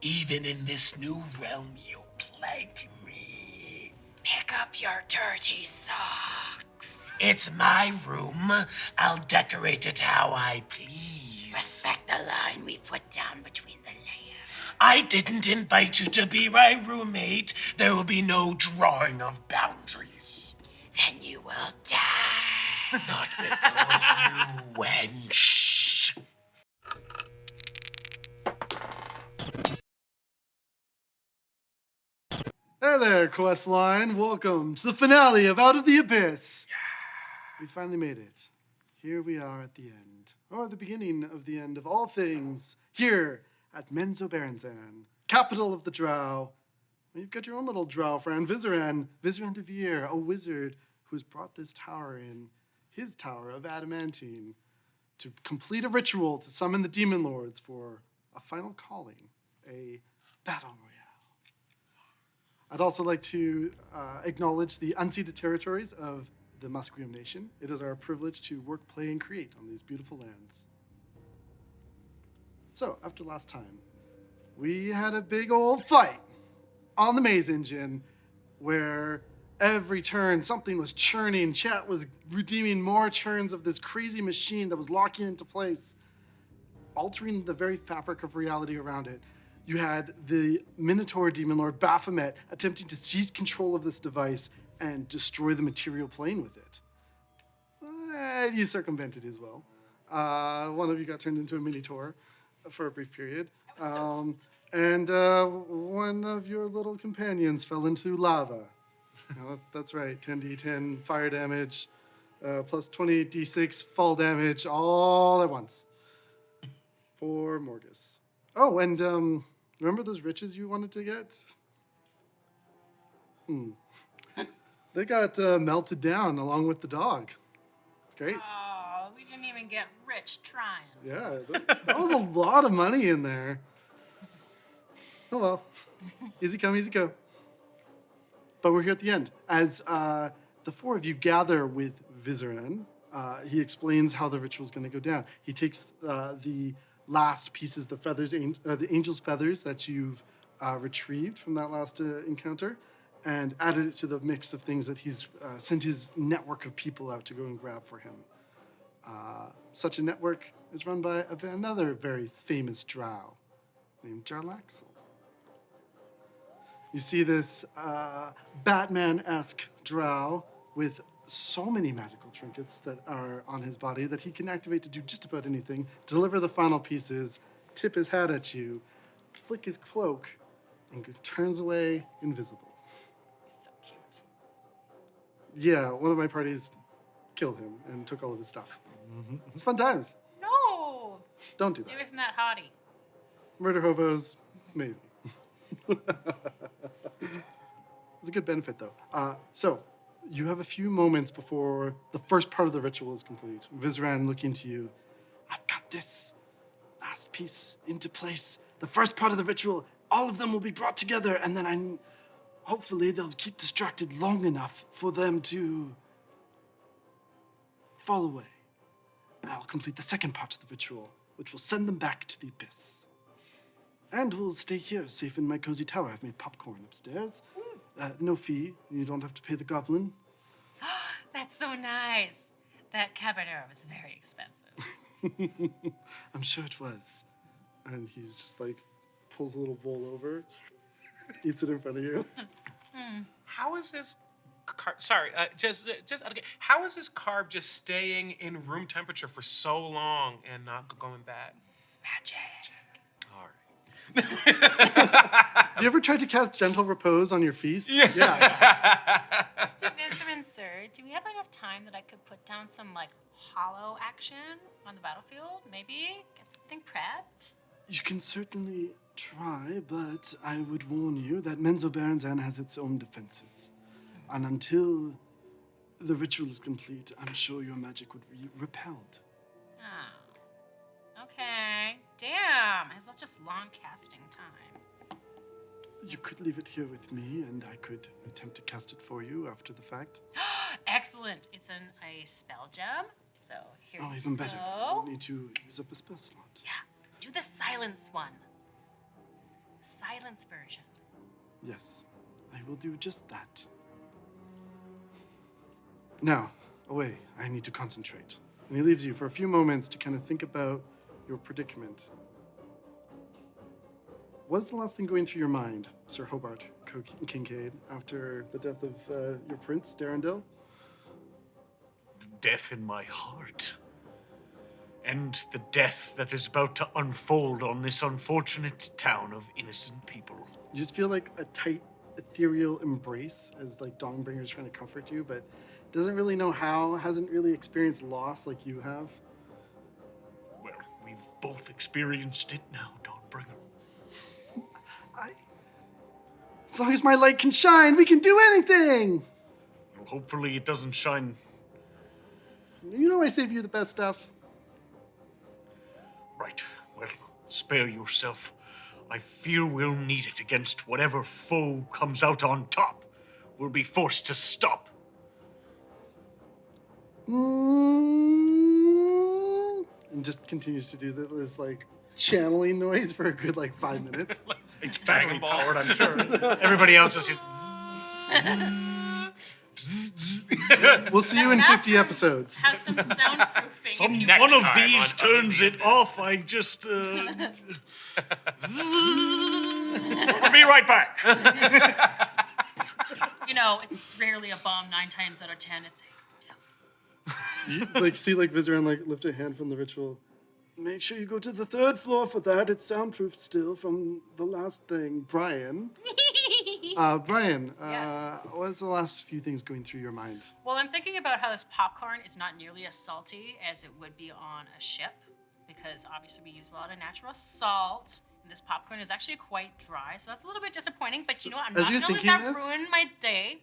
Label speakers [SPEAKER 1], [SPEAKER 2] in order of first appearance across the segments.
[SPEAKER 1] Even in this new realm, you plague me.
[SPEAKER 2] Pick up your dirty socks.
[SPEAKER 1] It's my room. I'll decorate it how I please.
[SPEAKER 2] Respect the line we put down between the layers.
[SPEAKER 1] I didn't invite you to be my roommate. There will be no drawing of boundaries.
[SPEAKER 2] Then you will die.
[SPEAKER 1] Not before you, wench.
[SPEAKER 3] Hey there, questline. Welcome to the finale of Out of the Abyss. We finally made it. Here we are at the end, or the beginning of the end of all things, here at Menzobarenzan, capital of the Drow. You've got your own little Drow friend, Vizeran de Vier, a wizard who has brought this tower in, his tower of adamantine, to complete a ritual to summon the demon lords for a final calling, a battle royale. I'd also like to acknowledge the unceded territories of the Musqueam Nation. It is our privilege to work, play, and create on these beautiful lands. So, after last time, we had a big old fight on the maze engine where every turn something was churning. Chat was redeeming more churns of this crazy machine that was locking into place, altering the very fabric of reality around it. You had the Minotaur Demon Lord Baphomet attempting to seize control of this device and destroy the material plane with it. You circumvented as well. One of you got turned into a Minotaur for a brief period. And one of your little companions fell into lava. That's right, 10d10 fire damage, plus 20d6 fall damage, all at once. Poor Morgus. Oh, and remember those riches you wanted to get? They got melted down along with the dog. It's great.
[SPEAKER 4] Oh, we didn't even get rich trying.
[SPEAKER 3] Yeah, that was a lot of money in there. Oh well, easy come, easy go. But we're here at the end. As the four of you gather with Vizeran, he explains how the ritual is going to go down. He takes the last pieces, the feathers, the angel's feathers that you've retrieved from that last encounter, and added it to the mix of things that he's sent his network of people out to go and grab for him. Such a network is run by another very famous drow named Jarlaxle. You see this Batman-esque drow with so many magical trinkets that are on his body that he can activate to do just about anything, deliver the final pieces, tip his hat at you, flick his cloak, and turns away invisible.
[SPEAKER 4] So cute.
[SPEAKER 3] Yeah, one of my parties killed him and took all of his stuff. It's fun times.
[SPEAKER 4] No!
[SPEAKER 3] Don't do
[SPEAKER 4] Get
[SPEAKER 3] that.
[SPEAKER 4] away from that hottie.
[SPEAKER 3] Murder hobos, maybe. It's a good benefit, though. So, you have a few moments before the first part of the ritual is complete. Vizeran looking to you. I've got this last piece into place. The first part of the ritual, all of them will be brought together, and then hopefully they'll keep distracted long enough for them to fall away. And I'll complete the second part of the ritual, which will send them back to the abyss. And we'll stay here, safe in my cozy tower. I've made popcorn upstairs. No fee. You don't have to pay the goblin.
[SPEAKER 4] That's so nice. That cabernet was very expensive.
[SPEAKER 3] I'm sure it was. And he's just like, pulls a little bowl over, eats it in front of you.
[SPEAKER 5] How is this carb? Sorry, just okay. How is this carb just staying in room temperature for so long and not going bad?
[SPEAKER 4] It's magic.
[SPEAKER 5] All right.
[SPEAKER 3] You ever tried to cast Gentle Repose on your feast? Yeah.
[SPEAKER 4] Mr. Vizeran, sir, do we have enough time that I could put down some, hollow action on the battlefield? Maybe get something prepped?
[SPEAKER 3] You can certainly try, but I would warn you that Menzobarenzan has its own defenses. And until the ritual is complete, I'm sure your magic would be repelled.
[SPEAKER 4] Oh. Okay. Damn. Has such a long casting time.
[SPEAKER 3] You could leave it here with me, and I could attempt to cast it for you after the fact.
[SPEAKER 4] Excellent. It's a spell gem. So here
[SPEAKER 3] Oh,
[SPEAKER 4] we
[SPEAKER 3] even better.
[SPEAKER 4] go.
[SPEAKER 3] You need to use up a spell slot.
[SPEAKER 4] Yeah. Do the silence one. Silence version.
[SPEAKER 3] Yes, I will do just that. Now, away. I need to concentrate. And he leaves you for a few moments to kind of think about your predicament. What's the last thing going through your mind, Sir Hobart Concade, after the death of your prince, Darendil?
[SPEAKER 6] The death in my heart. And the death that is about to unfold on this unfortunate town of innocent people.
[SPEAKER 3] You just feel like a tight, ethereal embrace as like Dawnbringer's trying to comfort you, but doesn't really know how, hasn't really experienced loss like you have.
[SPEAKER 6] Well, we've both experienced it now, Dawnbringer.
[SPEAKER 3] As long as my light can shine, we can do anything!
[SPEAKER 6] Well, hopefully it doesn't shine.
[SPEAKER 3] You know I save you the best stuff.
[SPEAKER 6] Right, well, spare yourself. I fear we'll need it against whatever foe comes out on top. We'll be forced to stop.
[SPEAKER 3] And just continues to do this like channeling noise for a good like 5 minutes.
[SPEAKER 6] It's battery powered, I'm sure. Everybody else is just...
[SPEAKER 3] We'll see you in 50 episodes.
[SPEAKER 4] Has some soundproofing. if you
[SPEAKER 6] One of
[SPEAKER 5] time
[SPEAKER 6] these
[SPEAKER 5] on
[SPEAKER 6] turns
[SPEAKER 5] Undeath.
[SPEAKER 6] it off. I just... I'll be right back.
[SPEAKER 4] You know, it's rarely a bomb 9 times out of 10. It's
[SPEAKER 3] You like see like Vizeran like lift a hand from the ritual. Make sure you go to the 3rd floor for that. It's soundproof still from the last thing. Brian. Brian,
[SPEAKER 4] Yes.
[SPEAKER 3] what's the last few things going through your mind?
[SPEAKER 4] Well, I'm thinking about how this popcorn is not nearly as salty as it would be on a ship, because obviously we use a lot of natural salt, and this popcorn is actually quite dry, so that's a little bit disappointing, but you know what? I'm
[SPEAKER 3] As
[SPEAKER 4] not
[SPEAKER 3] you're
[SPEAKER 4] going to let
[SPEAKER 3] thinking
[SPEAKER 4] that
[SPEAKER 3] this,
[SPEAKER 4] ruin my day.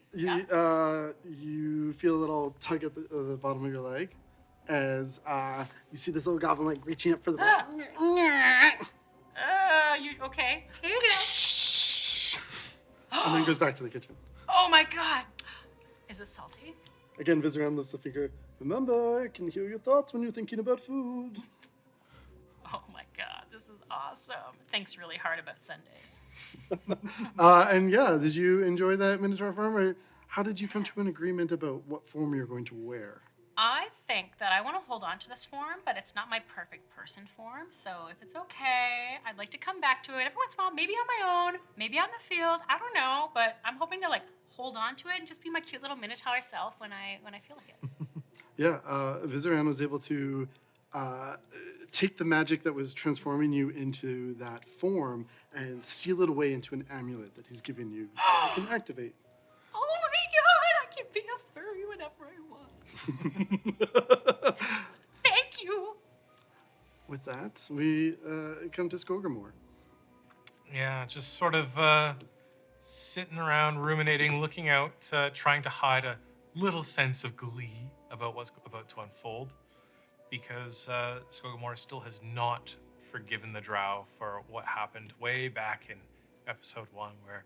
[SPEAKER 3] You feel a little tug at the bottom of your leg as you see this little goblin like reaching up for the bottom.
[SPEAKER 4] You okay? Here you go.
[SPEAKER 3] And then goes back to the kitchen.
[SPEAKER 4] Oh my god. Is it salty?
[SPEAKER 3] Again, Vizeran lifts a finger. Remember, I can hear your thoughts when you're thinking about food.
[SPEAKER 4] Oh my god, this is awesome. Thanks really hard about Sundays.
[SPEAKER 3] And yeah, did you enjoy that Minotaur form, or how did you come to an agreement about what form you're going to wear?
[SPEAKER 4] I think that I want to hold on to this form, but it's not my perfect person form. So if it's okay, I'd like to come back to it every once in a while, maybe on my own, maybe on the field. I don't know, but I'm hoping to like hold on to it and just be my cute little Minotaur self when I feel like it.
[SPEAKER 3] Yeah, Vizeran was able to take the magic that was transforming you into that form and seal it away into an amulet that he's given you. You can activate.
[SPEAKER 4] Oh my god, I can be a furry whenever I want. Thank you.
[SPEAKER 3] With that, we come to Skógarmaðr.
[SPEAKER 7] Yeah, just sort of sitting around, ruminating, looking out, trying to hide a little sense of glee about what's about to unfold, because Skógarmaðr still has not forgiven the Drow for what happened way back in episode 1, where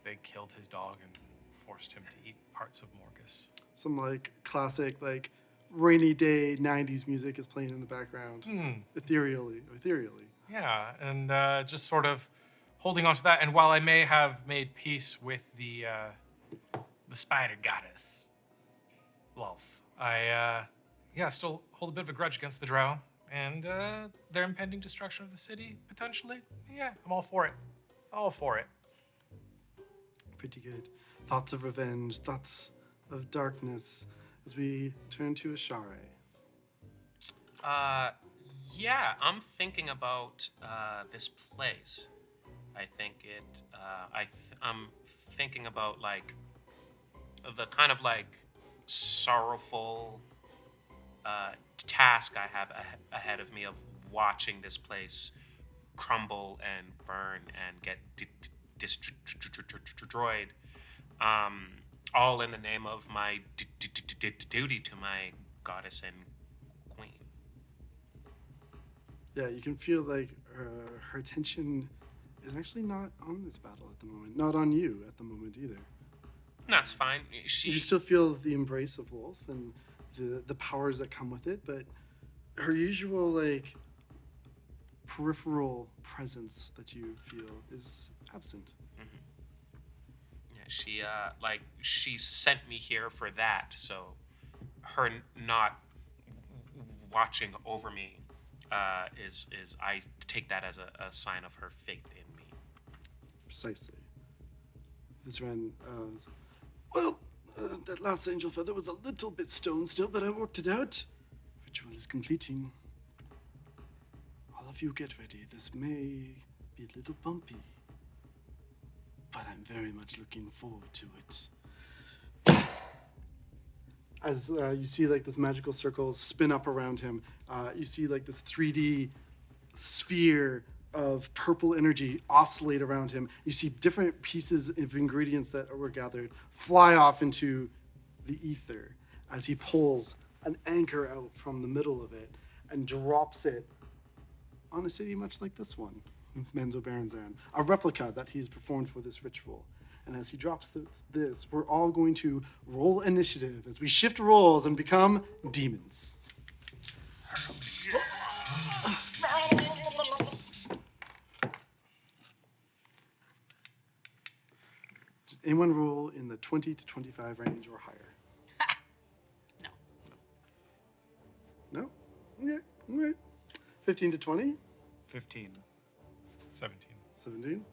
[SPEAKER 7] they killed his dog and forced him to eat parts of Orcus.
[SPEAKER 3] Some like classic like rainy day 90s music is playing in the background. Ethereally.
[SPEAKER 7] Yeah, and just sort of holding on to that. And while I may have made peace with the spider goddess, Lolth, I still hold a bit of a grudge against the Drow and their impending destruction of the city, potentially. Yeah, I'm all for it. All for it.
[SPEAKER 3] Pretty good. Thoughts of revenge, thoughts of darkness as we turn to Ashare.
[SPEAKER 5] Yeah, I'm thinking about this place. I think it. I'm thinking about like the kind of like sorrowful task I have ahead of me of watching this place crumble and burn and get destroyed. All in the name of my duty to my goddess and queen.
[SPEAKER 3] Yeah, you can feel like her attention is actually not on this battle at the moment. Not on you at the moment either.
[SPEAKER 5] That's fine.
[SPEAKER 3] You still feel the embrace of Wolf and the powers that come with it, but her usual like peripheral presence that you feel is absent.
[SPEAKER 5] Yeah, she sent me here for that, so her not watching over me is I take that as a sign of her faith in me.
[SPEAKER 3] Precisely. Vizeran, well, that last angel feather was a little bit stone still, but I worked it out. Ritual is completing. All of you get ready. This may be a little bumpy, but I'm very much looking forward to it. As you see like this magical circle spin up around him, you see like this 3D sphere of purple energy oscillate around him. You see different pieces of ingredients that were gathered fly off into the ether as he pulls an anchor out from the middle of it and drops it on a city much like this one, Menzobarenzan, a replica that he's performed for this ritual. And as he drops this, we're all going to roll initiative as we shift roles and become demons. Does anyone roll in the 20 to 25 range or higher?
[SPEAKER 4] No.
[SPEAKER 3] No? Okay, all right. 15 to 20?
[SPEAKER 6] 15.
[SPEAKER 7] 17.
[SPEAKER 3] 17?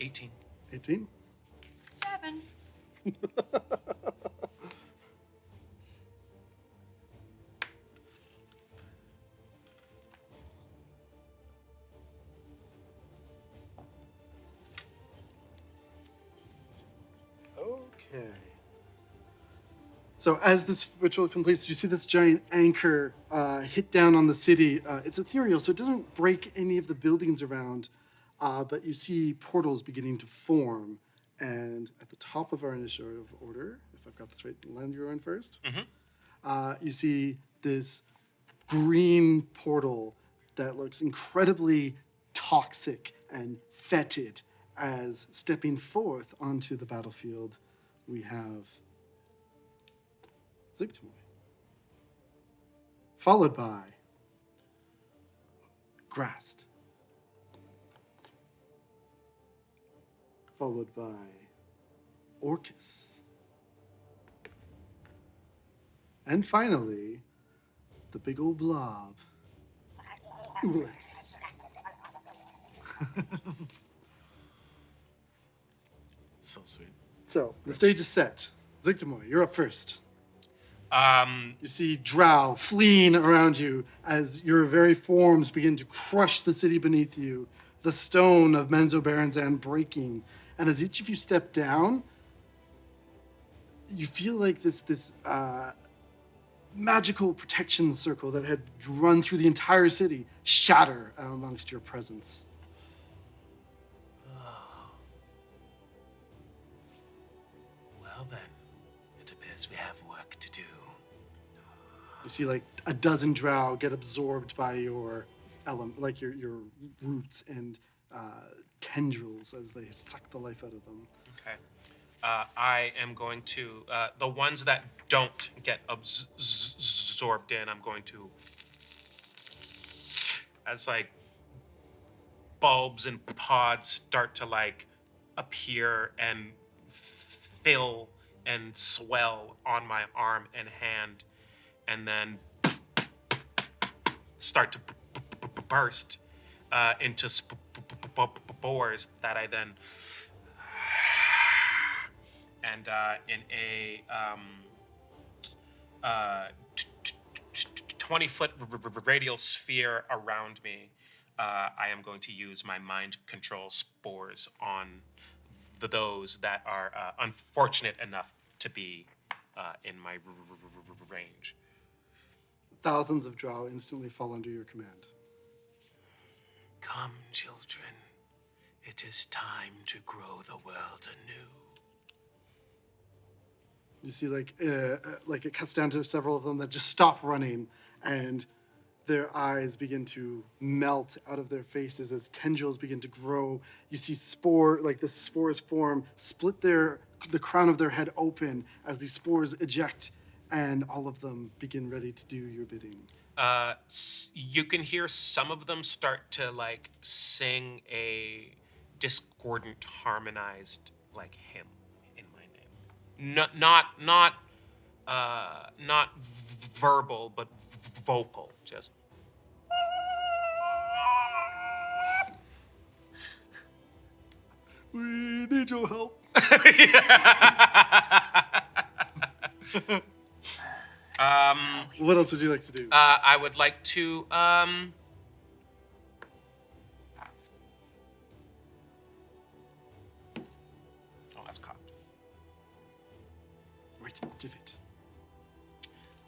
[SPEAKER 5] 18.
[SPEAKER 3] 18?
[SPEAKER 4] 7.
[SPEAKER 3] Okay. So as this ritual completes, you see this giant anchor hit down on the city. It's ethereal, so it doesn't break any of the buildings around, but you see portals beginning to form. And at the top of our initiative order, if I've got this right, Len, you're on first. You see this green portal that looks incredibly toxic and fetid. As stepping forth onto the battlefield, we have Zuggtmoy, followed by Graz'zt, followed by Orcus, and finally, the big old blob, Juiblex.
[SPEAKER 6] So sweet.
[SPEAKER 3] So, the stage is set. Zuggtmoy, you're up first.
[SPEAKER 5] Um,
[SPEAKER 3] You see Drow fleeing around you as your very forms begin to crush the city beneath you, the stone of Menzobarenzan breaking. And as each of you step down, you feel like this magical protection circle that had run through the entire city shatter amongst your presence.
[SPEAKER 1] Well then, it appears we have work to do.
[SPEAKER 3] You see like a dozen Drow get absorbed by your like your roots and tendrils as they suck the life out of them.
[SPEAKER 5] okay. I am going to, the ones that don't get absorbed in, I'm going to, as like bulbs and pods start to like appear and fill and swell on my arm and hand, and then start to burst into spores that I then, and in a 20-foot radial sphere around me, I am going to use my mind control spores on those that are unfortunate enough to be in my range.
[SPEAKER 3] Thousands of Drow instantly fall under your command.
[SPEAKER 1] Come, children. It is time to grow the world anew.
[SPEAKER 3] You see, like it cuts down to several of them that just stop running, and their eyes begin to melt out of their faces as tendrils begin to grow. You see the spores form, split the crown of their head open as these spores eject, and all of them begin ready to do your bidding.
[SPEAKER 5] You can hear some of them start to like sing a discordant, harmonized like hymn in my name. Not verbal, but vocal. Just.
[SPEAKER 3] We need your help. What else would you like to do?
[SPEAKER 5] I would like to. Oh, that's cocked.
[SPEAKER 3] Right in the divot.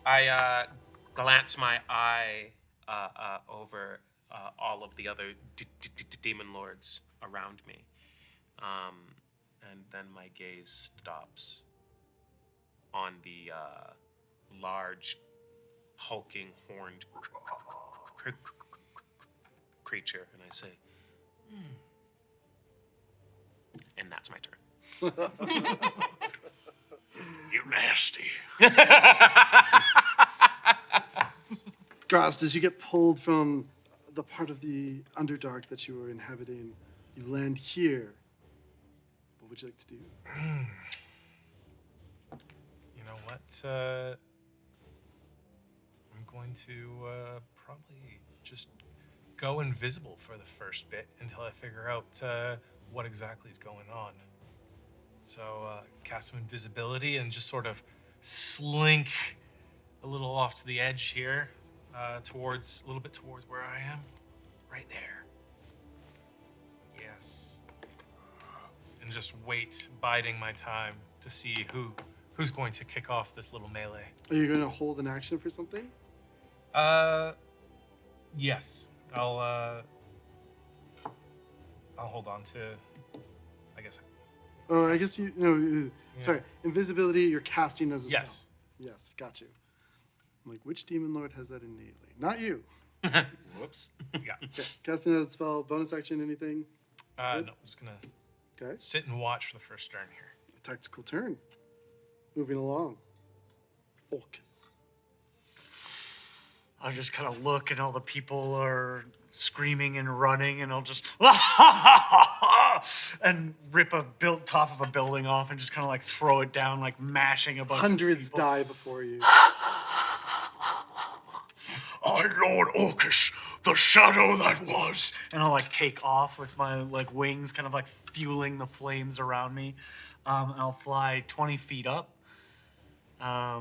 [SPEAKER 5] I glance my eye over all of the other demon lords around me, and then my gaze stops on the large, hulking, horned creature, and I say, and that's my turn.
[SPEAKER 6] You nasty.
[SPEAKER 3] Graz'zt, as you get pulled from the part of the Underdark that you were inhabiting, you land here. What would you like to do?
[SPEAKER 7] You know what? I'm going to probably just go invisible for the first bit until I figure out what exactly is going on. So cast some invisibility and just sort of slink a little off to the edge here, a little bit towards where I am, right there. Yes. And just wait, biding my time to see who's going to kick off this little melee.
[SPEAKER 3] Are you going to hold an action for something?
[SPEAKER 7] Yes. I'll hold on to, I guess.
[SPEAKER 3] Oh, I guess you. No, sorry. Invisibility. You're casting as a spell.
[SPEAKER 7] Yes.
[SPEAKER 3] Yes, got you. I'm like, which demon lord has that innately? Not you.
[SPEAKER 5] Whoops.
[SPEAKER 7] Yeah.
[SPEAKER 3] Okay. Casting as a spell. Bonus action. Anything?
[SPEAKER 7] No, I'm just gonna
[SPEAKER 3] Okay.
[SPEAKER 7] sit and watch for the first turn here.
[SPEAKER 3] A tactical turn. Moving along. Orcus.
[SPEAKER 6] I'll just kind of look, and all the people are screaming and running, and I'll just and rip top of a building off and just kind of like throw it down, like mashing a bunch
[SPEAKER 3] Hundreds
[SPEAKER 6] of people.
[SPEAKER 3] die before you.
[SPEAKER 6] I, Lord Orcus, the shadow that was. And I'll like take off with my like wings, kind of like fueling the flames around me. And I'll fly 20 feet up. I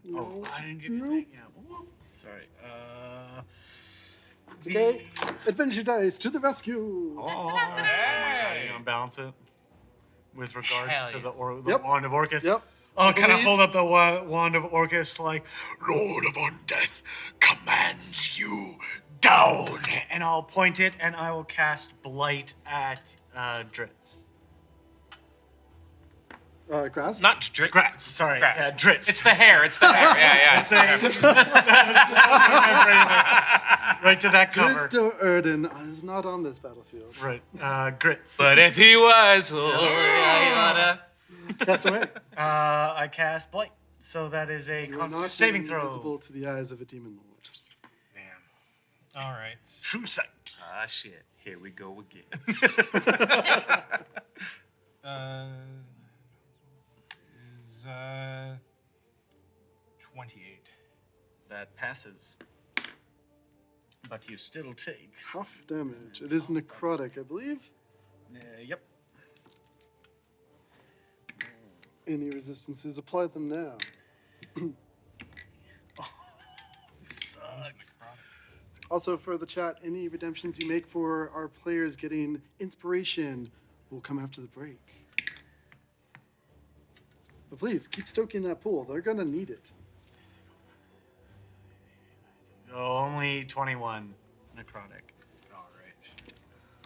[SPEAKER 6] didn't give you a thing. Yeah. Whoop. Sorry.
[SPEAKER 3] It's okay. Adventure dice to the rescue.
[SPEAKER 6] Oh, hey. You gonna balance it with regards
[SPEAKER 5] Hell
[SPEAKER 6] to
[SPEAKER 5] yeah.
[SPEAKER 6] the
[SPEAKER 3] Yep.
[SPEAKER 6] wand of Orcus?
[SPEAKER 3] Yep.
[SPEAKER 6] I'll kind of
[SPEAKER 3] Believe-
[SPEAKER 6] hold up the wand of Orcus like, Lord of Undeath commands you down. And I'll point it and I will cast Blight at Drizzt.
[SPEAKER 3] Graz'zt?
[SPEAKER 5] Not Drizzt.
[SPEAKER 6] Graz'zt, sorry.
[SPEAKER 5] Graz'zt.
[SPEAKER 6] Yeah, Drizzt.
[SPEAKER 5] It's the hair. It's the hair. Yeah, yeah.
[SPEAKER 6] Right to that cover.
[SPEAKER 3] Dristo Erden is not on this battlefield.
[SPEAKER 6] Right. Grizzt.
[SPEAKER 5] But if he was, I oughta.
[SPEAKER 3] Cast away.
[SPEAKER 6] I cast Blight. So that is a
[SPEAKER 3] You are
[SPEAKER 6] Constitution
[SPEAKER 3] not
[SPEAKER 6] saving throw.
[SPEAKER 3] invisible to the eyes of a demon lord.
[SPEAKER 7] Damn. All right.
[SPEAKER 6] True sight.
[SPEAKER 5] Ah, shit. Here we go again.
[SPEAKER 7] Is 28.
[SPEAKER 6] That passes. But you still take.
[SPEAKER 3] Half damage. It is necrotic, I believe.
[SPEAKER 6] Yep.
[SPEAKER 3] Any resistances, apply them now.
[SPEAKER 6] Sucks.
[SPEAKER 3] Also, for the chat, any redemptions you make for our players getting inspiration will come after the break. But please, keep stoking that pool. They're going to need it.
[SPEAKER 6] Oh, only 21 necrotic.
[SPEAKER 7] All right.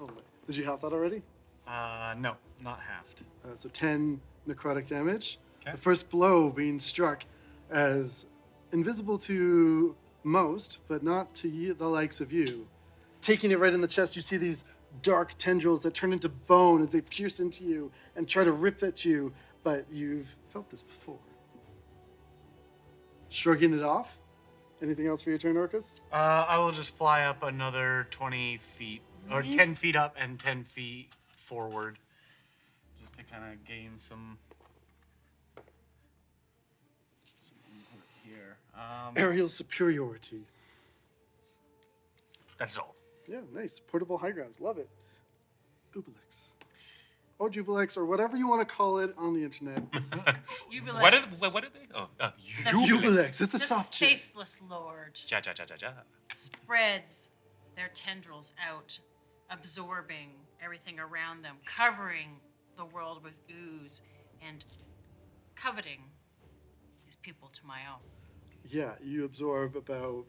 [SPEAKER 3] Oh, wait. Did you have that already?
[SPEAKER 6] No, not halved.
[SPEAKER 3] So 10 necrotic damage.
[SPEAKER 7] Okay.
[SPEAKER 3] The first blow being struck as invisible to most, but not to you, the likes of you. Taking it right in the chest, you see these dark tendrils that turn into bone as they pierce into you and try to rip at you, but you've felt this before. Shrugging it off, Anything else for your turn, Orcus?
[SPEAKER 6] I will just fly up another 20 feet, or 10 feet up and 10 feet forward, just to kind of gain some input here.
[SPEAKER 3] Aerial superiority.
[SPEAKER 6] That's all.
[SPEAKER 3] Yeah, nice. Portable high grounds. Love it. Juiblex. Or Juiblex, or whatever you want to call it on the internet.
[SPEAKER 4] Juiblex.
[SPEAKER 5] What are they? Oh,
[SPEAKER 3] Juiblex. It's a
[SPEAKER 4] The
[SPEAKER 3] soft chip.
[SPEAKER 4] Faceless Lord
[SPEAKER 5] Ja, ja, ja, ja, ja.
[SPEAKER 4] spreads their tendrils out, absorbing everything around them, covering the world with ooze, and coveting these people to my own.
[SPEAKER 3] Yeah, you absorb about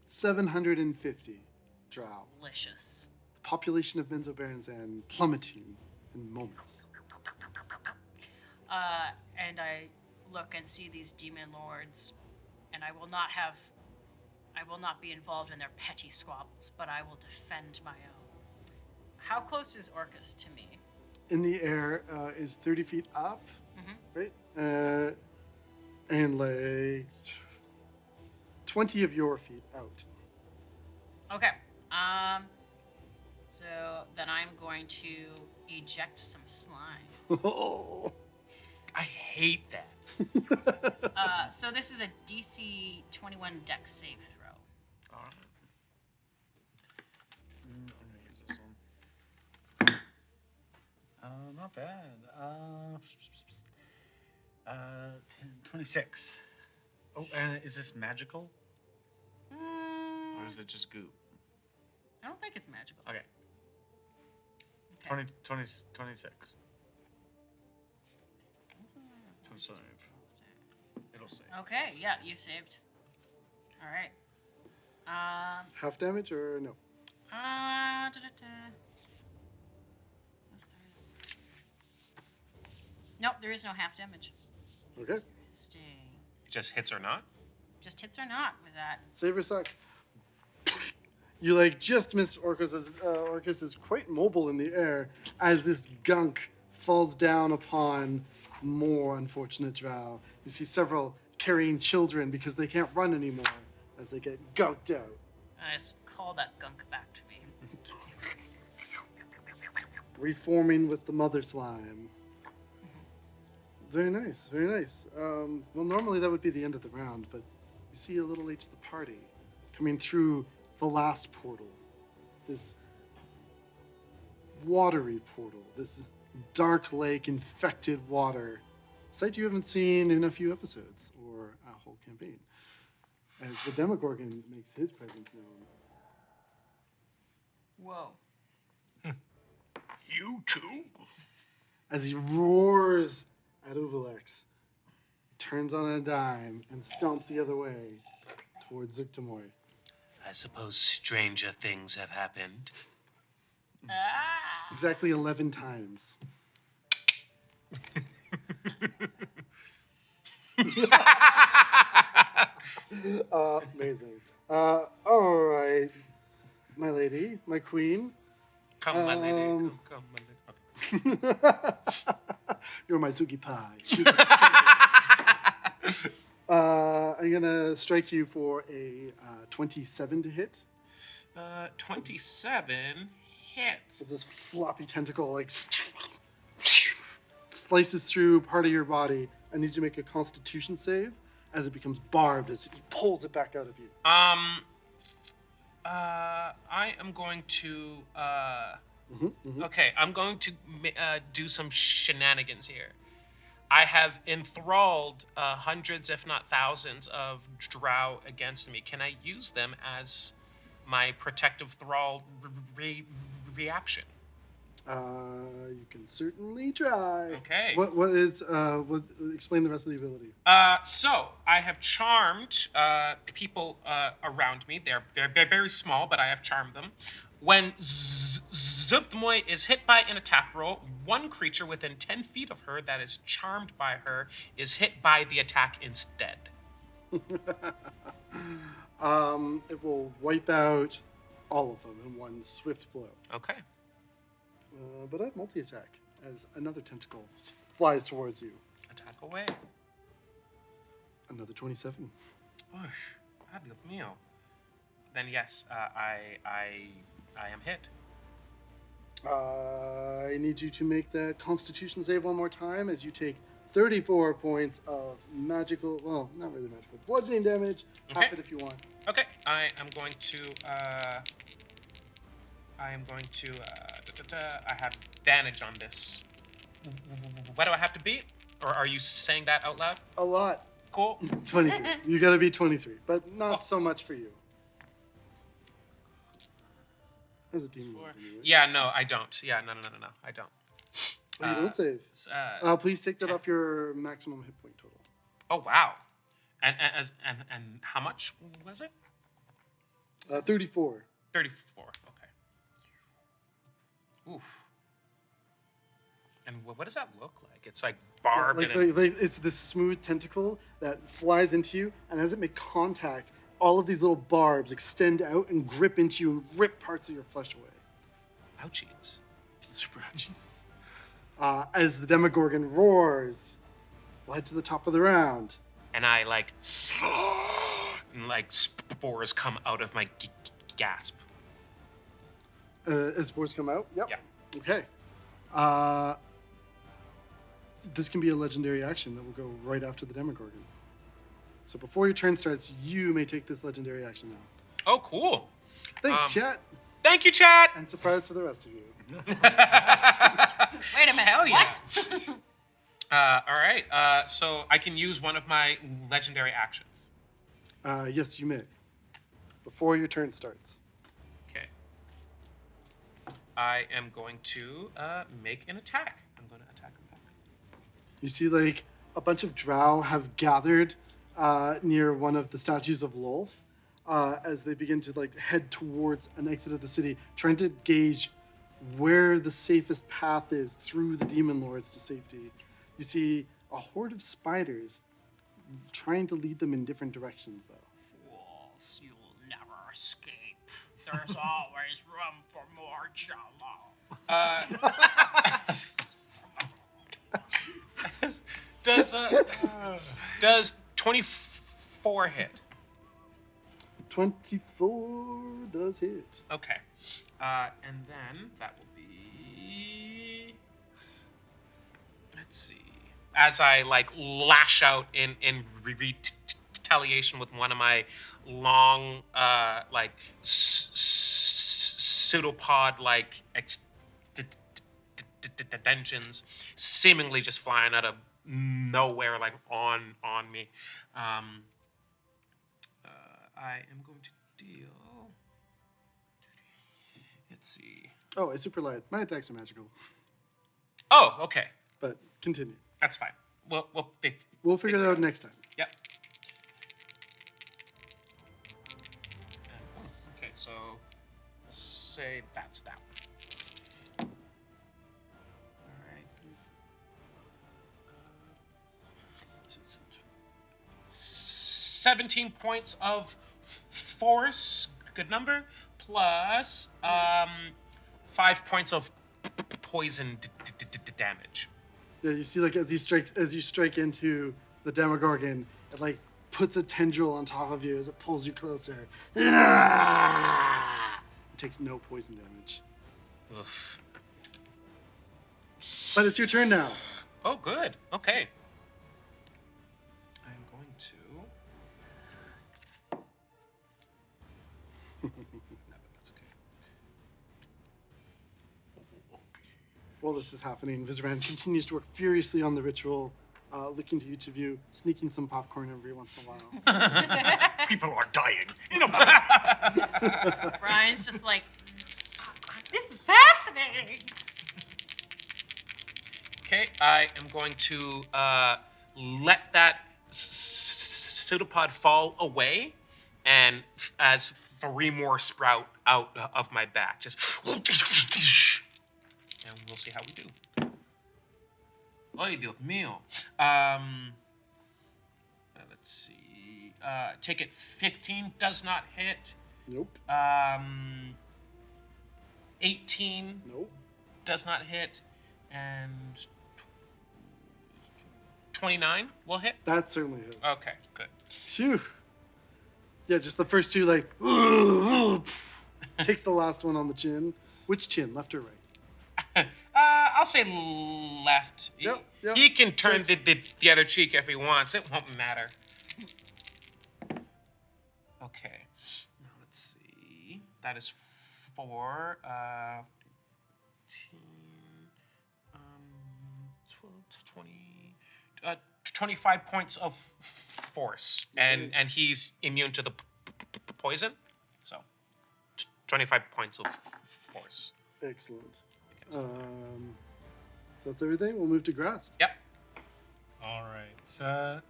[SPEAKER 3] 750 drow.
[SPEAKER 4] Delicious.
[SPEAKER 3] The population of Menzobarenzan plummeting in moments.
[SPEAKER 4] And I look and see these demon lords, and I will not be involved in their petty squabbles, but I will defend my own. How close is Orcus to me?
[SPEAKER 3] In the air is 30 feet up,
[SPEAKER 4] Mm-hmm.
[SPEAKER 3] right? And like 20 of your feet out.
[SPEAKER 4] Okay. So then I'm going to eject some slime.
[SPEAKER 5] I hate that.
[SPEAKER 4] So this is a DC 21 Dex save throw.
[SPEAKER 6] All right. I'm gonna use this one. Not bad. 26. Oh, and is this magical? Or is it just goo?
[SPEAKER 4] I don't think it's magical.
[SPEAKER 6] Okay.
[SPEAKER 4] Okay.
[SPEAKER 6] 26. 2 save. It'll save.
[SPEAKER 4] Okay, yeah, you saved. All right.
[SPEAKER 3] Half damage or no?
[SPEAKER 4] Nope, there is no half damage.
[SPEAKER 3] Okay.
[SPEAKER 4] Stay.
[SPEAKER 5] It just hits or not?
[SPEAKER 4] Just hits or not with that.
[SPEAKER 3] Save or suck. You like just missed Orcus. Orcus is quite mobile in the air as this gunk falls down upon more unfortunate drow. You see several carrying children because they can't run anymore as they get gunked out.
[SPEAKER 4] I just call that gunk back to me.
[SPEAKER 3] Reforming with the mother slime. Very nice, very nice. Well, normally that would be the end of the round, but you see a little late to the party coming through the last portal. This watery portal, this dark lake infected water. Sight you haven't seen in a few episodes or a whole campaign. As the Demogorgon makes his presence known.
[SPEAKER 4] Whoa.
[SPEAKER 1] You too?
[SPEAKER 3] As he roars at Juiblex, turns on a dime and stomps the other way towards Zuggtmoy.
[SPEAKER 1] I suppose stranger things have happened.
[SPEAKER 3] Exactly 11 times. Amazing. All right, my lady, my queen.
[SPEAKER 5] Come, my lady. Come, my lady. Okay.
[SPEAKER 3] You're my Zuki pie. I'm gonna strike you for a 27 to hit.
[SPEAKER 5] 27 hits.
[SPEAKER 3] As this floppy tentacle like slices through part of your body. I need you to make a Constitution save as it becomes barbed as he pulls it back out of you.
[SPEAKER 5] I am going to. Okay, I'm going to do some shenanigans here. I have enthralled hundreds, if not thousands, of drow against me. Can I use them as my protective thrall reaction?
[SPEAKER 3] You can certainly try.
[SPEAKER 5] Okay.
[SPEAKER 3] What is explain the rest of the ability.
[SPEAKER 5] So I have charmed people around me. They're very small, but I have charmed them. When Zuggtmoy is hit by an attack roll, one creature within 10 feet of her that is charmed by her is hit by the attack instead.
[SPEAKER 3] It will wipe out all of them in one swift blow.
[SPEAKER 5] Okay.
[SPEAKER 3] But I have multi-attack as another tentacle flies towards you.
[SPEAKER 5] Attack away.
[SPEAKER 3] Another 27.
[SPEAKER 5] Dios mío. Then yes, I am hit.
[SPEAKER 3] I need you to make that Constitution save one more time as you take 34 points of magical, well, not really magical, bludgeoning damage.
[SPEAKER 5] Okay.
[SPEAKER 3] Half it if you want.
[SPEAKER 5] Okay, I am going to. I have advantage on this. What do I have to beat? Or are you saying that out loud?
[SPEAKER 3] A lot.
[SPEAKER 5] Cool.
[SPEAKER 3] 23. You gotta be 23, but not so much for you. As a demon.
[SPEAKER 5] Yeah, no, I don't. Yeah, no, I don't.
[SPEAKER 3] Oh, you don't save. Please take that off your maximum hit point total.
[SPEAKER 5] Oh wow. And how much was it?
[SPEAKER 3] 34.
[SPEAKER 5] 34. Okay. Oof. And what does that look like? It's like barbed.
[SPEAKER 3] Like it's this smooth tentacle that flies into you, and as it makes contact, all of these little barbs extend out and grip into you and rip parts of your flesh away.
[SPEAKER 5] Ouchies.
[SPEAKER 3] Super ouchies. As the Demogorgon roars, we'll head to the top of the round.
[SPEAKER 5] And I and spores come out of my gasp.
[SPEAKER 3] As spores come out? Yep.
[SPEAKER 5] Yeah.
[SPEAKER 3] Okay. This can be a legendary action that will go right after the Demogorgon. So before your turn starts, you may take this legendary action now.
[SPEAKER 5] Oh, cool.
[SPEAKER 3] Thanks, chat.
[SPEAKER 5] Thank you, chat.
[SPEAKER 3] And surprise to the rest of you.
[SPEAKER 4] Wait a minute.
[SPEAKER 5] Hell yeah.
[SPEAKER 4] What?
[SPEAKER 5] All right. So I can use one of my legendary actions.
[SPEAKER 3] Yes, you may. Before your turn starts.
[SPEAKER 5] Okay. I am going to make an attack. I'm going to attack him back.
[SPEAKER 3] You see, like, a bunch of Drow have gathered near one of the statues of Lolth as they begin to, like, head towards an exit of the city, trying to gauge where the safest path is through the Demon Lords to safety. You see a horde of spiders trying to lead them in different directions, though.
[SPEAKER 2] Fools, you'll never escape. There's always room for more Jello.
[SPEAKER 5] Does 24 hit?
[SPEAKER 3] 24 does hit.
[SPEAKER 5] Okay. And then that will be. Let's see. As I lash out in retaliation with one of my long pseudopod extensions, seemingly just flying out of nowhere on me. I am going to deal. Let's see.
[SPEAKER 3] Oh, I super lied. My attacks are magical.
[SPEAKER 5] Oh, okay.
[SPEAKER 3] But continue.
[SPEAKER 5] That's fine.
[SPEAKER 3] We'll figure that out next time.
[SPEAKER 5] Yep. Okay, so say that's that one. All right. 17 points of force, good number, plus 5 points of poison damage.
[SPEAKER 3] Yeah, you see, like, as you strike into the Demogorgon, it puts a tendril on top of you as it pulls you closer. It takes no poison damage.
[SPEAKER 5] Oof.
[SPEAKER 3] But it's your turn now.
[SPEAKER 5] Oh, good. Okay. I'm going to. No, but that's okay.
[SPEAKER 3] While this is happening, Vizeran continues to work furiously on the ritual, looking to each of you, sneaking some popcorn every once in a while.
[SPEAKER 6] People are dying.
[SPEAKER 4] Brian's just like, this is fascinating.
[SPEAKER 5] Okay, I am going to let that pseudopod fall away, and as 3 more sprout out of my back, just, and we'll see how we do. Ay, Dios mío. Let's see. Take it 15 does not hit.
[SPEAKER 3] Nope.
[SPEAKER 5] 18
[SPEAKER 3] Nope.
[SPEAKER 5] does not hit, and 29 will hit.
[SPEAKER 3] That certainly hits.
[SPEAKER 5] Okay, good.
[SPEAKER 3] Phew. Yeah, just the first two, like, takes the last one on the chin. Which chin, left or right?
[SPEAKER 5] I'll say left.
[SPEAKER 3] Yep.
[SPEAKER 5] He can turn the other cheek if he wants. It won't matter. Okay. Now let's see. That is 4. 12, 20, 25 points of force, and he's immune to the poison, so 25 points of force.
[SPEAKER 3] Excellent. That's everything. We'll move to Graz'zt.
[SPEAKER 5] Yep.
[SPEAKER 7] All right.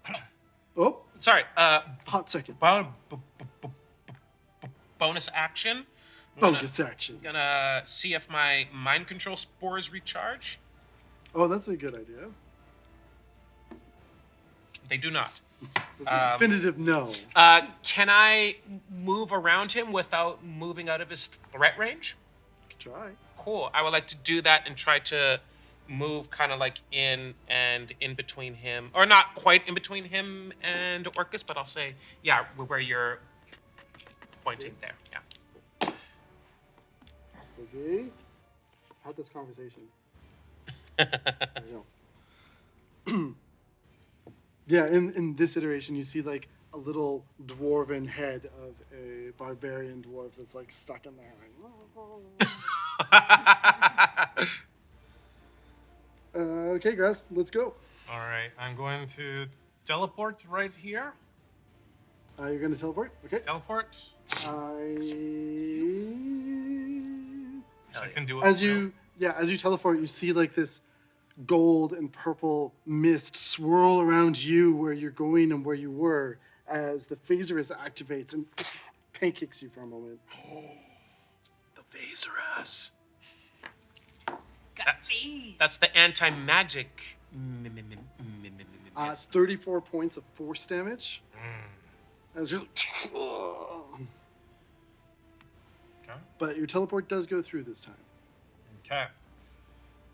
[SPEAKER 3] Oh,
[SPEAKER 5] Sorry.
[SPEAKER 3] hot second.
[SPEAKER 5] Bonus action.
[SPEAKER 3] Bonus action.
[SPEAKER 5] Gonna see if my mind control spores recharge.
[SPEAKER 3] Oh, that's a good idea.
[SPEAKER 5] They do not.
[SPEAKER 3] That's a definitive no.
[SPEAKER 5] Can I move around him without moving out of his threat range?
[SPEAKER 3] Try.
[SPEAKER 5] Cool. I would like to do that and try to move kind of like in and in between him, or not quite in between him and Orcus, but I'll say, yeah, where you're pointing there. Yeah.
[SPEAKER 3] Okay. I've had this conversation. There you go. Yeah, in this iteration, you see like a little dwarven head of a barbarian dwarf that's like stuck in there. Okay, Graz'zt, let's go.
[SPEAKER 7] All right. I'm going to teleport right here.
[SPEAKER 3] You're gonna teleport? Okay.
[SPEAKER 7] Teleport.
[SPEAKER 3] I
[SPEAKER 7] can do it.
[SPEAKER 3] as you teleport, you see like this gold and purple mist swirl around you where you're going and where you were as the Faceless activates and pancakes you for a moment.
[SPEAKER 5] The Vizeran.
[SPEAKER 4] Got me.
[SPEAKER 5] That's the anti-magic.
[SPEAKER 3] 34 points of force damage. As you're
[SPEAKER 7] Okay.
[SPEAKER 3] But your teleport does go through this time.
[SPEAKER 7] Okay.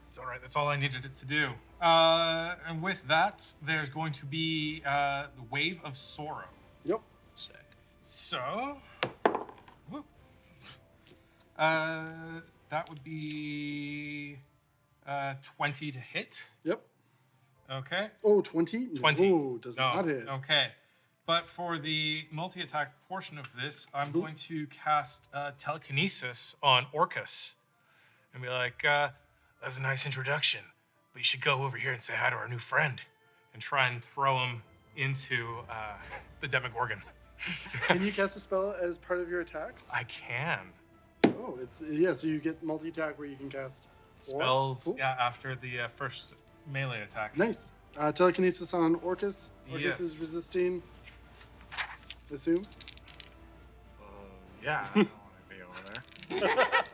[SPEAKER 7] It's all right. That's all I needed it to do. And with that, there's going to be the Wave of Sorrow.
[SPEAKER 3] Yep.
[SPEAKER 5] Sick.
[SPEAKER 7] So, whoop. That would be 20 to hit.
[SPEAKER 3] Yep.
[SPEAKER 7] Okay.
[SPEAKER 3] Oh, 20?
[SPEAKER 7] 20.
[SPEAKER 3] No, does not hit.
[SPEAKER 7] Okay. But for the multi-attack portion of this, I'm going to cast telekinesis on Orcus. And be like, that's a nice introduction, but you should go over here and say hi to our new friend. And try and throw him into the Demogorgon.
[SPEAKER 3] Can you cast a spell as part of your attacks?
[SPEAKER 7] I can.
[SPEAKER 3] Oh, so you get multi-attack where you can cast
[SPEAKER 7] Spells,
[SPEAKER 3] Cool.
[SPEAKER 7] yeah, after the first melee attack.
[SPEAKER 3] Nice. Telekinesis on Orcus. Orcus
[SPEAKER 7] Yes.
[SPEAKER 3] is resisting. Assume.
[SPEAKER 6] Yeah, I don't want to be over there.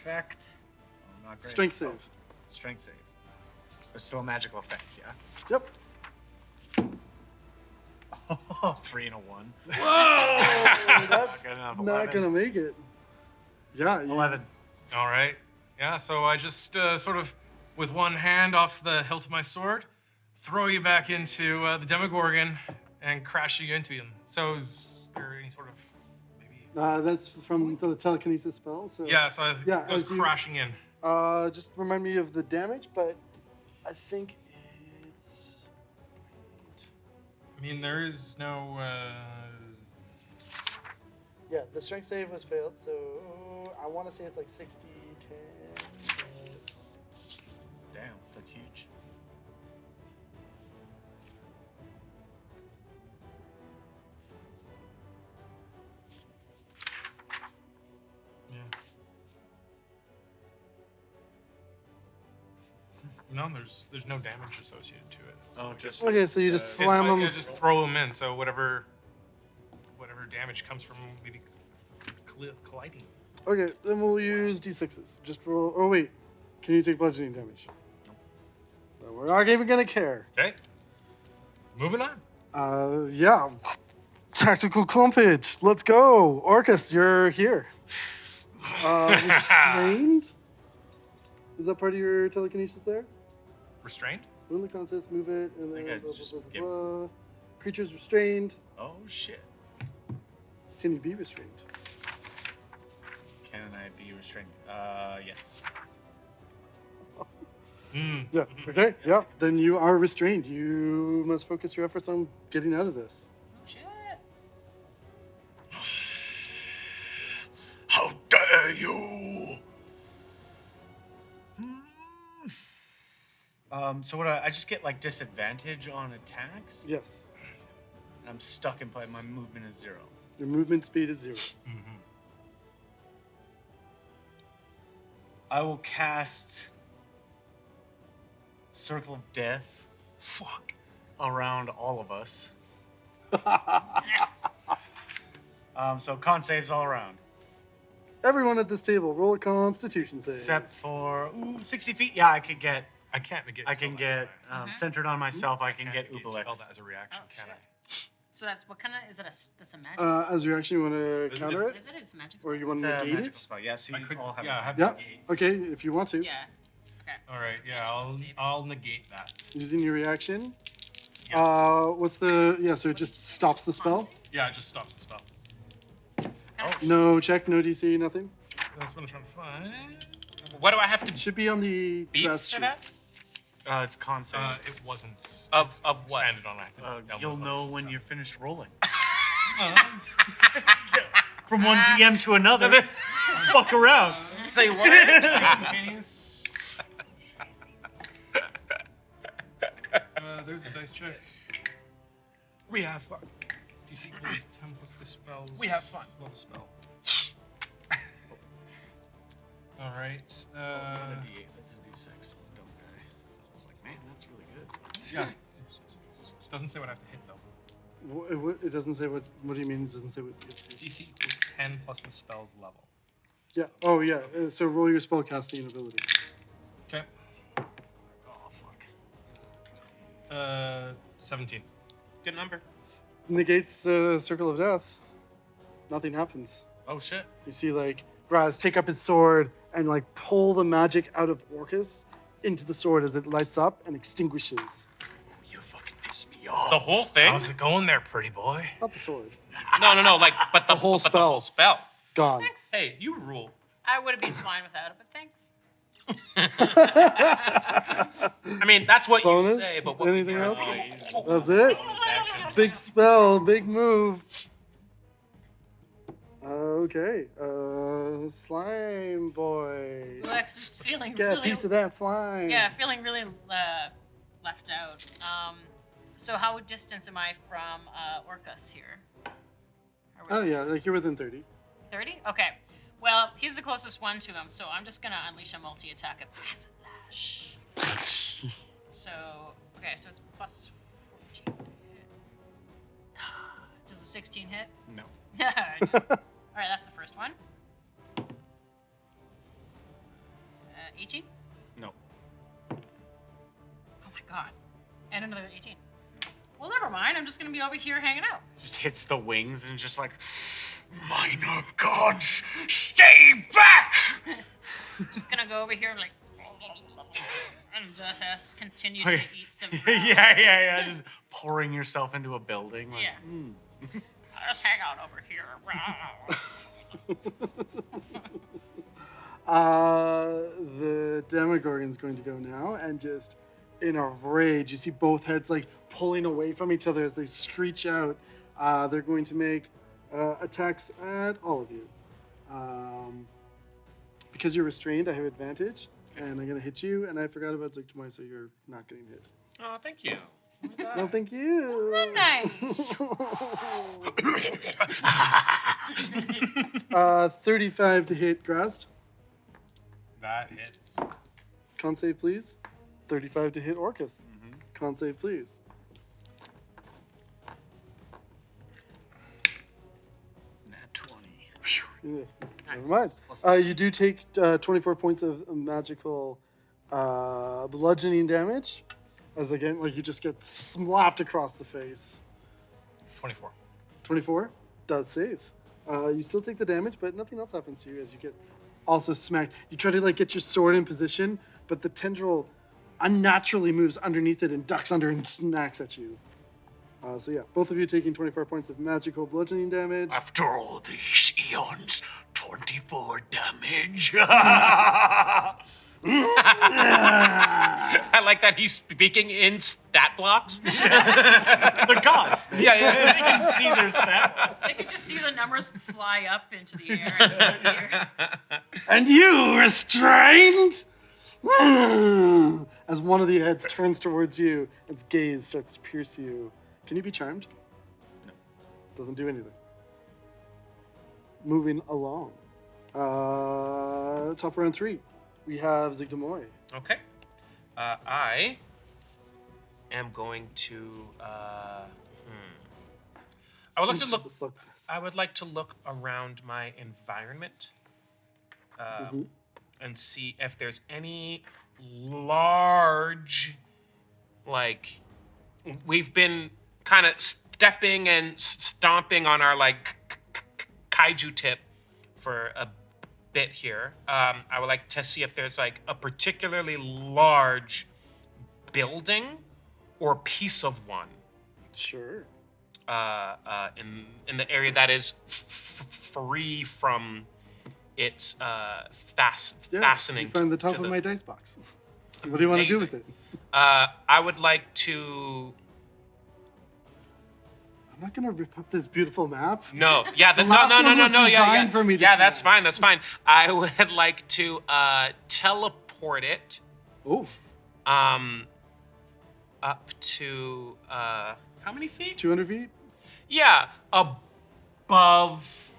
[SPEAKER 6] Effect. Oh, not great.
[SPEAKER 3] Strength save.
[SPEAKER 6] Strength save. It's still a magical effect, yeah?
[SPEAKER 3] Yep.
[SPEAKER 6] Oh, 3 and a 1.
[SPEAKER 3] Whoa! That's
[SPEAKER 6] Good enough.
[SPEAKER 3] not
[SPEAKER 6] 11.
[SPEAKER 3] gonna make it. Yeah.
[SPEAKER 6] 11.
[SPEAKER 7] All right. Yeah, so I just sort of, with one hand off the hilt of my sword, throw you back into the Demogorgon and crash you into him. So is there any sort of, maybe...
[SPEAKER 3] That's from the telekinesis spell. So
[SPEAKER 7] Yeah, so it
[SPEAKER 3] Yeah,
[SPEAKER 7] goes
[SPEAKER 3] as you-
[SPEAKER 7] crashing in.
[SPEAKER 3] just remind me of the damage, but I think it's.
[SPEAKER 7] I mean, there is no...
[SPEAKER 3] Yeah, the strength save was failed, so I want to say it's like 60, 10.
[SPEAKER 6] Damn, that's huge.
[SPEAKER 7] Yeah. No, there's no damage associated to it. So
[SPEAKER 6] Oh, just
[SPEAKER 3] Okay, so you just
[SPEAKER 7] It's
[SPEAKER 3] slam
[SPEAKER 7] like,
[SPEAKER 3] them.
[SPEAKER 7] yeah, just throw them in. So whatever damage comes from the colliding.
[SPEAKER 3] Okay, then we'll use d6s. Just roll. Oh wait, can you take bludgeoning damage? No. We're not even gonna care.
[SPEAKER 7] Okay. Moving on.
[SPEAKER 3] Yeah. Tactical clumpage. Let's go, Orcus. You're here. Restrained. Is that part of your telekinesis there?
[SPEAKER 7] Restrained.
[SPEAKER 3] Win the contest, move it, and then
[SPEAKER 6] think I
[SPEAKER 3] blah,
[SPEAKER 6] just
[SPEAKER 3] blah, blah,
[SPEAKER 6] give-
[SPEAKER 3] blah, blah. Creature's restrained.
[SPEAKER 6] Oh shit.
[SPEAKER 3] Continue to be restrained.
[SPEAKER 6] Can I be restrained? Yes.
[SPEAKER 3] Yeah. Okay. Yeah. Then you are restrained. You must focus your efforts on getting out of this.
[SPEAKER 4] Oh, shit.
[SPEAKER 1] How dare you!
[SPEAKER 6] So what? I just get like disadvantage on attacks.
[SPEAKER 3] Yes.
[SPEAKER 6] And I'm stuck in play. My movement is 0.
[SPEAKER 3] Your movement speed is 0.
[SPEAKER 6] I will cast Circle of Death.
[SPEAKER 1] Fuck.
[SPEAKER 6] Around all of us. So con saves all around.
[SPEAKER 3] Everyone at this table, roll a Constitution save.
[SPEAKER 6] Except for 60 feet. Yeah, I can get centered on myself. I can get
[SPEAKER 7] Spell
[SPEAKER 6] Juiblex.
[SPEAKER 7] that as a reaction,
[SPEAKER 4] Oh,
[SPEAKER 7] can I?
[SPEAKER 4] shit. So that's what kind of is that that's a magic?
[SPEAKER 3] As a reaction, you want to
[SPEAKER 7] Isn't
[SPEAKER 3] counter
[SPEAKER 7] it-
[SPEAKER 3] it,
[SPEAKER 4] Is it? It's a magic.
[SPEAKER 3] or you want
[SPEAKER 6] It's
[SPEAKER 3] to
[SPEAKER 6] a
[SPEAKER 3] negate
[SPEAKER 6] magical
[SPEAKER 3] it?
[SPEAKER 6] spell. Yeah, so
[SPEAKER 7] I
[SPEAKER 6] you
[SPEAKER 7] could,
[SPEAKER 6] all have
[SPEAKER 7] yeah, I have
[SPEAKER 3] Yeah.
[SPEAKER 7] negate.
[SPEAKER 3] Okay, if you want to.
[SPEAKER 4] Yeah. Okay.
[SPEAKER 7] All right, yeah, I'll negate that.
[SPEAKER 3] Using your reaction.
[SPEAKER 7] Yeah.
[SPEAKER 3] What's the So it just stops the spell.
[SPEAKER 7] Yeah, it just stops the spell.
[SPEAKER 3] No check, no DC, nothing.
[SPEAKER 7] That's what I'm trying to find.
[SPEAKER 5] What do I have to
[SPEAKER 3] Should be on the
[SPEAKER 5] beat
[SPEAKER 3] quest
[SPEAKER 5] for
[SPEAKER 3] sheet.
[SPEAKER 5] that?
[SPEAKER 6] it's con save.
[SPEAKER 7] It wasn't.
[SPEAKER 5] Of what?
[SPEAKER 7] Expanded on active.
[SPEAKER 6] You'll know when you're finished rolling. From one DM to another. Fuck around.
[SPEAKER 5] Say what?
[SPEAKER 7] Instantaneous. There's a dice check.
[SPEAKER 5] We have fun.
[SPEAKER 7] DC equals 10 plus the spells.
[SPEAKER 5] We have fun.
[SPEAKER 7] Level spell. All right.
[SPEAKER 6] A D8. That's a D6. Don't die. I was like, man, that's really good.
[SPEAKER 7] Yeah. Doesn't say what I have to hit though.
[SPEAKER 3] It doesn't say what. What do you mean? It doesn't say what.
[SPEAKER 7] DC equals 10 plus the spell's level.
[SPEAKER 3] Yeah. Oh yeah. So roll your spellcasting ability.
[SPEAKER 7] Okay.
[SPEAKER 6] Oh, fuck.
[SPEAKER 7] 17.
[SPEAKER 5] Good number.
[SPEAKER 3] Negates Circle of Death. Nothing happens.
[SPEAKER 6] Oh, shit.
[SPEAKER 3] You see like Graz'zt take up his sword and like pull the magic out of Orcus into the sword as it lights up and extinguishes.
[SPEAKER 6] You fucking pissed me off.
[SPEAKER 5] The whole thing?
[SPEAKER 7] How's it going there, pretty boy?
[SPEAKER 3] Not the sword.
[SPEAKER 5] No, like, but the
[SPEAKER 3] whole
[SPEAKER 5] but
[SPEAKER 3] spell.
[SPEAKER 5] The whole spell.
[SPEAKER 3] Gone.
[SPEAKER 4] Thanks.
[SPEAKER 5] Hey, you rule.
[SPEAKER 4] I would have been fine without it, but thanks.
[SPEAKER 5] I mean, that's what
[SPEAKER 3] Bonus?
[SPEAKER 5] you say, but what
[SPEAKER 3] Anything else?
[SPEAKER 5] Oh,
[SPEAKER 3] That's it. Big spell, big move. Okay. Slime boy.
[SPEAKER 4] Lex is feeling
[SPEAKER 3] Get a
[SPEAKER 4] really
[SPEAKER 3] piece of that slime.
[SPEAKER 4] yeah, feeling really left out. So how distant am I from Orcus here?
[SPEAKER 3] Oh yeah, like you're within 30.
[SPEAKER 4] 30? Okay. Well, he's the closest one to him, so I'm just gonna unleash a multi-attack of Acid Lash. So, okay, so it's plus 14 to hit. Does a 16 hit?
[SPEAKER 6] No.
[SPEAKER 4] Alright, that's the first one. 18?
[SPEAKER 6] No.
[SPEAKER 4] Oh my god. And another 18. Well, never mind. I'm just gonna be over here hanging out.
[SPEAKER 6] Just hits the wings and just like,
[SPEAKER 1] Minor gods, stay back!
[SPEAKER 4] Just gonna go over here and like, and just continue to
[SPEAKER 6] Okay.
[SPEAKER 4] eat some.
[SPEAKER 6] yeah. Just pouring yourself into a building. Like,
[SPEAKER 4] Yeah. I'll just hang out over here.
[SPEAKER 3] The Demogorgon's going to go now, and just in a rage, you see both heads like pulling away from each other as they screech out. They're going to make attacks at all of you. Because you're restrained, I have advantage, and I'm going to hit you. And I forgot about Zuggtmoy, so you're not getting hit.
[SPEAKER 5] Oh, thank you.
[SPEAKER 3] No, thank you.
[SPEAKER 4] Nice.
[SPEAKER 3] 35 to hit Graz'zt.
[SPEAKER 7] That hits.
[SPEAKER 3] Con save, please. 35 to hit Orcus. Con save, please.
[SPEAKER 6] Nat 20.
[SPEAKER 3] Yeah, never mind. You do take 24 points of magical bludgeoning damage. As again, like you just get slapped across the face.
[SPEAKER 7] 24.
[SPEAKER 3] 24 does save. You still take the damage, but nothing else happens to you as you get also smacked. You try to like get your sword in position, but the tendril unnaturally moves underneath it and ducks under and smacks at you. So yeah, both of you taking 24 points of magical bludgeoning damage.
[SPEAKER 1] After all these eons, 24 damage.
[SPEAKER 5] I like that he's speaking in stat blocks.
[SPEAKER 6] They're gods. Man.
[SPEAKER 5] Yeah.
[SPEAKER 6] They can see their stat blocks.
[SPEAKER 4] I could just see the numbers fly up into the air. And disappear.
[SPEAKER 3] And you, restrained? As one of the heads turns towards you, its gaze starts to pierce you. Can you be charmed? No. Doesn't do anything. Moving along. Top round 3. We have Zuggtmoy.
[SPEAKER 5] Okay. I am going to. I would like to look. I would like to look around my environment, and see if there's any large, like, we've been kind of stepping and stomping on our like kaiju tip for a bit here. I would like to see if there's like a particularly large building or piece of one.
[SPEAKER 3] Sure.
[SPEAKER 5] In the area that is free from its fastening.
[SPEAKER 3] You find the top
[SPEAKER 5] to
[SPEAKER 3] of my dice box. What do you want to do with it?
[SPEAKER 5] I would like to.
[SPEAKER 3] I'm not gonna rip up this beautiful map.
[SPEAKER 5] No, yeah,
[SPEAKER 3] The last one was designed for me to
[SPEAKER 5] yeah,
[SPEAKER 3] do
[SPEAKER 5] that's
[SPEAKER 3] that.
[SPEAKER 5] fine. That's fine. I would like to teleport it
[SPEAKER 3] Oh,
[SPEAKER 5] up to how many feet?
[SPEAKER 3] 200 feet?
[SPEAKER 5] Yeah, above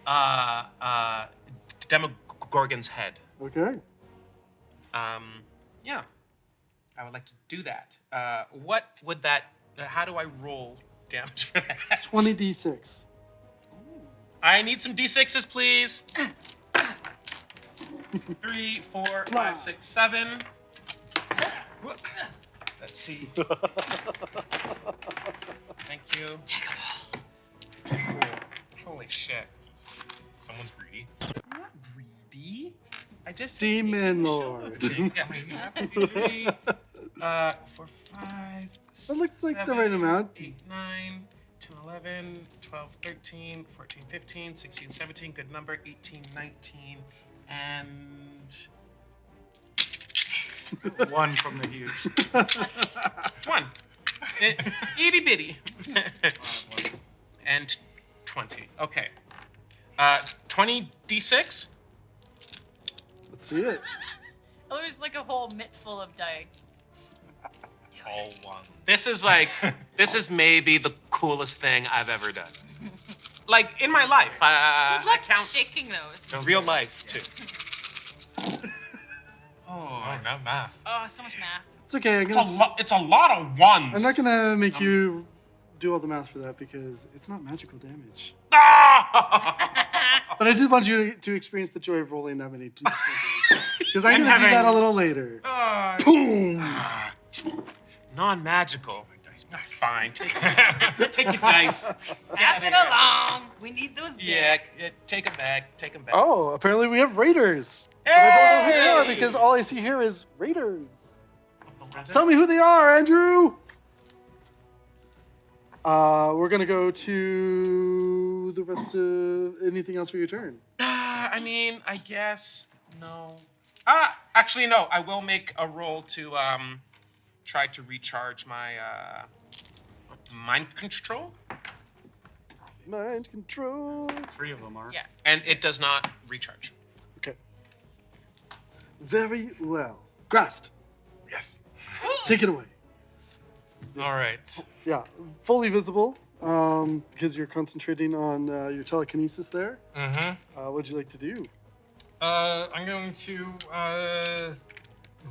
[SPEAKER 5] Demogorgon's head.
[SPEAKER 3] Okay.
[SPEAKER 5] Yeah, I would like to do that. What would that? How do I roll damage for that?
[SPEAKER 3] 20d6.
[SPEAKER 5] I need some d6s, please. 3, 4, 5, 6, 7. Whoop. Let's see. Thank you.
[SPEAKER 4] Take 'em all.
[SPEAKER 5] Cool. Holy shit. Someone's greedy. I'm not greedy. I just
[SPEAKER 3] Demon
[SPEAKER 5] show
[SPEAKER 3] Lord.
[SPEAKER 5] things. Yeah, wait, you have to do 3, 4, 5.
[SPEAKER 3] That looks like the right amount.
[SPEAKER 5] 8, 9, 10, 11, 12, 13, 14, 15, 16, 17. Good number. 18, 19, and
[SPEAKER 6] 1 from the huge.
[SPEAKER 5] 1. Itty bitty. And 20. Okay. 20 d6.
[SPEAKER 3] Let's see it.
[SPEAKER 4] Oh, there's like a whole mitt full of die.
[SPEAKER 5] All 1. This is maybe the coolest thing I've ever done. Like in my life.
[SPEAKER 4] Good
[SPEAKER 5] I
[SPEAKER 4] luck
[SPEAKER 5] count
[SPEAKER 4] shaking those.
[SPEAKER 5] real life too.
[SPEAKER 7] Oh, now math.
[SPEAKER 4] Oh, so much math.
[SPEAKER 3] It's okay.
[SPEAKER 1] It's a lot of ones.
[SPEAKER 3] I'm not gonna make you do all the math for that because it's not magical damage. But I did want you to experience the joy of rolling that many because I'm gonna do that a little later. Boom!
[SPEAKER 5] Non-magical. Fine. Take your dice.
[SPEAKER 4] Pass it along. We need those.
[SPEAKER 5] Yeah, take them back. Take them back.
[SPEAKER 3] Oh, apparently we have raiders. But I don't know who they are because all I see here is raiders. Tell me who they are, Andrew. We're gonna go to the rest of anything else for your turn.
[SPEAKER 5] I mean, I guess no. Actually, no. I will make a roll to try to recharge my mind control,
[SPEAKER 3] Mind control.
[SPEAKER 6] 3 of them are.
[SPEAKER 4] Yeah.
[SPEAKER 5] and it does not recharge.
[SPEAKER 3] Okay. Very well. Graz'zt,
[SPEAKER 7] Yes.
[SPEAKER 3] take it away.
[SPEAKER 7] All right.
[SPEAKER 3] Yeah, fully visible because you're concentrating on your telekinesis there.
[SPEAKER 7] Mm-hmm.
[SPEAKER 3] What'd you like to do?
[SPEAKER 7] I'm going to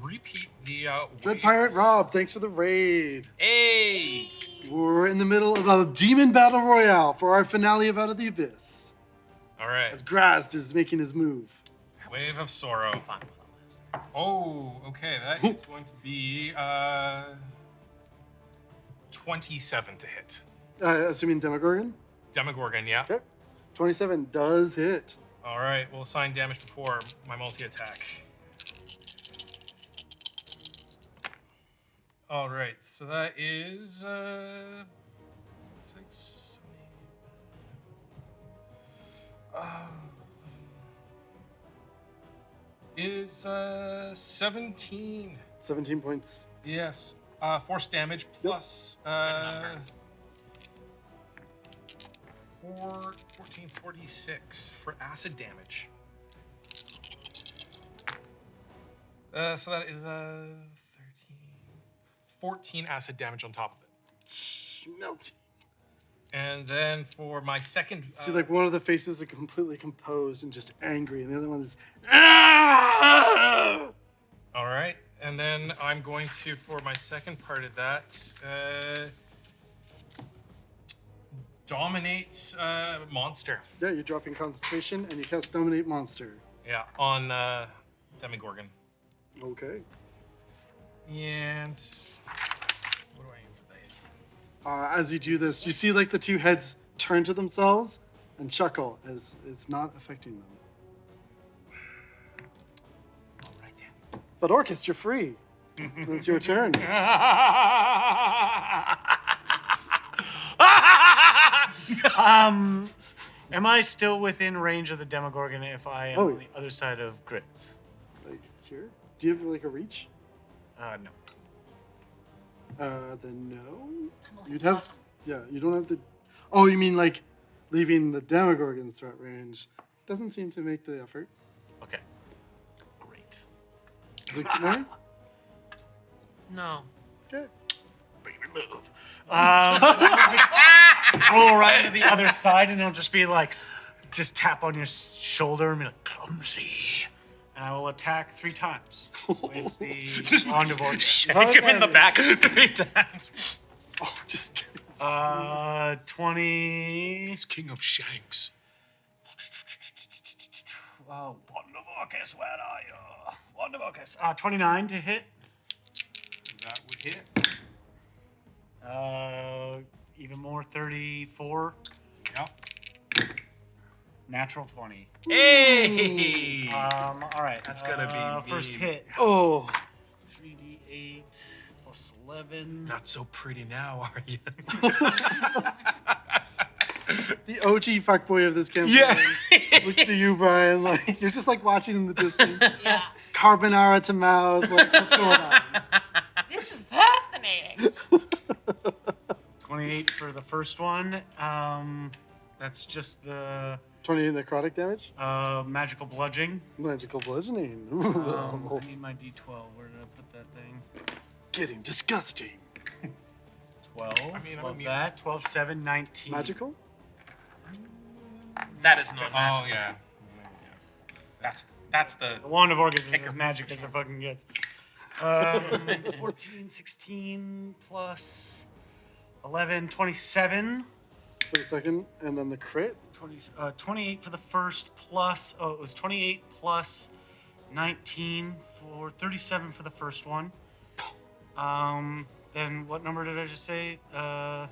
[SPEAKER 7] repeat the
[SPEAKER 3] Dread
[SPEAKER 7] wave.
[SPEAKER 3] Pirate Rob, thanks for the raid.
[SPEAKER 5] Hey.
[SPEAKER 3] We're in the middle of a demon battle royale for our finale of Out of the Abyss.
[SPEAKER 7] All right.
[SPEAKER 3] As Graz'zt is making his move.
[SPEAKER 7] Wave of sorrow. Oh, okay. That is going to be 27 to hit.
[SPEAKER 3] Assuming Demogorgon?
[SPEAKER 7] Demogorgon, yeah.
[SPEAKER 3] Okay. 27 does hit.
[SPEAKER 7] All right. We'll assign damage before my multi-attack. All right. So that is 6, 7, 8. Is 17.
[SPEAKER 3] 17 points.
[SPEAKER 7] Yes. Force damage plus 14, 46 for acid damage. So that is 13, 14 acid damage on top of it.
[SPEAKER 3] Melting.
[SPEAKER 7] And then for my second,
[SPEAKER 3] See, like one of the faces is completely composed and just angry, and the other one's.
[SPEAKER 7] all right, and then I'm going to, for my second part of that, dominate monster.
[SPEAKER 3] Yeah, you're dropping concentration, and you cast Dominate Monster.
[SPEAKER 7] Yeah, on Demogorgon.
[SPEAKER 3] Okay.
[SPEAKER 7] And what do I aim for that?
[SPEAKER 3] As you do this, you see like the two heads turn to themselves and chuckle as it's not affecting them.
[SPEAKER 7] All right then.
[SPEAKER 3] But Orcus, you're free. It's your turn.
[SPEAKER 6] Am I still within range of the Demogorgon if I am on the other side of Graz'zt?
[SPEAKER 3] Like here? Do you have like a reach?
[SPEAKER 6] No.
[SPEAKER 3] Then no. You'd have. Yeah, you don't have to. Oh, you mean like leaving the Demogorgon's threat range? Doesn't seem to make the effort.
[SPEAKER 6] Okay. Great.
[SPEAKER 3] Zuggtmoy?
[SPEAKER 5] No.
[SPEAKER 3] Okay.
[SPEAKER 6] Baby love. Roll right to the other side, and it'll just be like, just tap on your shoulder and be like, clumsy. And I will attack 3 times with the Wand of Orcus.
[SPEAKER 5] Shake him in the back 3 times.
[SPEAKER 3] Oh, just kidding.
[SPEAKER 6] 20.
[SPEAKER 5] He's king of shanks.
[SPEAKER 6] Wand of Orcus, where are you? Wand of Orcus. 29 to hit.
[SPEAKER 7] That would hit.
[SPEAKER 6] Even more, 34.
[SPEAKER 7] Yep.
[SPEAKER 6] Natural 20.
[SPEAKER 5] Hey!
[SPEAKER 6] All right.
[SPEAKER 5] That's gonna be
[SPEAKER 6] first
[SPEAKER 5] mean.
[SPEAKER 6] hit.
[SPEAKER 3] Oh.
[SPEAKER 6] 3d8 plus 11.
[SPEAKER 5] Not so pretty now, are you?
[SPEAKER 3] The OG fuckboy of this campaign.
[SPEAKER 5] Yeah.
[SPEAKER 3] Looks to you, Brian. Like you're just like watching in the distance.
[SPEAKER 4] Yeah.
[SPEAKER 3] Carbonara to mouth. Like, what's going on?
[SPEAKER 4] This is fascinating.
[SPEAKER 6] 28 for the first one. That's just the
[SPEAKER 3] 28 necrotic damage.
[SPEAKER 6] magical bludgeoning.
[SPEAKER 3] Magical bludgeoning.
[SPEAKER 6] I need my d12. Where did I put that thing?
[SPEAKER 3] Getting disgusting.
[SPEAKER 6] 12.
[SPEAKER 7] I mean, I'm
[SPEAKER 6] Love
[SPEAKER 7] immune.
[SPEAKER 6] that. 12, 7, 19.
[SPEAKER 3] Magical?
[SPEAKER 5] That is not
[SPEAKER 7] Oh
[SPEAKER 5] magic.
[SPEAKER 7] yeah.
[SPEAKER 5] That's the.
[SPEAKER 6] The Wand of Orcus is as magic as it fucking gets. 14, 16 plus 11, 27.
[SPEAKER 3] For the second, and then the crit.
[SPEAKER 6] 28 for the first plus, it was 28 plus 19 for 37 for the first one. Then what number did I just say? That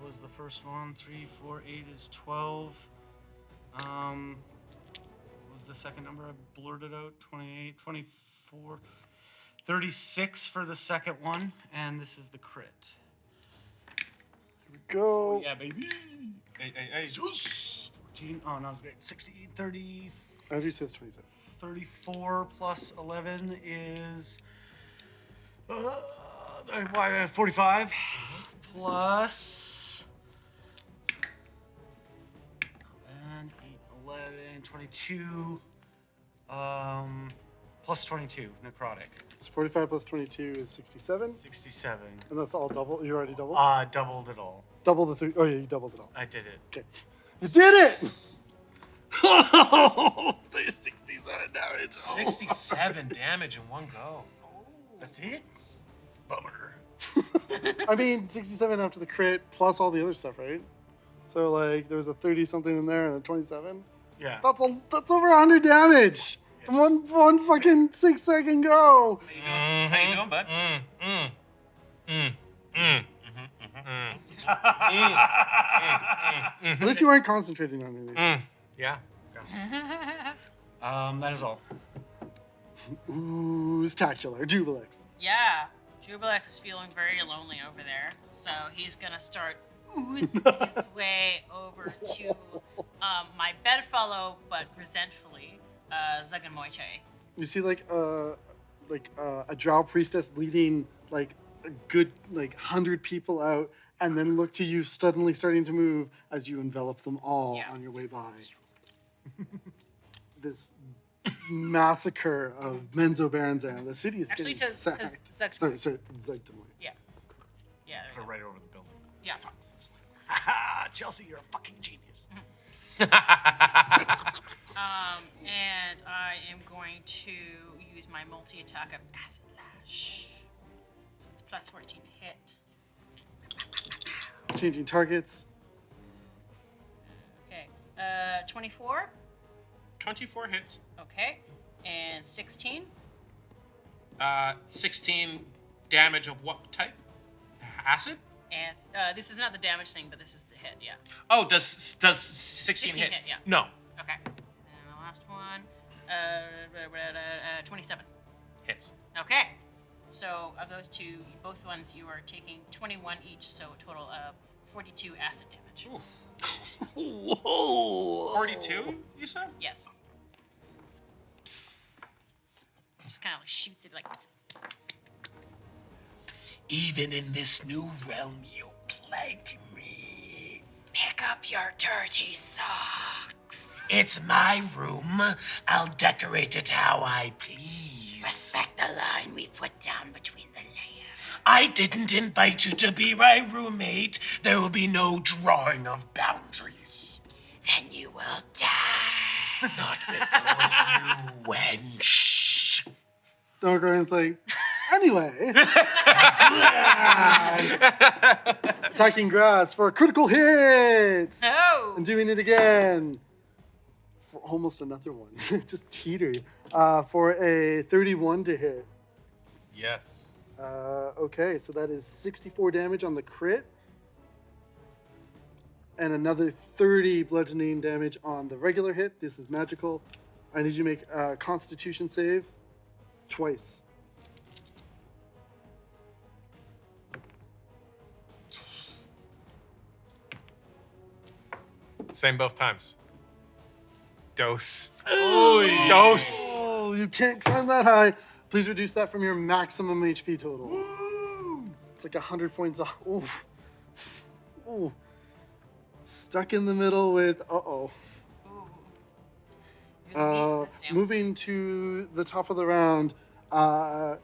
[SPEAKER 6] was the first one. 3, 4, 8 is 12. What was the second number I blurted out? 28, 24, 36 for the second one. And this is the crit.
[SPEAKER 3] Go.
[SPEAKER 6] Yeah, baby.
[SPEAKER 5] Hey.
[SPEAKER 6] 14, oh, no, it's great. 16, 30,
[SPEAKER 3] Andrew says 27.
[SPEAKER 6] 34 plus 11 is 45 plus 11, 8, 11, 22 plus 22 necrotic.
[SPEAKER 3] It's 45 plus 22 is 67.
[SPEAKER 6] 67.
[SPEAKER 3] And that's all double. You already doubled?
[SPEAKER 6] Doubled it all.
[SPEAKER 3] Double the 3. Oh, yeah, you doubled it all.
[SPEAKER 6] I did it.
[SPEAKER 3] Okay. You did it! Oh, there's 67 damage.
[SPEAKER 5] 67 damage in one go.
[SPEAKER 6] That's it?
[SPEAKER 5] Bummer.
[SPEAKER 3] I mean, 67 after the crit plus all the other stuff, right? So, like, there was a 30 something in there and a 27.
[SPEAKER 6] Yeah.
[SPEAKER 3] That's over 100 damage. In one fucking 6-second go.
[SPEAKER 5] How you doing, bud?
[SPEAKER 3] At least you weren't concentrating on anything.
[SPEAKER 7] Yeah.
[SPEAKER 6] That is all.
[SPEAKER 3] Ooh, spectacular. Juiblex.
[SPEAKER 4] Yeah. Juiblex is feeling very lonely over there. So he's going to start ooze his way over to my bedfellow, but resentfully, Zuggtmoy.
[SPEAKER 3] You see like a drow priestess leading like a good 100 people out, and then look to you suddenly starting to move as you envelop them all on your way by. This massacre of Menzobarenzan. The city is
[SPEAKER 4] Actually,
[SPEAKER 3] getting
[SPEAKER 4] to
[SPEAKER 3] sacked.
[SPEAKER 4] Zuggtmoy.
[SPEAKER 3] Sorry, Zuggtmoy.
[SPEAKER 4] Yeah. Yeah. There we go.
[SPEAKER 6] Right over the building.
[SPEAKER 4] Yeah.
[SPEAKER 6] Ha! Chelsea, you're a fucking genius.
[SPEAKER 4] And I am going to use my multi-attack of Acid Lash. So it's plus 14 to hit.
[SPEAKER 3] Changing targets.
[SPEAKER 4] Okay. 24.
[SPEAKER 5] 24 hits.
[SPEAKER 4] Okay. And 16.
[SPEAKER 5] 16 damage of what type? Acid?
[SPEAKER 4] And this is not the damage thing, but this is the hit, yeah.
[SPEAKER 5] Oh, does 16 hit?
[SPEAKER 4] hit, yeah.
[SPEAKER 5] No.
[SPEAKER 4] Okay. And the last one, 27.
[SPEAKER 5] Hits.
[SPEAKER 4] Okay. So of those two, both ones, you are taking 21 each, so a total of 42 acid damage.
[SPEAKER 3] Whoa!
[SPEAKER 5] 42, you said?
[SPEAKER 4] Yes. Just kind of like shoots it like.
[SPEAKER 1] Even in this new realm, you plague me.
[SPEAKER 4] Pick up your dirty socks.
[SPEAKER 1] It's my room. I'll decorate it how I please.
[SPEAKER 4] Respect the line we put down between the layers.
[SPEAKER 1] I didn't invite you to be my roommate. There will be no drawing of boundaries.
[SPEAKER 4] Then you will die.
[SPEAKER 1] Not before you, wench.
[SPEAKER 3] Demogorgon's like, anyway. Attacking grass for a critical hit.
[SPEAKER 4] No.
[SPEAKER 3] And doing it again. For almost another one. Just teetered. For a 31 to hit.
[SPEAKER 7] Yes.
[SPEAKER 3] Okay, so that is 64 damage on the crit. And another 30 bludgeoning damage on the regular hit. This is magical. I need you to make a Constitution save twice.
[SPEAKER 7] Same both times. Dose. Dose.
[SPEAKER 3] Oh, you can't climb that high. Please reduce that from your maximum HP total. It's like 100 points off. Oof. Ooh. Stuck in the middle with,
[SPEAKER 4] Ooh.
[SPEAKER 3] moving to the top of the round, top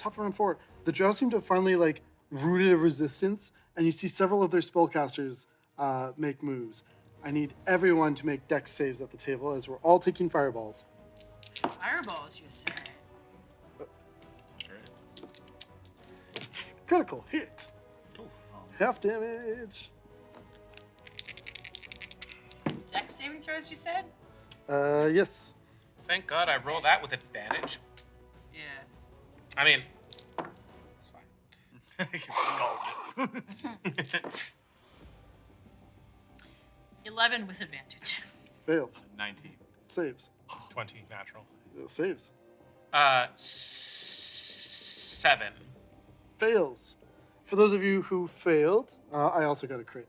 [SPEAKER 3] of round 4, the Drow seem to have finally like rooted a resistance, and you see several of their spellcasters make moves. I need everyone to make dex saves at the table as we're all taking fireballs.
[SPEAKER 4] Fireballs, you say?
[SPEAKER 3] Critical hit. Half damage.
[SPEAKER 4] Dex saving throws, you said?
[SPEAKER 3] Yes.
[SPEAKER 5] Thank God I roll that with advantage.
[SPEAKER 4] Yeah.
[SPEAKER 5] I mean, it's fine.
[SPEAKER 4] 11 with advantage.
[SPEAKER 3] Fails.
[SPEAKER 6] 19.
[SPEAKER 3] Saves.
[SPEAKER 7] 20 natural.
[SPEAKER 3] Saves.
[SPEAKER 5] 7.
[SPEAKER 3] Fails. For those of you who failed, I also got a crit.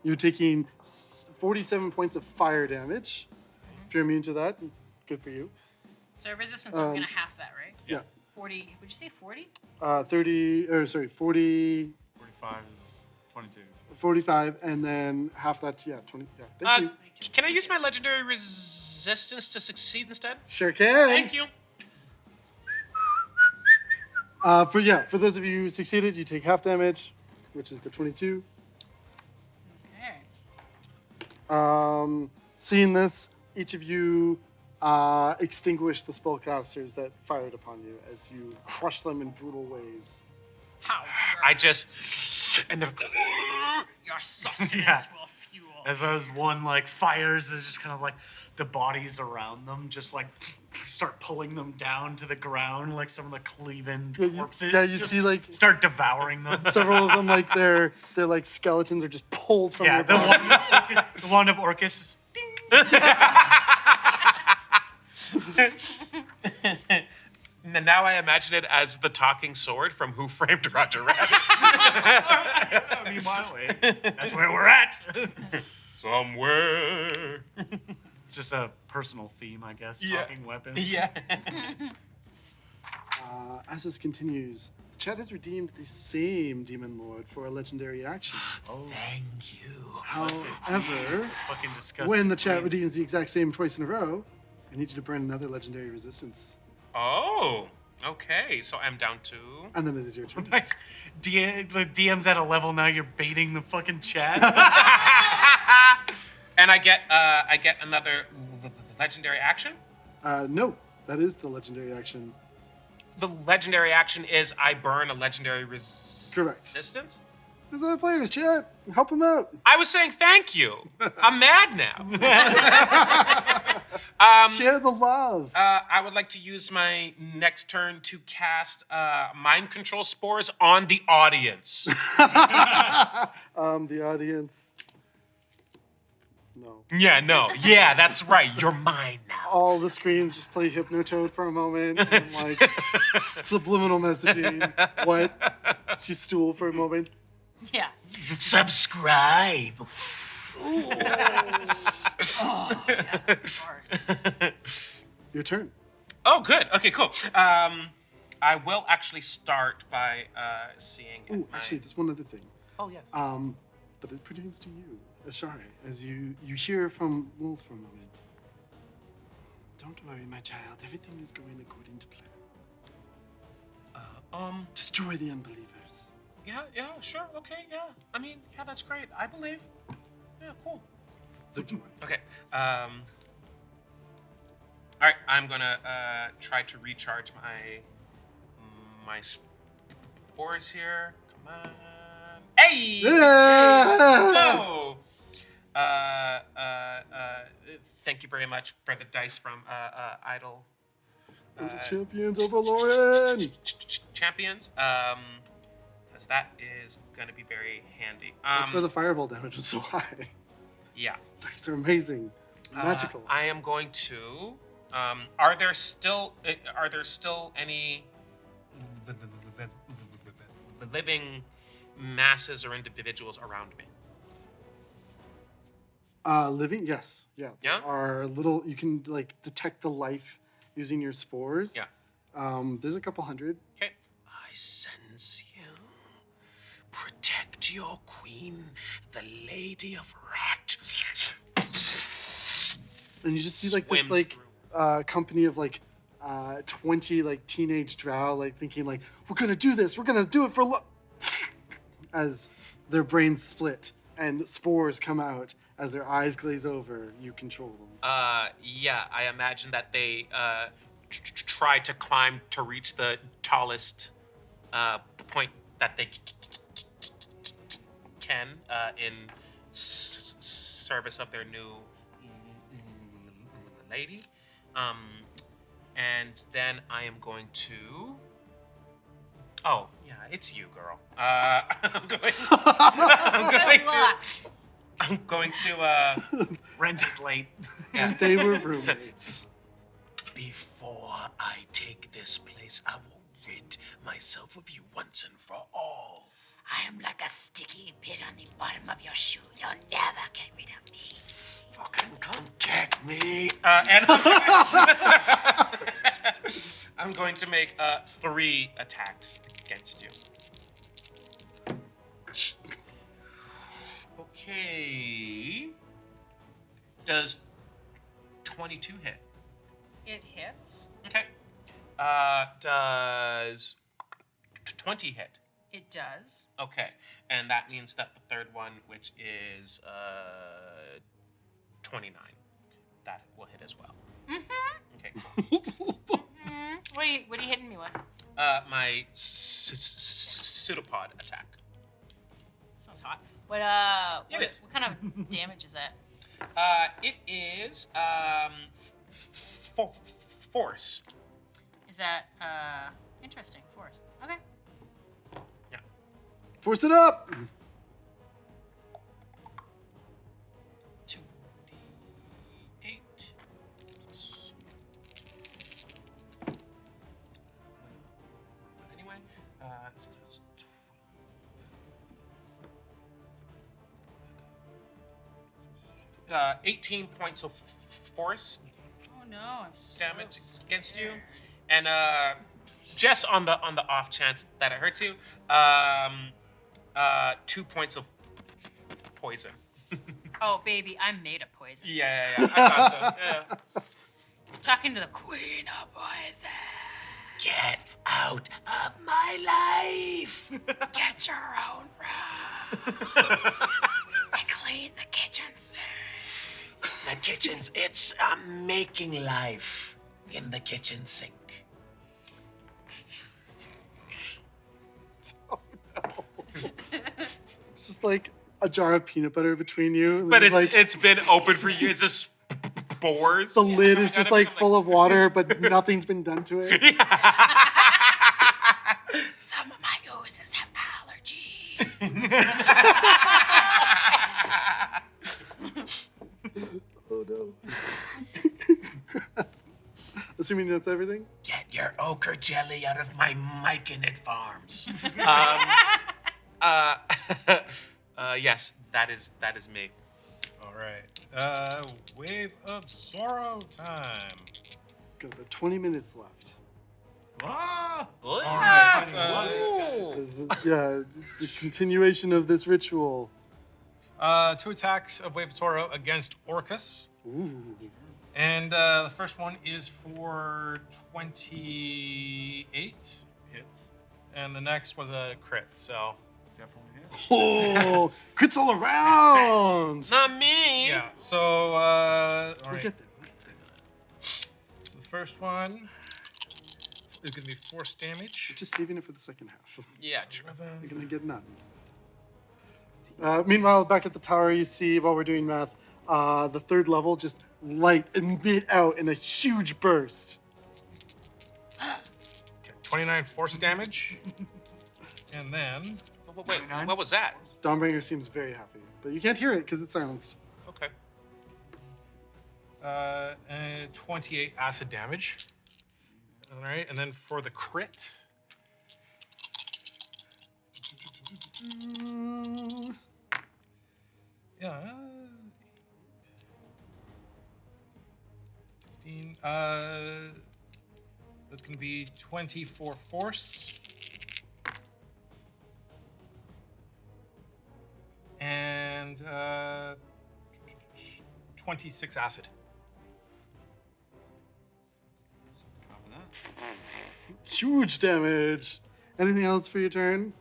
[SPEAKER 3] You're taking 47 points of fire damage. If you're immune to that, good for you.
[SPEAKER 4] So resistance, I'm going to half that, right?
[SPEAKER 3] Yeah.
[SPEAKER 4] 40, would you say 40?
[SPEAKER 3] 40,
[SPEAKER 6] 45 is 22.
[SPEAKER 3] 45, and then half that, 20. Yeah, thank you.
[SPEAKER 5] Can I use my legendary resistance to succeed instead?
[SPEAKER 3] Sure can.
[SPEAKER 5] Thank you.
[SPEAKER 3] For those of you who succeeded, you take half damage, which is the 22.
[SPEAKER 4] Okay.
[SPEAKER 3] Seeing this, each of you extinguish the spellcasters that fired upon you as you crush them in brutal ways.
[SPEAKER 4] How?
[SPEAKER 5] I just and then
[SPEAKER 4] Your sustenance will fuel.
[SPEAKER 6] As those one like fires, there's just kind of like the bodies around them just like start pulling them down to the ground, like some of the cleaving corpses.
[SPEAKER 3] Yeah, you
[SPEAKER 6] just
[SPEAKER 3] see like
[SPEAKER 6] start devouring them.
[SPEAKER 3] several of them, like their like skeletons are just pulled from
[SPEAKER 6] Yeah,
[SPEAKER 3] their body.
[SPEAKER 6] the one of Orcus.
[SPEAKER 5] now I imagine it as the talking sword from Who Framed Roger Rabbit.
[SPEAKER 6] I mean, that's where we're at.
[SPEAKER 5] Somewhere.
[SPEAKER 6] It's just a personal theme, I guess.
[SPEAKER 5] Yeah.
[SPEAKER 6] Talking weapons.
[SPEAKER 5] Yeah.
[SPEAKER 3] As this continues, the chat has redeemed the same Demon Lord for a legendary action.
[SPEAKER 1] Thank you.
[SPEAKER 3] However,
[SPEAKER 6] Fucking disgusting.
[SPEAKER 3] when the chat redeems the exact same twice in a row, I need you to burn another legendary resistance.
[SPEAKER 5] Oh, okay. So I'm down to.
[SPEAKER 3] And then it is your turn.
[SPEAKER 6] Nice. The DM's at a level now. You're baiting the fucking chat.
[SPEAKER 5] And I get another legendary action.
[SPEAKER 3] No, that is the legendary action.
[SPEAKER 5] The legendary action is I burn a legendary
[SPEAKER 3] Correct.
[SPEAKER 5] resistance.
[SPEAKER 3] There's other players, chat. Help them out.
[SPEAKER 5] I was saying thank you. I'm mad now.
[SPEAKER 3] Share the love.
[SPEAKER 5] I would like to use my next turn to cast mind control spores on the audience.
[SPEAKER 3] The audience. No.
[SPEAKER 5] Yeah, no. Yeah, that's right. You're mine now.
[SPEAKER 3] All the screens just play Hypnotoad for a moment. And like subliminal messaging. What? She's stool for a moment.
[SPEAKER 4] Yeah.
[SPEAKER 1] Subscribe.
[SPEAKER 4] Oh, yeah, of course.
[SPEAKER 3] Your turn.
[SPEAKER 5] Oh, good. Okay, cool. I will actually start by seeing.
[SPEAKER 3] Ooh, actually, there's one other thing.
[SPEAKER 5] Oh yes.
[SPEAKER 3] But it pertains to you, Ashare, as you hear from Wolf for a moment. Don't worry, my child. Everything is going according to plan. Destroy the unbelievers.
[SPEAKER 5] Yeah, sure. Okay, yeah. I mean, yeah, that's great. I believe. Yeah, cool.
[SPEAKER 3] Zuggtmoy.
[SPEAKER 5] Okay. All right. I'm gonna try to recharge my spores here. Come on. Hey!
[SPEAKER 3] Yeah!
[SPEAKER 5] Whoa! Thank you very much for the dice from Idol
[SPEAKER 3] Champions of Alain.
[SPEAKER 5] Champions. Because that is gonna be very handy.
[SPEAKER 3] That's why the fireball damage was so high.
[SPEAKER 5] Yeah.
[SPEAKER 3] Dice are amazing. Magical.
[SPEAKER 5] I am going to. Are there still any living masses or individuals around me?
[SPEAKER 3] Living, yes. Yeah.
[SPEAKER 5] Yeah?
[SPEAKER 3] There are little, you can like detect the life using your spores.
[SPEAKER 5] Yeah.
[SPEAKER 3] There's a couple hundred.
[SPEAKER 5] Okay.
[SPEAKER 1] I sense you. Protect your queen, the Lady of Rat.
[SPEAKER 3] And you just see like this
[SPEAKER 5] Swims
[SPEAKER 3] like company of like 20 like teenage drow like thinking like, we're gonna do this, we're gonna do it for as their brains split and spores come out as their eyes glaze over, you control them.
[SPEAKER 5] Yeah, I imagine that they try to climb to reach the tallest point that they can in service of their new lady. And then I am going to. Oh, yeah, it's you, girl. I'm going to.
[SPEAKER 6] Rent is late.
[SPEAKER 5] Yeah.
[SPEAKER 3] They were roommates.
[SPEAKER 1] Before I take this place, I will rid myself of you once and for all.
[SPEAKER 2] I am like a sticky pit on the bottom of your shoe. You'll never get rid of me.
[SPEAKER 1] Fucking come get me.
[SPEAKER 5] And I'm going to make 3 attacks against you. Okay. Does 22 hit?
[SPEAKER 4] It hits.
[SPEAKER 5] Okay. Does 20 hit?
[SPEAKER 4] It does.
[SPEAKER 5] Okay. And that means that the third one, which is 29, that will hit as well.
[SPEAKER 4] Mm-hmm.
[SPEAKER 5] Okay, cool.
[SPEAKER 4] What are you hitting me with?
[SPEAKER 5] My pseudopod attack.
[SPEAKER 4] Sounds hot. What
[SPEAKER 5] It is.
[SPEAKER 4] what kind of damage is that?
[SPEAKER 5] It is force.
[SPEAKER 4] Is that interesting? Force. Okay.
[SPEAKER 5] Yeah.
[SPEAKER 3] Force it up!
[SPEAKER 5] 2d8 plus 18 points of force
[SPEAKER 4] Oh no, I'm so
[SPEAKER 5] damage against you,
[SPEAKER 4] scared.
[SPEAKER 5] and just on the off chance that it hurts you, 2 points of poison.
[SPEAKER 4] Oh baby, I'm made of poison.
[SPEAKER 5] Yeah. I thought so. Yeah.
[SPEAKER 4] Talking to the queen of poison.
[SPEAKER 1] Get out of my life!
[SPEAKER 4] Get your own room. And clean the kitchen sink.
[SPEAKER 1] The kitchen's, I'm making life in the kitchen sink.
[SPEAKER 3] Oh no. It's just like a jar of peanut butter between you. And
[SPEAKER 5] But
[SPEAKER 3] then,
[SPEAKER 5] it's been open for you. It's just spores.
[SPEAKER 3] the lid is just like full of water, but nothing's been done to it.
[SPEAKER 4] Some of my oozes have allergies.
[SPEAKER 3] Oh no. Assuming that's everything?
[SPEAKER 1] Get your ochre jelly out of my myconid farms.
[SPEAKER 5] Yes, that is me.
[SPEAKER 7] All right. Wave of sorrow time.
[SPEAKER 3] Got about 20 minutes left.
[SPEAKER 6] Ah!
[SPEAKER 7] All right.
[SPEAKER 3] This is, the continuation of this ritual.
[SPEAKER 7] 2 attacks of Wave of Sorrow against Orcus.
[SPEAKER 3] Ooh.
[SPEAKER 7] And the first one is for 28.
[SPEAKER 6] Hits.
[SPEAKER 7] And the next was a crit, so.
[SPEAKER 6] Definitely hits.
[SPEAKER 3] Oh, crits all around.
[SPEAKER 5] Not me.
[SPEAKER 7] Yeah, so. All
[SPEAKER 3] We'll
[SPEAKER 7] right.
[SPEAKER 3] get there.
[SPEAKER 7] So the first one is going to be force damage.
[SPEAKER 3] Just saving it for the second half.
[SPEAKER 5] Yeah, true.
[SPEAKER 3] You're gonna get none. Meanwhile, back at the tower, you see, while we're doing math, the third level just light emit out in a huge burst.
[SPEAKER 7] Okay, 29 force damage. And then.
[SPEAKER 5] Wait, what was that?
[SPEAKER 3] Dawnbringer seems very happy, but you can't hear it because it's silenced.
[SPEAKER 5] Okay.
[SPEAKER 7] 28 acid damage. All right, and then for the crit. Yeah. 15. That's going to be 24 force. And 26 acid.
[SPEAKER 3] Huge damage. Anything else for your turn?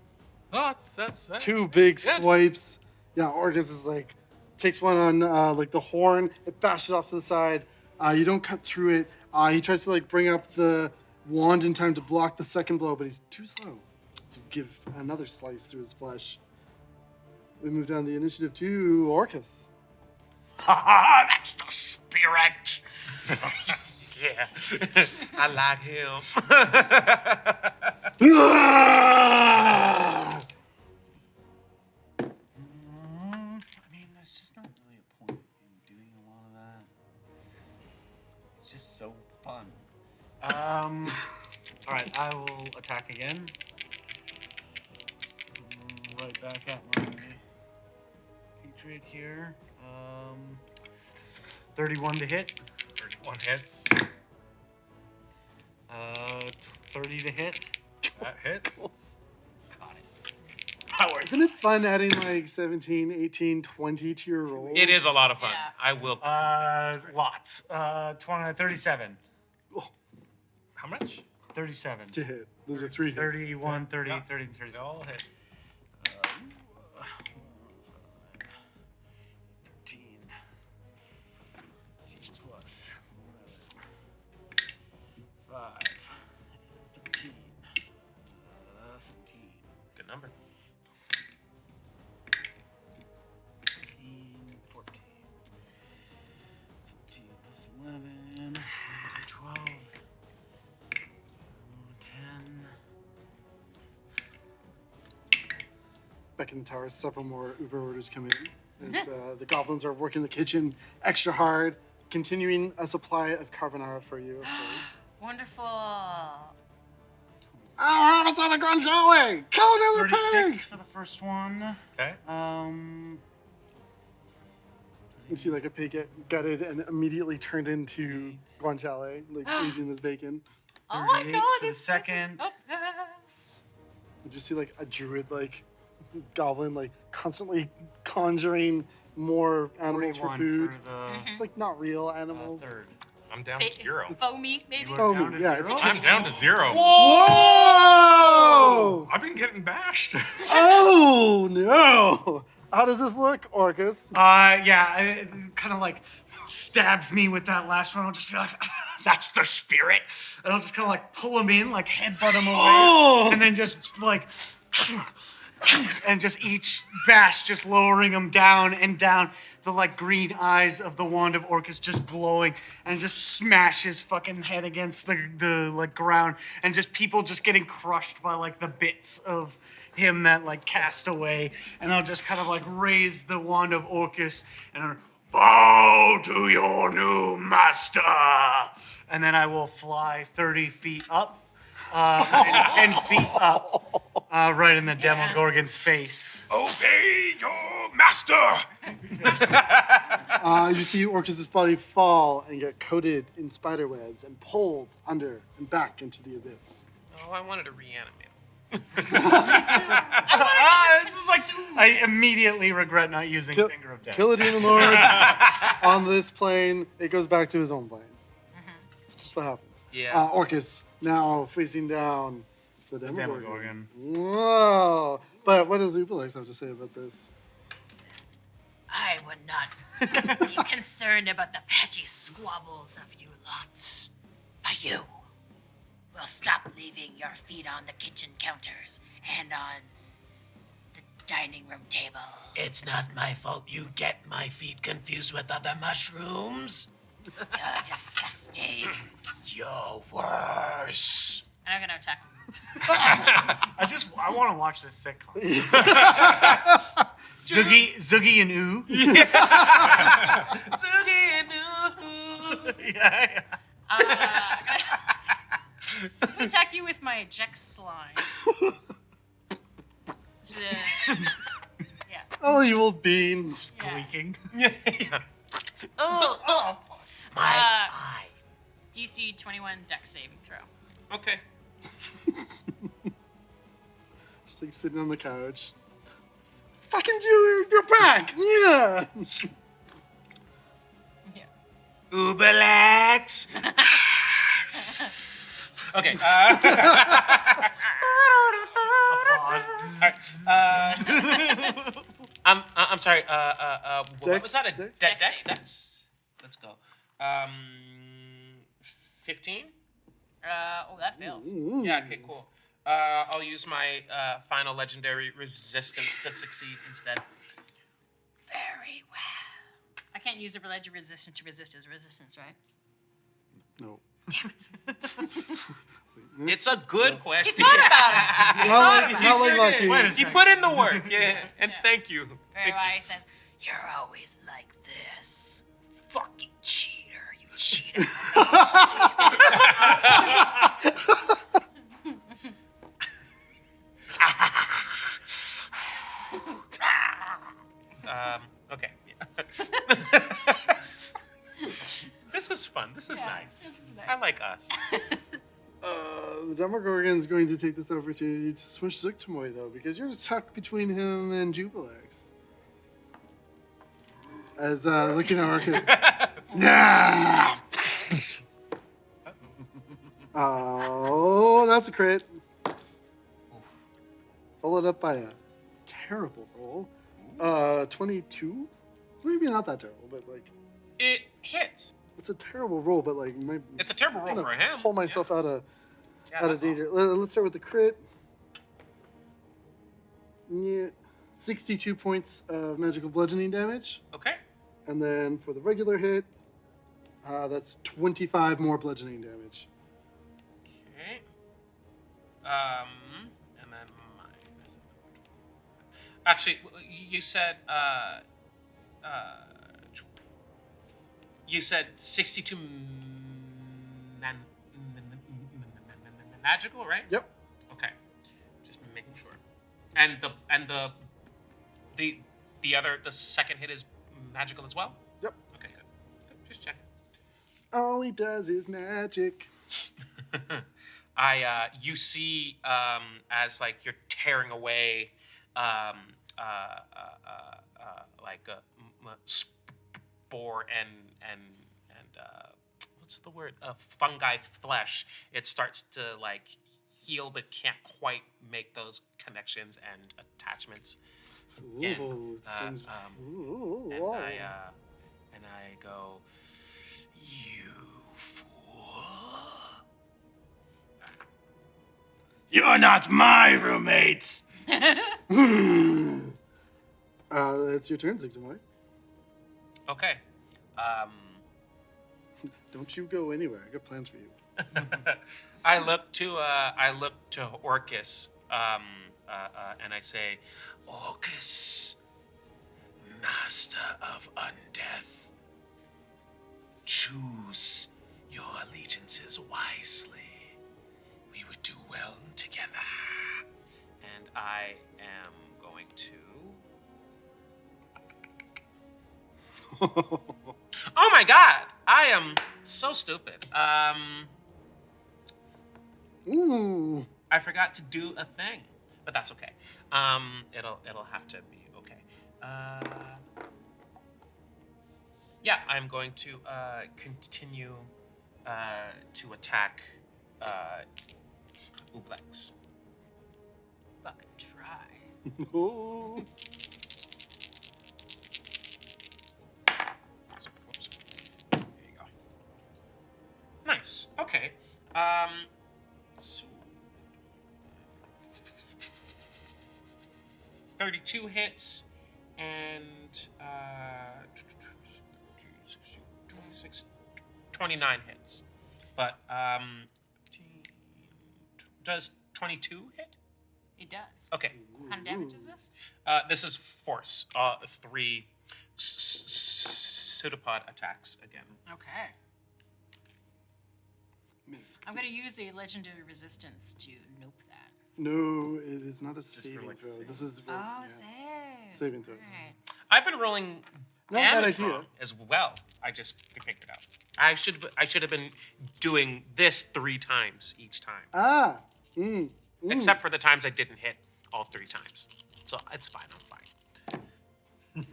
[SPEAKER 7] Oh, that's
[SPEAKER 3] 2 big
[SPEAKER 7] Good.
[SPEAKER 3] swipes. Yeah, Orcus is like, takes one on like the horn. It bashes off to the side. You don't cut through it. He tries to like bring up the wand in time to block the second blow, but he's too slow to give another slice through his flesh. We move down the initiative to Orcus.
[SPEAKER 1] That's the spirit.
[SPEAKER 5] Yeah. I like him.
[SPEAKER 6] I mean, there's just not really a point in doing a lot of that. It's just so fun. All right, I will attack again. Right back at my Patriot here. 31 to hit.
[SPEAKER 7] 31 hits.
[SPEAKER 6] 30 to hit.
[SPEAKER 7] That hits.
[SPEAKER 6] Got it. Power.
[SPEAKER 3] Isn't it fun adding like 17, 18, 20 to your roll?
[SPEAKER 5] It is a lot of fun.
[SPEAKER 4] Yeah.
[SPEAKER 5] I will.
[SPEAKER 6] Lots. 37.
[SPEAKER 7] How much?
[SPEAKER 6] 37.
[SPEAKER 3] To hit. Those are 3 hits.
[SPEAKER 6] 31, 30,
[SPEAKER 7] Yeah.
[SPEAKER 6] 30,
[SPEAKER 7] They
[SPEAKER 6] 37.
[SPEAKER 7] all hit.
[SPEAKER 6] 13. 13 plus 11. 5. 13. 17.
[SPEAKER 5] Good number.
[SPEAKER 6] 13. 14. 14 plus 11. 12. 10.
[SPEAKER 3] Back in the tower, several more Uber orders come in. As, the goblins are working the kitchen extra hard, continuing a supply of carbonara for you, of course.
[SPEAKER 4] Wonderful.
[SPEAKER 3] Oh, it's not a Concade! Kill another
[SPEAKER 6] 36
[SPEAKER 3] pig!
[SPEAKER 6] for the first one.
[SPEAKER 7] Okay.
[SPEAKER 6] 36
[SPEAKER 3] You see like a pig get gutted and immediately turned into guanciale, like aging this bacon.
[SPEAKER 4] Oh my
[SPEAKER 6] 38
[SPEAKER 4] god,
[SPEAKER 6] for the
[SPEAKER 4] this
[SPEAKER 6] second.
[SPEAKER 4] Yes.
[SPEAKER 3] You just see like a druid, like goblin, like constantly conjuring more animals for
[SPEAKER 6] 41
[SPEAKER 3] food.
[SPEAKER 6] for the
[SPEAKER 3] It's like not real animals.
[SPEAKER 6] third.
[SPEAKER 7] I'm down to 0.
[SPEAKER 4] Faux meat, maybe.
[SPEAKER 6] You
[SPEAKER 3] Oh,
[SPEAKER 6] were down to
[SPEAKER 3] yeah,
[SPEAKER 6] 0?
[SPEAKER 3] it's
[SPEAKER 7] I'm down to 0.
[SPEAKER 3] Whoa!
[SPEAKER 7] I've been getting bashed.
[SPEAKER 3] Oh no! How does this look, Orcus?
[SPEAKER 6] Yeah, it kind of like stabs me with that last one. I'll just be like, that's the spirit. And I'll just kind of like pull him in, like headbutt him away. And then just like, and just each bash just lowering him down and down. The like green eyes of the wand of Orcus just glowing, and just smash his fucking head against the like ground, and just people just getting crushed by like the bits of him that like cast away. And I'll just kind of like raise the wand of Orcus and I'll bow to your new master. And then I will fly 30 feet up, and 10 feet up, right in the Demogorgon's face.
[SPEAKER 1] Obey your master!
[SPEAKER 3] You see Orcus's body fall and get coated in spider webs and pulled under and back into the abyss.
[SPEAKER 5] Oh, I wanted to reanimate.
[SPEAKER 6] This is like, I immediately regret not using Finger of Death.
[SPEAKER 3] Kill a demon lord on this plane. It goes back to his own plane. It's just what happens.
[SPEAKER 5] Yeah.
[SPEAKER 3] Orcus now facing down the Demogorgon.
[SPEAKER 6] Demogorgon.
[SPEAKER 3] Whoa! But what does Juiblex have to say about this?
[SPEAKER 4] I would not be concerned about the petty squabbles of you lot. But you will stop leaving your feet on the kitchen counters and on the dining room table.
[SPEAKER 1] It's not my fault you get my feet confused with other mushrooms.
[SPEAKER 4] You're disgusting.
[SPEAKER 1] You're worse.
[SPEAKER 4] And I'm gonna attack him.
[SPEAKER 6] I want to watch this sitcom. Zoogie and Ooh.
[SPEAKER 5] Zoogie and ooh.
[SPEAKER 6] Yeah.
[SPEAKER 4] I'm gonna attack you with my eject slime. Yeah.
[SPEAKER 3] Oh, you old bean.
[SPEAKER 4] Yeah.
[SPEAKER 6] Gleeking.
[SPEAKER 5] Oh.
[SPEAKER 1] My eye.
[SPEAKER 4] DC 21 dex saving throw.
[SPEAKER 5] Okay.
[SPEAKER 3] Just like sitting on the couch. Fucking you're back! Yeah!
[SPEAKER 4] Yeah.
[SPEAKER 5] Juiblex. Okay. I'm sorry. What was that?
[SPEAKER 3] Dex?
[SPEAKER 5] Dex. Let's go. 15.
[SPEAKER 4] That fails.
[SPEAKER 5] Yeah. Okay. Cool. I'll use my final legendary resistance to succeed instead.
[SPEAKER 4] Very well. I can't use a religion resistance to resist his resistance, right?
[SPEAKER 3] No.
[SPEAKER 4] Damn it.
[SPEAKER 5] It's a good question.
[SPEAKER 4] He thought about it.
[SPEAKER 3] Not like
[SPEAKER 5] Sure
[SPEAKER 3] lucky.
[SPEAKER 5] did.
[SPEAKER 6] Wait a
[SPEAKER 5] He
[SPEAKER 6] second.
[SPEAKER 5] put in the work. Yeah. And
[SPEAKER 4] Yeah.
[SPEAKER 5] thank you.
[SPEAKER 4] Very well. He says, "You're always like this, fucking cheater. You cheater."
[SPEAKER 5] Okay. This is fun. This is nice.
[SPEAKER 4] this is nice.
[SPEAKER 5] I like us.
[SPEAKER 3] The Demogorgon's going to take this opportunity to smush Zuggtmoy, though, because you're stuck between him and Juiblex. As looking at Orcus. Yeah! Oh, that's a crit. Followed up by a terrible roll. 22? Maybe not that terrible, but like,
[SPEAKER 5] It hits.
[SPEAKER 3] it's a terrible roll, but like,
[SPEAKER 5] It's a terrible roll for him.
[SPEAKER 3] pull myself out of
[SPEAKER 5] Yeah,
[SPEAKER 3] out of
[SPEAKER 5] that's all.
[SPEAKER 3] danger. Let's start with the crit. Yeah, 62 points of magical bludgeoning damage.
[SPEAKER 5] Okay.
[SPEAKER 3] And then for the regular hit, that's 25 more bludgeoning damage.
[SPEAKER 5] Okay. And then minus. Actually, you said 62 magical, right?
[SPEAKER 3] Yep.
[SPEAKER 5] Okay. Just making sure. And the second hit is magical as well? Just checking.
[SPEAKER 3] All he does is magic.
[SPEAKER 5] You see, as like you're tearing away, like a spore and what's the word? Fungi flesh. It starts to like heal, but can't quite make those connections and attachments again.
[SPEAKER 3] Ooh, it seems- ooh,
[SPEAKER 5] And
[SPEAKER 3] whoa.
[SPEAKER 5] I go, you fool.
[SPEAKER 1] You're not my roommates.
[SPEAKER 3] It's your turn, Zuggtmoy.
[SPEAKER 5] Okay.
[SPEAKER 3] Don't you go anywhere. I got plans for you.
[SPEAKER 5] I look to Orcus, and I say, Orcus, master of Undeath, choose your allegiances wisely. We would do well together. And I am going to. Oh my God! I am so stupid.
[SPEAKER 3] Ooh.
[SPEAKER 5] I forgot to do a thing, but that's okay. It'll have to be okay. Yeah, I'm going to continue to attack Juiblex.
[SPEAKER 4] Fucking try.
[SPEAKER 3] Ooh.
[SPEAKER 5] Whoops. There you go. Nice. Okay. So 32 hits and 26, 29 hits. But does 22 hit?
[SPEAKER 4] It does.
[SPEAKER 5] Okay.
[SPEAKER 4] What kind of damage is this?
[SPEAKER 5] This is force. 3 pseudopod attacks again.
[SPEAKER 4] Okay. I'm gonna use a legendary resistance to nope that.
[SPEAKER 3] No, it is not a saving
[SPEAKER 6] like
[SPEAKER 3] throw.
[SPEAKER 6] saves.
[SPEAKER 3] This is
[SPEAKER 4] Oh,
[SPEAKER 3] yeah.
[SPEAKER 4] save.
[SPEAKER 3] Saving throws.
[SPEAKER 4] Alright.
[SPEAKER 5] I've been rolling
[SPEAKER 3] Not a bad
[SPEAKER 5] damage
[SPEAKER 3] idea.
[SPEAKER 5] wrong as well. I just figured it out. I should have been doing this 3 times each time,
[SPEAKER 3] Ah.
[SPEAKER 5] except for the times I didn't hit all 3 times. So it's fine. I'm fine.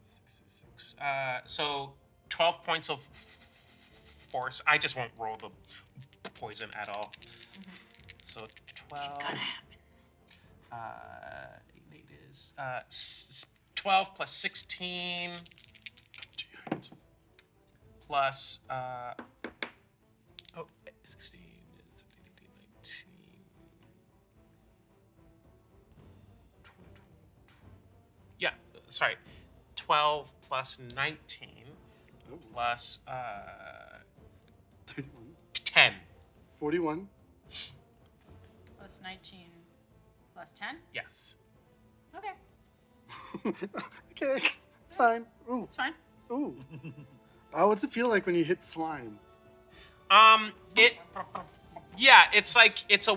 [SPEAKER 5] 6. So 12 points of force. I just won't roll the poison at all. So 12.
[SPEAKER 4] Gonna happen.
[SPEAKER 5] It is 12 plus 16 plus 16 is 18, 19. 20. Yeah, sorry. 12 plus 19 plus
[SPEAKER 3] 31.
[SPEAKER 5] 10.
[SPEAKER 3] 41.
[SPEAKER 4] Plus 19 plus 10?
[SPEAKER 5] Yes.
[SPEAKER 4] Okay.
[SPEAKER 3] Okay, it's fine. Ooh,
[SPEAKER 4] It's fine.
[SPEAKER 3] ooh. What's it feel like when you hit slime?
[SPEAKER 5] It's like it's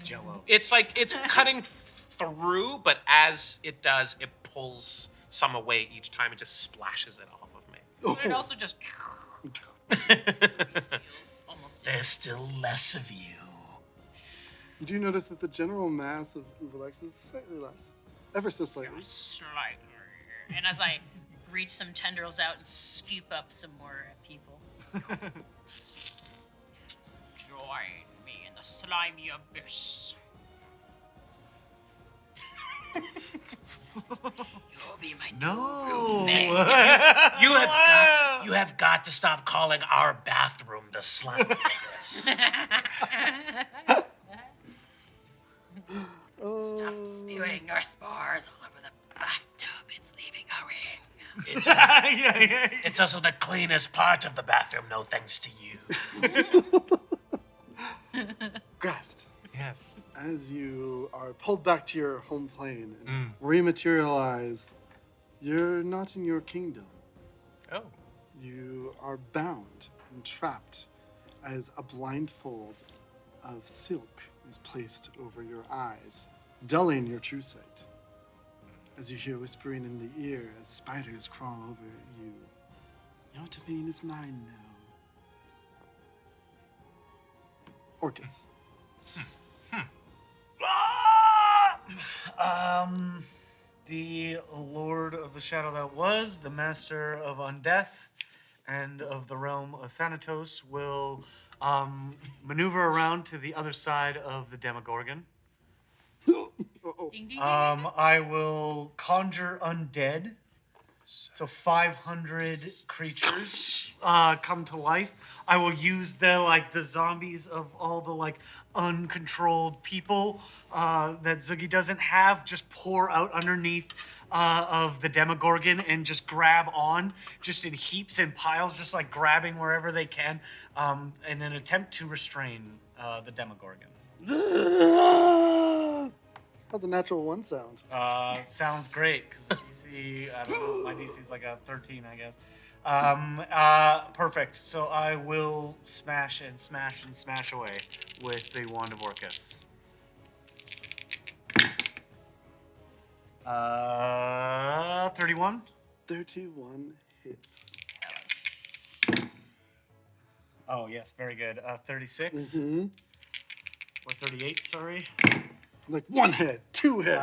[SPEAKER 6] Jello.
[SPEAKER 5] It's like it's cutting through, but as it does, it pulls some away each time. It just splashes it off of me.
[SPEAKER 4] But it also just seals almost.
[SPEAKER 1] There's still less of you.
[SPEAKER 3] You do notice that the general mass of Juiblex is slightly less. Ever so slightly.
[SPEAKER 4] Slightly. And as I reach some tendrils out and scoop up some more people. Join me in the slimy abyss. You'll be my
[SPEAKER 6] No.
[SPEAKER 4] roommate.
[SPEAKER 1] You have got to stop calling our bathroom the slime fingers.
[SPEAKER 4] Stop spewing your spores all over the bathtub. It's leaving a ring.
[SPEAKER 1] It's also the cleanest part of the bathroom, no thanks to you.
[SPEAKER 3] Graz'zt,
[SPEAKER 7] Yes.
[SPEAKER 3] as you are pulled back to your home plane and rematerialize, you're not in your kingdom.
[SPEAKER 7] Oh.
[SPEAKER 3] You are bound and trapped as a blindfold of silk is placed over your eyes, dulling your true sight. as you hear whispering in the ear as spiders crawl over you. Your domain is mine now. Orcus.
[SPEAKER 6] The Lord of the Shadow that was, the Master of Undeath, and of the realm of Thanatos will maneuver around to the other side of the Demogorgon.
[SPEAKER 4] Ding, ding, ding, ding.
[SPEAKER 6] I will conjure undead. So 500 creatures come to life. I will use the zombies of all the uncontrolled people that Zuggy doesn't have. Just pour out underneath of the Demogorgon and just grab on, just in heaps and piles, just grabbing wherever they can, in an attempt to restrain the Demogorgon.
[SPEAKER 3] How's a natural 1 sound?
[SPEAKER 6] Sounds great, because DC, I don't know, my DC's like a 13, I guess. Perfect. So I will smash and smash and smash away with the Wand of Orcus. 31?
[SPEAKER 3] 31 hits.
[SPEAKER 6] Yes. Oh, yes, very good. 36?
[SPEAKER 3] Mm-hmm.
[SPEAKER 6] Or 38, sorry.
[SPEAKER 3] Like 1 hit, 2 hit.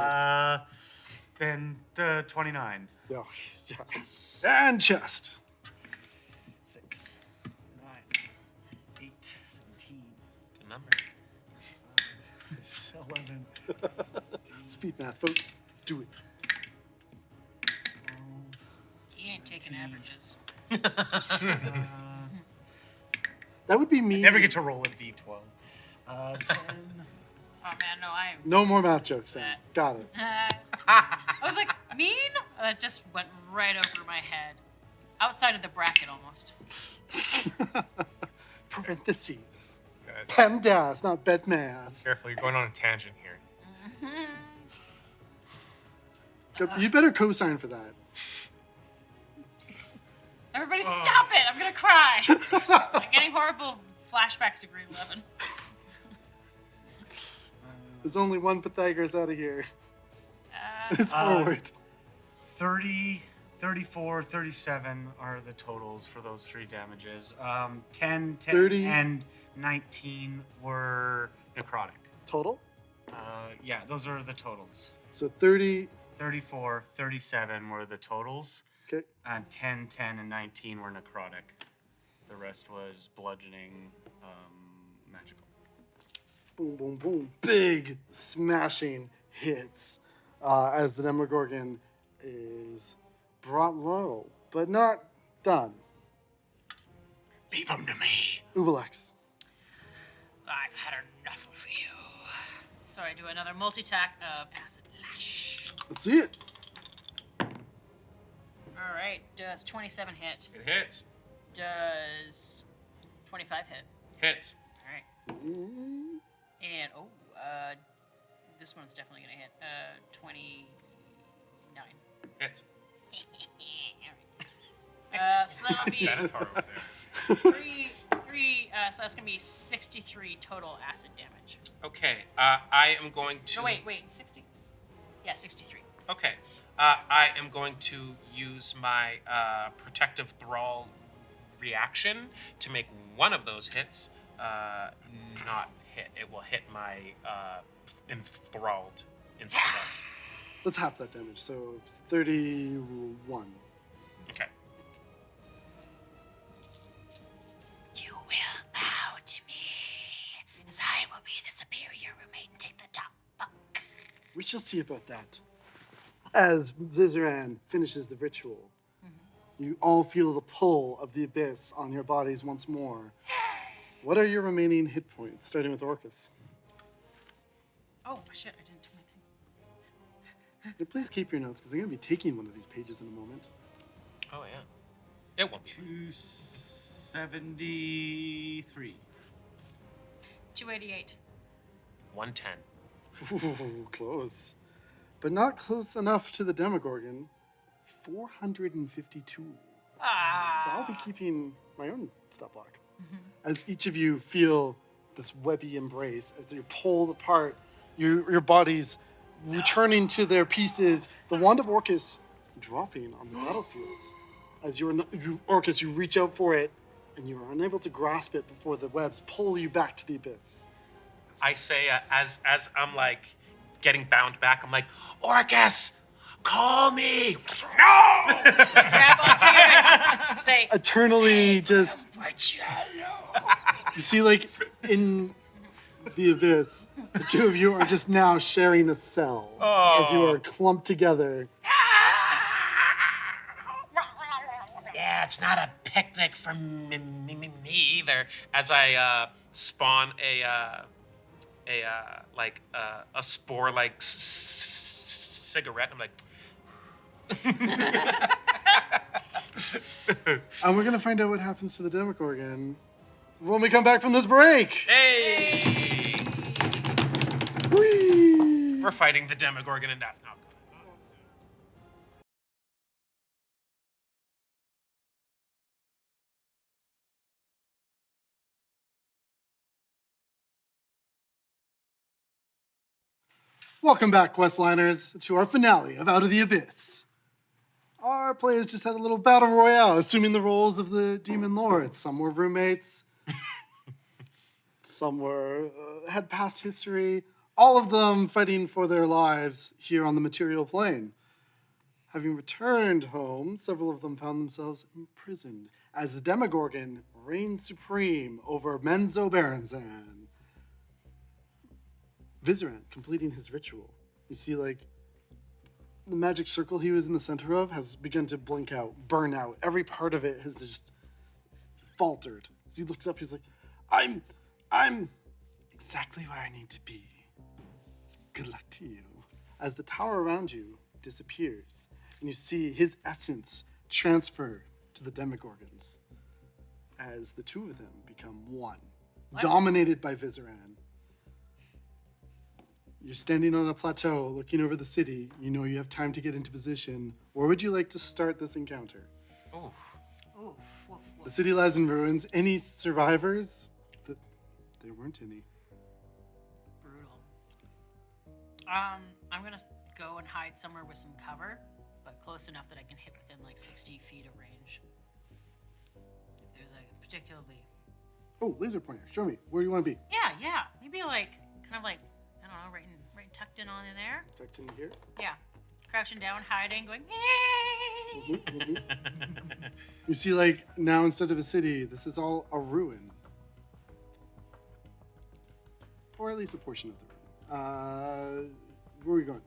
[SPEAKER 6] Then 29.
[SPEAKER 3] Oh, yes. And chest.
[SPEAKER 6] 6, 9, 8, 17.
[SPEAKER 5] Good number.
[SPEAKER 6] 11.
[SPEAKER 3] Speed math, folks. Let's do it.
[SPEAKER 6] 12.
[SPEAKER 4] He ain't taking averages.
[SPEAKER 3] That would be me.
[SPEAKER 6] Never get to roll a d12. 10.
[SPEAKER 4] Oh man, no, I am.
[SPEAKER 3] No more math jokes, Sam. Got it.
[SPEAKER 4] I was like, mean? That just went right over my head. Outside of the bracket almost.
[SPEAKER 3] Parentheses.
[SPEAKER 7] Guys,
[SPEAKER 3] PEMDAS, not bedmass.
[SPEAKER 7] careful, you're going on a tangent here.
[SPEAKER 3] You better co-sign for that.
[SPEAKER 4] Everybody stop it! I'm gonna cry! I'm getting horrible flashbacks to grade 11.
[SPEAKER 3] There's only one Pythagoras out of here. It's forward.
[SPEAKER 6] 30, 34, 37 are the totals for those 3 damages. 10,
[SPEAKER 3] 30.
[SPEAKER 6] and 19 were necrotic.
[SPEAKER 3] Total?
[SPEAKER 6] Yeah, those are the totals.
[SPEAKER 3] So 30.
[SPEAKER 6] 34, 37 were the totals.
[SPEAKER 3] Okay.
[SPEAKER 6] And 10, 10, and 19 were necrotic. The rest was bludgeoning, magical.
[SPEAKER 3] Boom, boom, boom. Big smashing hits as the Demogorgon is brought low, but not done.
[SPEAKER 1] Leave him to me.
[SPEAKER 3] Juiblex.
[SPEAKER 4] I've had enough of you. So I do another multi-tack of Acid Lash.
[SPEAKER 3] Let's see it.
[SPEAKER 4] All right, does 27 hit?
[SPEAKER 5] It hits.
[SPEAKER 4] Does 25 hit?
[SPEAKER 5] Hits.
[SPEAKER 4] All right.
[SPEAKER 3] Mm,
[SPEAKER 4] And, this one's definitely going to hit. 29.
[SPEAKER 5] Hits.
[SPEAKER 4] So that'll be
[SPEAKER 7] That is hard over there.
[SPEAKER 4] so that's going to be 63 total acid damage.
[SPEAKER 5] Okay. I am going to.
[SPEAKER 4] No, wait, 60? Yeah, 63.
[SPEAKER 5] Okay. I am going to use my protective thrall reaction to make one of those hits not hit. It will hit my enthralled instead.
[SPEAKER 3] That's half that damage, so it's 31.
[SPEAKER 5] Okay.
[SPEAKER 4] You will bow to me, as I will be the superior roommate and take the top bunk.
[SPEAKER 3] We shall see about that. As Vizeran finishes the ritual, you all feel the pull of the abyss on your bodies once more. What are your remaining hit points, starting with Orcus?
[SPEAKER 4] Oh, shit, I didn't do my thing.
[SPEAKER 3] And please keep your notes, because I'm going to be taking one of these pages in a moment.
[SPEAKER 5] Oh yeah. It won't be.
[SPEAKER 6] 273.
[SPEAKER 4] 288.
[SPEAKER 5] 110.
[SPEAKER 3] Ooh, close. But not close enough to the Demogorgon. 452. So I'll be keeping my own stat block. As each of you feel this webby embrace, as you're pulled apart, your bodies returning to their pieces. The wand of Orcus dropping on the battlefield. As Orcus, you reach out for it, and you are unable to grasp it before the webs pull you back to the abyss.
[SPEAKER 5] I say, as I'm like getting bound back, I'm like, Orcus, call me. No!
[SPEAKER 4] Grab onto it. Say,
[SPEAKER 3] Eternally just... You see, like, in the abyss, the two of you are just now sharing a cell. As you are clumped together.
[SPEAKER 5] Yeah, it's not a picnic for me either. As I spawn a spore like cigarette, I'm like.
[SPEAKER 3] And we're gonna find out what happens to the Demogorgon when we come back from this break.
[SPEAKER 5] Hey!
[SPEAKER 3] Whee!
[SPEAKER 5] We're fighting the Demogorgon, and that's not good.
[SPEAKER 3] Welcome back, Questliners, to our finale of Out of the Abyss. Our players just had a little battle royale, assuming the roles of the demon lords. Some were roommates, some were had past history. All of them fighting for their lives here on the material plane. Having returned home, several of them found themselves imprisoned as the Demogorgon reigned supreme over Menzobarenzan. Vizeran completing his ritual. You see, like, the magic circle he was in the center of has begun to blink out, burn out. Every part of it has just faltered. As he looks up, he's like, I'm exactly where I need to be. Good luck to you. As the tower around you disappears, and you see his essence transfer to the Demogorgons, as the two of them become one, dominated by Vizeran. You're standing on a plateau looking over the city. You know you have time to get into position. Where would you like to start this encounter?
[SPEAKER 5] Oof.
[SPEAKER 4] oof, woof,
[SPEAKER 3] The
[SPEAKER 4] woof.
[SPEAKER 3] city lies in ruins. Any survivors? There weren't any.
[SPEAKER 4] Brutal. I'm gonna go and hide somewhere with some cover, but close enough that I can hit within like 60 feet of range. If there's a particularly...
[SPEAKER 3] Oh, laser pointer. Show me. Where do you want to be?
[SPEAKER 4] Yeah. Maybe like, kind of like, I don't know, right tucked in on in there.
[SPEAKER 3] Tucked in here.
[SPEAKER 4] Yeah. Crouching down, hiding, going, hey!
[SPEAKER 3] You see, like, now instead of a city, this is all a ruin. Or at least a portion of the ruin. Where are we going?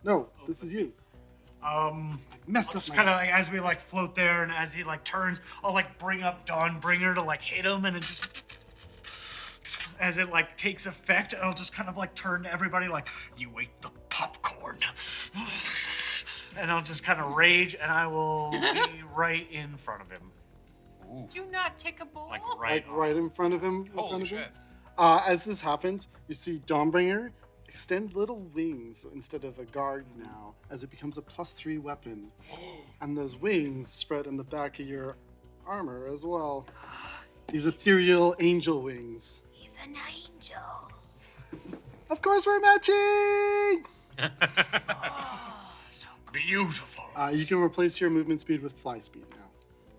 [SPEAKER 3] No, this is you. Messed up
[SPEAKER 6] Just
[SPEAKER 3] my...
[SPEAKER 6] kind of like as we like float there, and as he like turns, I'll like bring up Dawnbringer to like hit him, and it just as it like takes effect, I'll just kind of like turn to everybody like, "You ate the popcorn," and I'll just kind of rage, and I will be right in front of him,
[SPEAKER 4] Do not take a bowl.
[SPEAKER 6] like
[SPEAKER 3] right in front of him.
[SPEAKER 5] Holy shit.
[SPEAKER 3] As this happens, you see Dawnbringer extend little wings instead of a guard now, as it becomes a +3 weapon. And those wings spread on the back of your armor as well. These ethereal angel wings.
[SPEAKER 4] He's an angel.
[SPEAKER 3] Of course we're matching!
[SPEAKER 4] So cool.
[SPEAKER 6] beautiful.
[SPEAKER 3] You can replace your movement speed with fly speed now.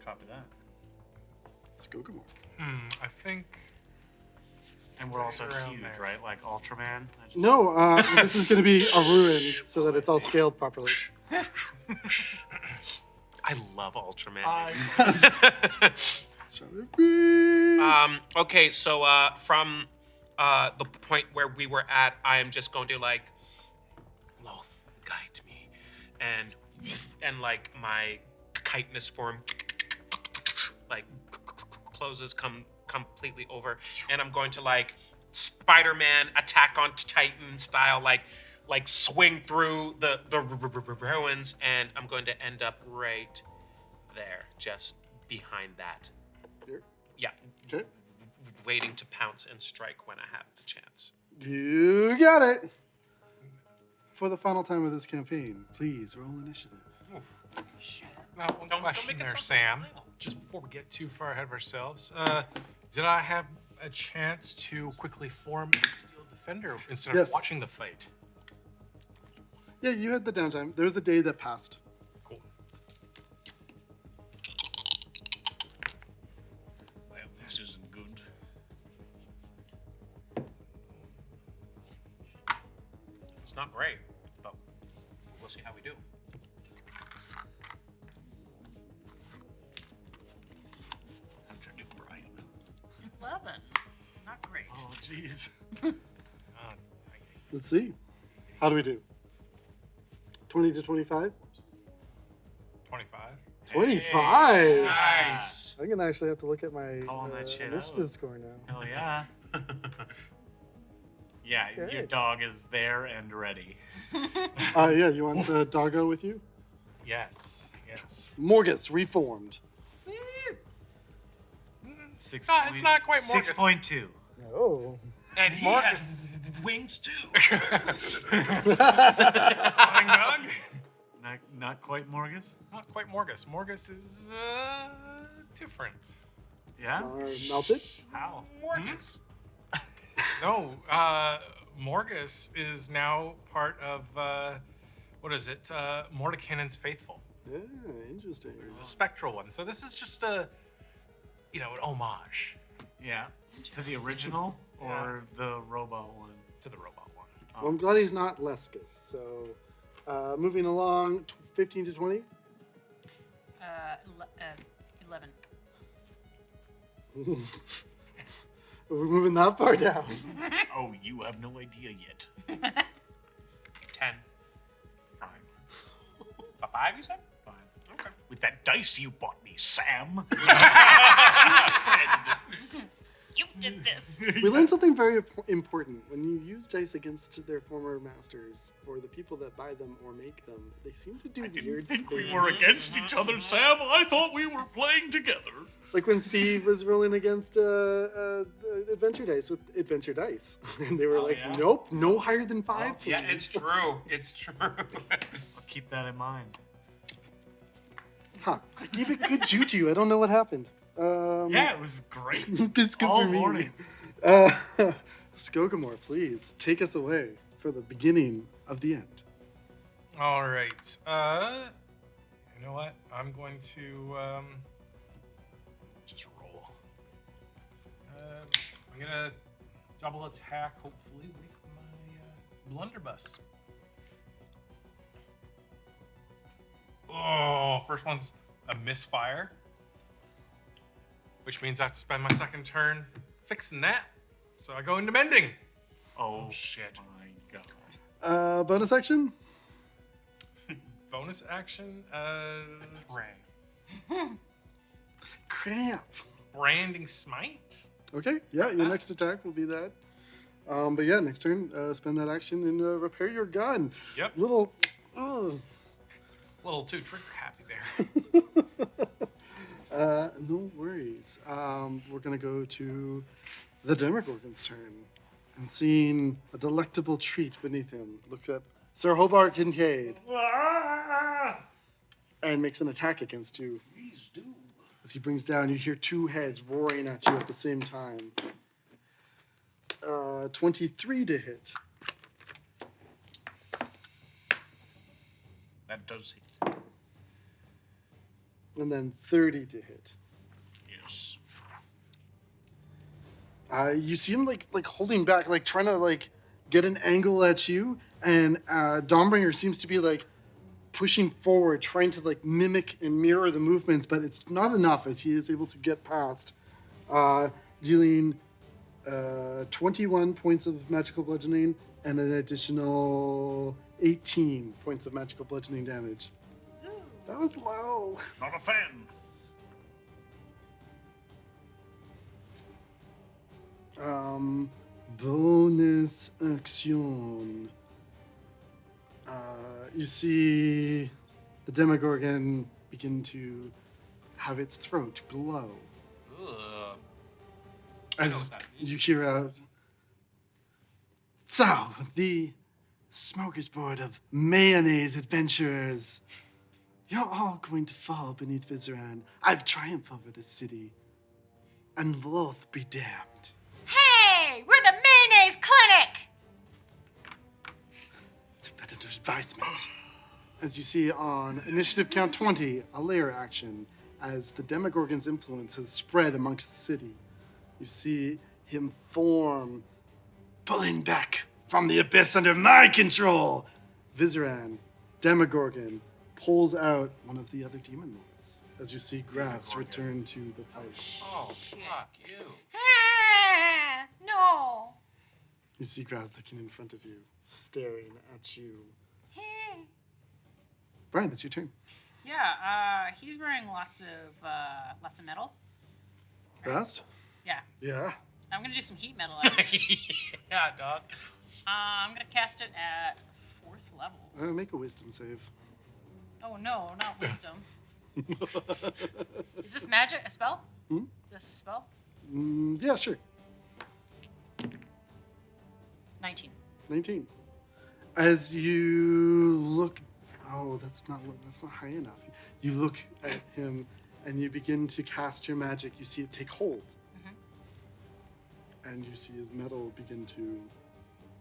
[SPEAKER 6] Copy that.
[SPEAKER 3] Skógarmaðr.
[SPEAKER 7] I think.
[SPEAKER 6] And we're also
[SPEAKER 7] Around
[SPEAKER 6] huge,
[SPEAKER 7] there.
[SPEAKER 6] right? Like Ultraman.
[SPEAKER 3] No, this is going to be a ruin so that it's all scaled properly.
[SPEAKER 5] I love Ultraman.
[SPEAKER 3] Shall we be?
[SPEAKER 5] Okay, so from the point where we were at, I am just going to like, Loth, guide me, and like my chitinous form, like closes completely over, and I'm going to like Spider-Man Attack on Titan style, like swing through the ruins, and I'm going to end up right there, just behind that.
[SPEAKER 3] Here.
[SPEAKER 5] Yeah,
[SPEAKER 3] Okay.
[SPEAKER 5] waiting to pounce and strike when I have the chance.
[SPEAKER 3] You got it. For the final time of this campaign, please roll initiative.
[SPEAKER 7] Now, one
[SPEAKER 5] Don't
[SPEAKER 7] question
[SPEAKER 5] make it
[SPEAKER 7] there,
[SPEAKER 5] sound
[SPEAKER 7] Sam.
[SPEAKER 5] like final.
[SPEAKER 7] Just before we get too far ahead of ourselves, did I have a chance to quickly form a Steel Defender instead
[SPEAKER 3] Yes.
[SPEAKER 7] of watching the fight?
[SPEAKER 3] Yeah, you had the downtime. There was a day that passed.
[SPEAKER 7] Cool.
[SPEAKER 8] Well, this isn't good.
[SPEAKER 5] It's not great, but we'll see how we do.
[SPEAKER 8] How'd you do, Brian?
[SPEAKER 4] 11. Not great.
[SPEAKER 6] Oh, jeez.
[SPEAKER 3] Let's see. How do we do? 20 to 25?
[SPEAKER 7] 25.
[SPEAKER 3] 25!
[SPEAKER 5] Nice.
[SPEAKER 3] I'm going to actually have to look at my
[SPEAKER 6] Calling that shit
[SPEAKER 3] initiative
[SPEAKER 6] out.
[SPEAKER 3] score now.
[SPEAKER 6] Hell yeah. Yeah,
[SPEAKER 3] Okay.
[SPEAKER 6] your dog is there and ready.
[SPEAKER 3] Yeah, you want Doggo with you?
[SPEAKER 7] Yes. Yes.
[SPEAKER 3] Morgus, reformed.
[SPEAKER 6] Six
[SPEAKER 7] No, it's not quite Morgus.
[SPEAKER 6] 6.2.
[SPEAKER 3] Oh.
[SPEAKER 5] And he has wings too.
[SPEAKER 7] Flying dog?
[SPEAKER 6] Not quite Morgus?
[SPEAKER 7] Not quite Morgus. Morgus is different.
[SPEAKER 6] Yeah?
[SPEAKER 3] Melted?
[SPEAKER 6] How?
[SPEAKER 5] Morgus.
[SPEAKER 7] No, Morgus is now part of what is it? Mordecannon's Faithful.
[SPEAKER 3] Yeah, interesting.
[SPEAKER 7] There's a spectral one. So this is just an homage
[SPEAKER 6] Yeah. To the original or the robot one?
[SPEAKER 7] to the robot one.
[SPEAKER 3] Well, I'm glad he's not Lescus. So, moving along, 15 to 20.
[SPEAKER 4] 11.
[SPEAKER 3] We're moving that far down.
[SPEAKER 8] Oh, you have no idea yet.
[SPEAKER 5] 10.
[SPEAKER 6] Fine.
[SPEAKER 5] A 5, you said?
[SPEAKER 6] Fine.
[SPEAKER 5] Okay.
[SPEAKER 8] With that dice you bought me, Sam.
[SPEAKER 4] You did this.
[SPEAKER 3] We learned something very important. When you use dice against their former masters, or the people that buy them or make them, they seem to do weird
[SPEAKER 8] think we
[SPEAKER 3] things.
[SPEAKER 8] were against each other, Sam. I thought we were playing together.
[SPEAKER 3] Like when Steve was rolling against Adventure Dice with Adventure Dice. And they were like,
[SPEAKER 7] yeah?
[SPEAKER 3] nope, no higher than 5, please.
[SPEAKER 5] Yeah, it's true. It's true.
[SPEAKER 6] I'll keep that in mind.
[SPEAKER 3] Huh. I gave it good juju. I don't know what happened.
[SPEAKER 6] Yeah, it was great.
[SPEAKER 3] It's good
[SPEAKER 6] All
[SPEAKER 3] for me.
[SPEAKER 6] morning.
[SPEAKER 3] Skógarmaðr, please take us away for the beginning of the end.
[SPEAKER 7] All right. You know what? I'm going to just roll. I'm gonna double attack, hopefully, with my blunderbuss. Oh, first one's a misfire, which means I have to spend my second turn fixing that. So I go into mending.
[SPEAKER 6] Oh,
[SPEAKER 5] shit.
[SPEAKER 6] my god.
[SPEAKER 3] Bonus action?
[SPEAKER 7] Bonus action,
[SPEAKER 5] Ray.
[SPEAKER 3] Cramp.
[SPEAKER 7] branding smite.
[SPEAKER 3] Okay, yeah, your next attack will be that. But yeah, next turn, spend that action and repair your gun.
[SPEAKER 7] Yep.
[SPEAKER 3] Little.
[SPEAKER 7] A little too trigger happy there.
[SPEAKER 3] No worries. We're gonna go to the Demogorgon's turn, and seeing a delectable treat beneath him, looks at Sir Hobart Concade and makes an attack against you.
[SPEAKER 8] Please do.
[SPEAKER 3] As he brings down, you hear two heads roaring at you at the same time. 23 to hit.
[SPEAKER 8] That does hit.
[SPEAKER 3] And then 30 to hit.
[SPEAKER 8] Yes.
[SPEAKER 3] You see him like holding back, like trying to like get an angle at you, and Dawnbringer seems to be like pushing forward, trying to like mimic and mirror the movements, but it's not enough as he is able to get past, dealing 21 points of magical bludgeoning and an additional 18 points of magical bludgeoning damage. That was low.
[SPEAKER 8] Not a fan.
[SPEAKER 3] Bonus action. You see the Demogorgon begin to have its throat glow.
[SPEAKER 5] Ugh.
[SPEAKER 3] As
[SPEAKER 5] what that means.
[SPEAKER 3] you hear out, so the smorgasbord of mayonnaise adventurers, you're all going to fall beneath Vizeran. I've triumphed over this city, and Loth be damned.
[SPEAKER 4] Hey, we're the Mayonnaise Clinic!
[SPEAKER 3] at an advisement. As you see on initiative count 20, a layer action, as the Demogorgon's influence has spread amongst the city. You see him form, pulling back from the abyss under my control. Vizeran, Demogorgon, pulls out one of the other demon lords. As you see Graz'zt return to the fight.
[SPEAKER 5] Oh, fuck you.
[SPEAKER 4] Ah, no.
[SPEAKER 3] You see Graz'zt looking in front of you, staring at you. Brian, it's your turn.
[SPEAKER 4] Yeah, he's wearing lots of metal.
[SPEAKER 3] Graz'zt?
[SPEAKER 4] Yeah.
[SPEAKER 3] Yeah.
[SPEAKER 4] I'm gonna do some heat metal. At it.
[SPEAKER 5] Yeah, dog.
[SPEAKER 4] I'm gonna cast it at 4th level.
[SPEAKER 3] Make a wisdom save.
[SPEAKER 4] Oh no, not wisdom. Is this magic? A spell?
[SPEAKER 3] Hmm?
[SPEAKER 4] Is this a spell?
[SPEAKER 3] Yeah, sure.
[SPEAKER 4] 19.
[SPEAKER 3] 19. As you look, that's not high enough. You look at him and you begin to cast your magic. You see it take hold. And you see his metal begin to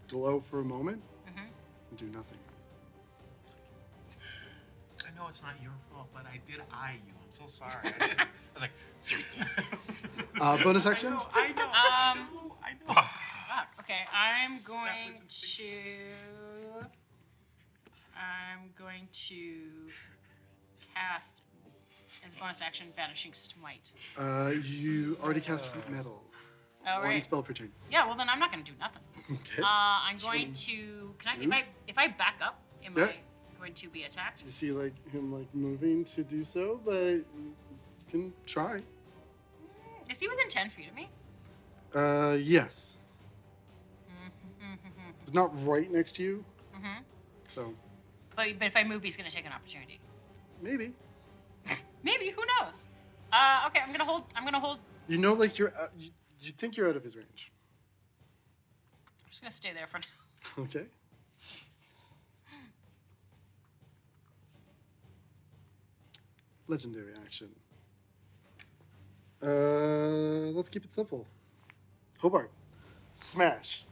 [SPEAKER 3] glow for a moment and do nothing.
[SPEAKER 5] I know it's not your fault, but I did eye you. I'm so sorry. I was like,
[SPEAKER 3] Bonus action?
[SPEAKER 5] I know. I know.
[SPEAKER 4] Fuck. Okay, I'm going to cast as a bonus action Vanishing Smite.
[SPEAKER 3] You already cast heat metal.
[SPEAKER 4] Oh,
[SPEAKER 3] One
[SPEAKER 4] right.
[SPEAKER 3] spell per turn.
[SPEAKER 4] Yeah, well then I'm not gonna do nothing.
[SPEAKER 3] Okay.
[SPEAKER 4] I'm going to. If I back up, am
[SPEAKER 3] Yeah.
[SPEAKER 4] I going to be attacked?
[SPEAKER 3] You see him moving to do so, but you can try.
[SPEAKER 4] Is he within 10 feet of me?
[SPEAKER 3] Yes. It's not right next to you. So
[SPEAKER 4] But if I move, he's gonna take an opportunity.
[SPEAKER 3] maybe.
[SPEAKER 4] Maybe. Who knows? Okay, I'm gonna hold.
[SPEAKER 3] You know, you're you think you're out of his range.
[SPEAKER 4] I'm just gonna stay there for now.
[SPEAKER 3] Okay. Legendary action. Let's keep it simple. Hobart, smash.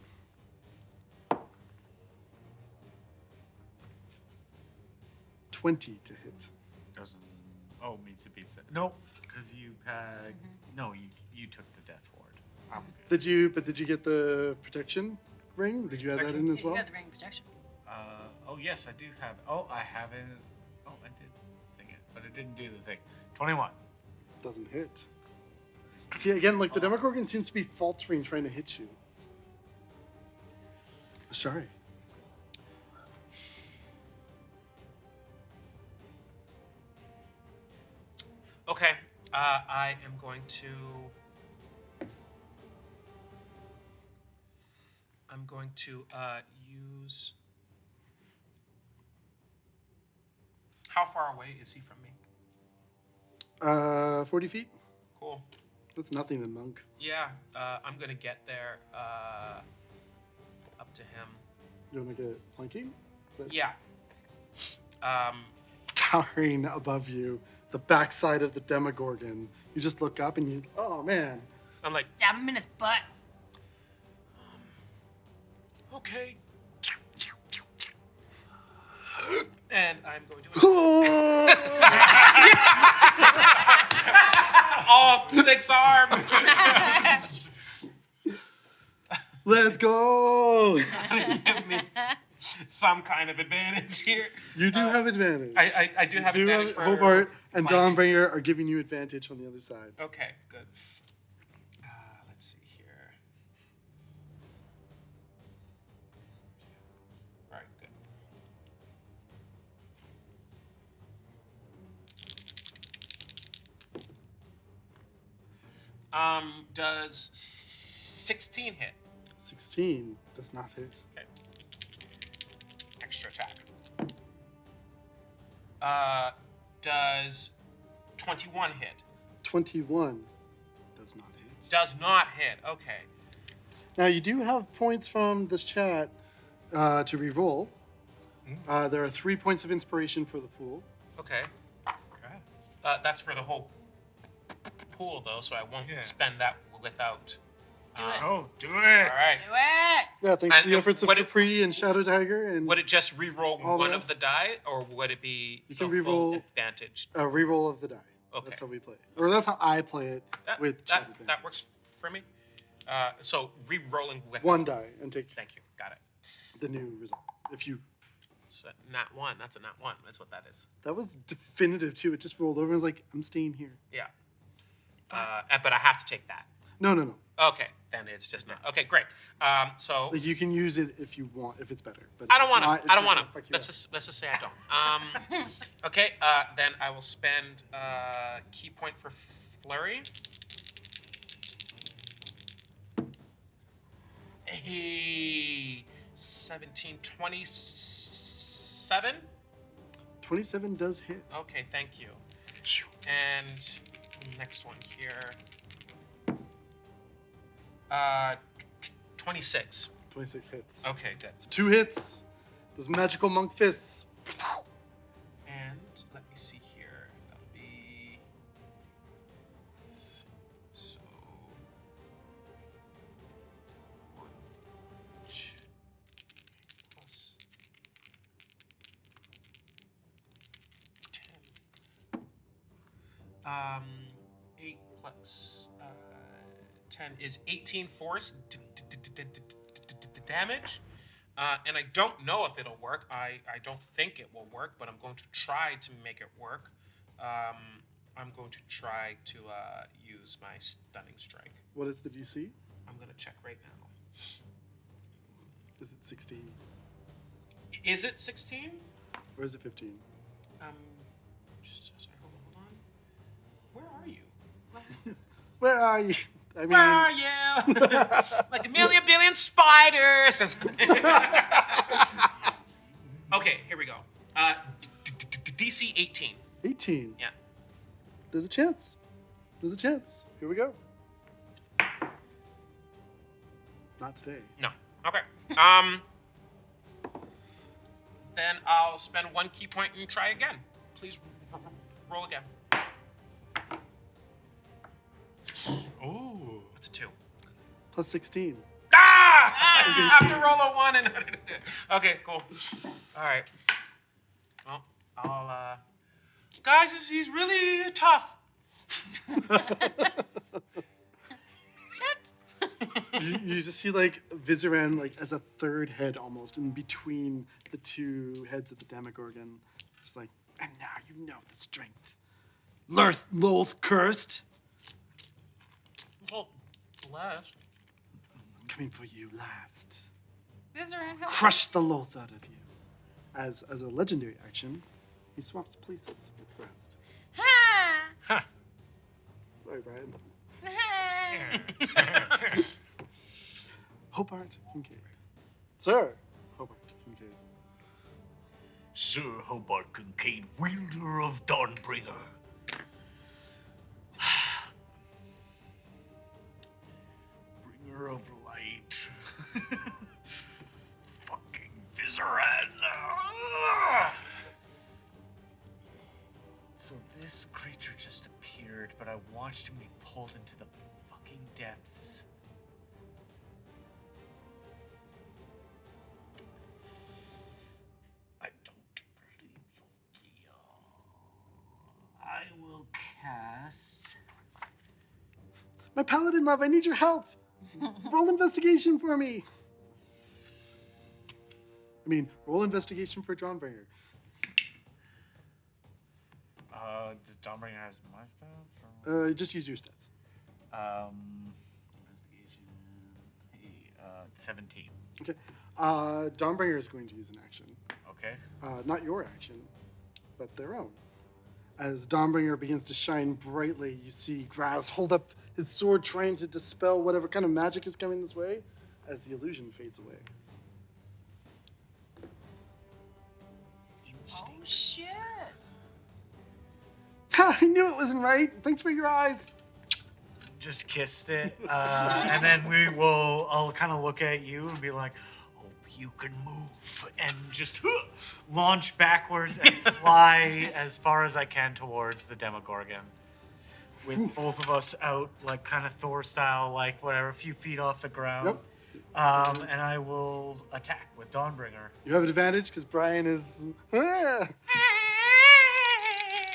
[SPEAKER 3] $20 to hit.
[SPEAKER 6] Doesn't. Oh, meets it beats it. Nope, because you had. No, you took the death ward. I'm good.
[SPEAKER 3] Did you get the protection ring? Did you add that in as well?
[SPEAKER 4] You got the ring of protection.
[SPEAKER 6] Oh yes, I do have. Oh, I haven't. Oh, I did thing it, but it didn't do the thing. 21.
[SPEAKER 3] Doesn't hit. See, again, the Demogorgon seems to be faltering trying to hit you. Ashare.
[SPEAKER 5] Okay, I am going to. I'm going to use. How far away is he from me?
[SPEAKER 3] 40 feet.
[SPEAKER 5] Cool.
[SPEAKER 3] That's nothing in Monk.
[SPEAKER 5] Yeah, I'm gonna get there. Up to him.
[SPEAKER 3] You want to get planking?
[SPEAKER 5] Yeah.
[SPEAKER 3] Towering above you, the backside of the Demogorgon. You just look up and you, oh man.
[SPEAKER 5] I'm like,
[SPEAKER 4] Stab him in his butt.
[SPEAKER 5] okay. And I'm going to. All 6 arms.
[SPEAKER 3] Let's go!
[SPEAKER 5] Give me some kind of advantage here.
[SPEAKER 3] You do have advantage.
[SPEAKER 5] I do have advantage for
[SPEAKER 3] Hobart and
[SPEAKER 5] flanking.
[SPEAKER 3] Dawnbringer are giving you advantage on the other side.
[SPEAKER 5] Okay, good. Let's see here. All right, good. Does 16 hit?
[SPEAKER 3] 16 does not hit.
[SPEAKER 5] Okay. Extra attack. Does 21 hit?
[SPEAKER 3] 21 does not hit.
[SPEAKER 5] Does not hit. Okay.
[SPEAKER 3] Now you do have points from this chat to re-roll. There are 3 points of inspiration for the pool.
[SPEAKER 5] Okay. That's for the whole pool, though, so I won't
[SPEAKER 7] Yeah.
[SPEAKER 5] spend that without.
[SPEAKER 4] Do it.
[SPEAKER 6] Oh, do it.
[SPEAKER 5] All right.
[SPEAKER 4] Do it.
[SPEAKER 3] Yeah, thanks for the
[SPEAKER 5] And
[SPEAKER 3] efforts of
[SPEAKER 5] what it-
[SPEAKER 3] Capri and Shadow Tiger. And
[SPEAKER 5] Would it just re-roll
[SPEAKER 3] All the
[SPEAKER 5] one
[SPEAKER 3] rest?
[SPEAKER 5] of the die, or would it be
[SPEAKER 3] You can
[SPEAKER 5] the full
[SPEAKER 3] re-roll-
[SPEAKER 5] advantage?
[SPEAKER 3] a reroll of the die.
[SPEAKER 5] Okay.
[SPEAKER 3] That's how we play it. Or that's how I play it with Shadow Tiger.
[SPEAKER 5] that works for me. So re-rolling with
[SPEAKER 3] One die and take
[SPEAKER 5] Thank you. Got it.
[SPEAKER 3] the new result. If you,
[SPEAKER 5] So nat 1. That's a nat 1. That's what that is.
[SPEAKER 3] that was definitive too. It just rolled over and was like, I'm staying here.
[SPEAKER 5] Yeah. But I have to take that.
[SPEAKER 3] No.
[SPEAKER 5] Okay. Then it's just not. Okay, great. So
[SPEAKER 3] Like you can use it if you want, if it's better. But
[SPEAKER 5] I don't
[SPEAKER 3] if
[SPEAKER 5] want
[SPEAKER 3] not,
[SPEAKER 5] to.
[SPEAKER 3] it's
[SPEAKER 5] I don't
[SPEAKER 3] not
[SPEAKER 5] want
[SPEAKER 3] gonna
[SPEAKER 5] to.
[SPEAKER 3] fuck you up.
[SPEAKER 5] Let's just say I don't. Okay. Then I will spend key point for flurry. Hey, 17, 27.
[SPEAKER 3] 27 does hit.
[SPEAKER 5] Okay, thank you. And next one here. 26.
[SPEAKER 3] 26 hits.
[SPEAKER 5] Okay, good.
[SPEAKER 3] 2 hits. Those magical monk fists.
[SPEAKER 5] And let me see here. That'll be so 1, 2 plus 10. 8 plus 10 is 18 force damage. And I don't know if it'll work. I don't think it will work, but I'm going to try to make it work. I'm going to try to use my stunning strike.
[SPEAKER 3] What is the DC?
[SPEAKER 5] I'm going to check right now.
[SPEAKER 3] Is it 16?
[SPEAKER 5] Is it 16?
[SPEAKER 3] Or is it 15?
[SPEAKER 5] Sorry, hold on. Where are you?
[SPEAKER 3] Where are you? I mean,
[SPEAKER 5] Where are you? Like a billion spiders. Okay, here we go. DC 18.
[SPEAKER 3] 18.
[SPEAKER 5] Yeah.
[SPEAKER 3] There's a chance. There's a chance. Here we go. Not stay.
[SPEAKER 5] No. Okay. Then I'll spend 1 key point and try again. Please roll again.
[SPEAKER 7] Ooh.
[SPEAKER 5] What's a 2?
[SPEAKER 3] Plus 16.
[SPEAKER 5] Ah! I have to roll a 1 and okay, cool. All right. Well, I'll guys, he's really tough.
[SPEAKER 4] Shit.
[SPEAKER 3] You just see like Vizeran like as a third head almost in between the 2 heads of the Demogorgon. Just like, and now you know the strength. Loth cursed.
[SPEAKER 5] Well, last.
[SPEAKER 3] Coming for you last.
[SPEAKER 4] Vizeran, help.
[SPEAKER 3] Crush the Loth out of you. As a legendary action, he swaps places with Graz'zt.
[SPEAKER 4] Ha!
[SPEAKER 3] Sorry, Brian.
[SPEAKER 4] Ha!
[SPEAKER 3] Hobart Concade. Sir Hobart Concade.
[SPEAKER 8] Sir Hobart Concade, wielder of Dawnbringer. Bringer of light. Fucking Vizeran.
[SPEAKER 6] So this creature just appeared, but I watched him be pulled into the fucking depths.
[SPEAKER 8] I don't believe you.
[SPEAKER 6] I will cast.
[SPEAKER 3] My Paladin love, I need your help. Roll investigation for me. I mean, roll investigation for Dawnbringer.
[SPEAKER 6] Does Dawnbringer have my stats? Or...
[SPEAKER 3] Just use your stats.
[SPEAKER 6] Investigation. Hey, 17.
[SPEAKER 3] Okay. Dawnbringer is going to use an action.
[SPEAKER 6] Okay.
[SPEAKER 3] Not your action, but their own. As Dawnbringer begins to shine brightly, you see Graz'zt hold up his sword trying to dispel whatever kind of magic is coming this way as the illusion fades away.
[SPEAKER 4] Oh, shit.
[SPEAKER 3] Ha! I knew it wasn't right. Thanks for your eyes.
[SPEAKER 6] Just kissed it. And then I'll kind of look at you and be like, hope you can move. And just launch backwards and fly as far as I can towards the Demogorgon. with both of us out, like kind of Thor style, like whatever, a few feet off the ground.
[SPEAKER 3] Yep.
[SPEAKER 6] And I will attack with Dawnbringer.
[SPEAKER 3] You have an advantage because Brian is.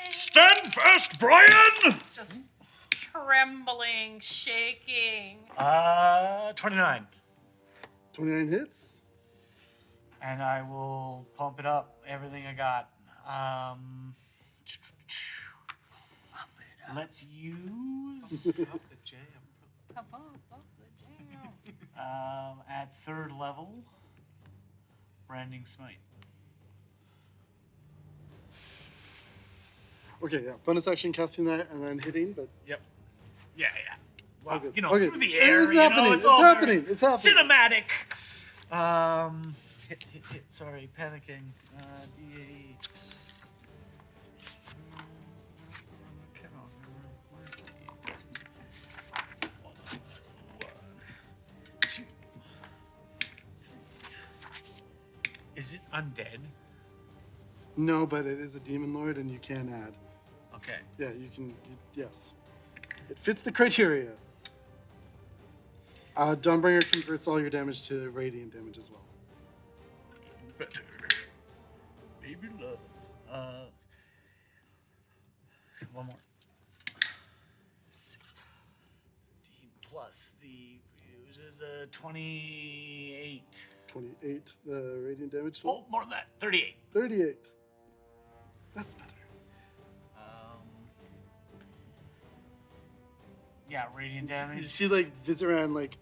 [SPEAKER 8] Stand fast, Brian!
[SPEAKER 4] Just trembling, shaking.
[SPEAKER 6] 29.
[SPEAKER 3] 29 hits.
[SPEAKER 6] And I will pump it up, everything I got. Let's use
[SPEAKER 5] Up the jam.
[SPEAKER 4] Above the jam.
[SPEAKER 6] at 3rd level, Branding Smite.
[SPEAKER 3] Okay, yeah. Bonus action casting that and then hitting, but.
[SPEAKER 6] Yep. Yeah. Well,
[SPEAKER 3] Okay,
[SPEAKER 6] you know,
[SPEAKER 3] okay.
[SPEAKER 6] through the air.
[SPEAKER 3] It's
[SPEAKER 6] you
[SPEAKER 3] happening,
[SPEAKER 6] know,
[SPEAKER 3] it's
[SPEAKER 6] all
[SPEAKER 3] happening,
[SPEAKER 6] very
[SPEAKER 3] it's happening.
[SPEAKER 6] Cinematic. Hit. Sorry, panicking. D8. Come on. Where's the D8? 1, 2. Is it undead?
[SPEAKER 3] No, but it is a demon lord and you can add.
[SPEAKER 6] Okay.
[SPEAKER 3] Yeah, you can. Yes. It fits the criteria. Dawnbringer converts all your damage to radiant damage as well.
[SPEAKER 6] Better. Baby love. One more. 16 plus which is 28.
[SPEAKER 3] 28 radiant damage.
[SPEAKER 6] Oh, more than that. 38.
[SPEAKER 3] 38. That's better.
[SPEAKER 6] Yeah, radiant
[SPEAKER 3] You
[SPEAKER 6] damage.
[SPEAKER 3] see, like, Vizeran, like,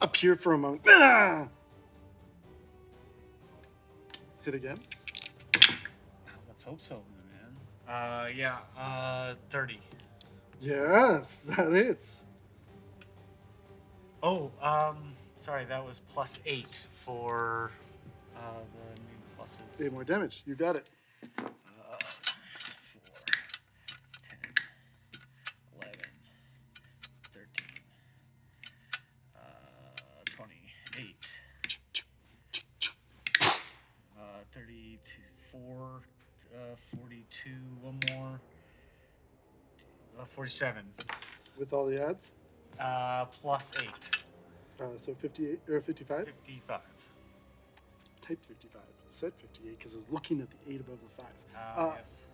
[SPEAKER 3] appear for a moment. Ah! Hit again.
[SPEAKER 6] Let's hope so, man. 30.
[SPEAKER 3] Yes, that hits.
[SPEAKER 6] Oh, sorry, that was plus 8 for the new pluses.
[SPEAKER 3] 8 more damage. You got it.
[SPEAKER 6] 4, 10, 11, 13, 28, 32, 4, 42, one more, 47,
[SPEAKER 3] With all the adds.
[SPEAKER 6] plus 8,
[SPEAKER 3] So 58 or 55.
[SPEAKER 6] 55.
[SPEAKER 3] Typed 55. Said 58 because I was looking at the 8 above the 5.
[SPEAKER 6] Yes.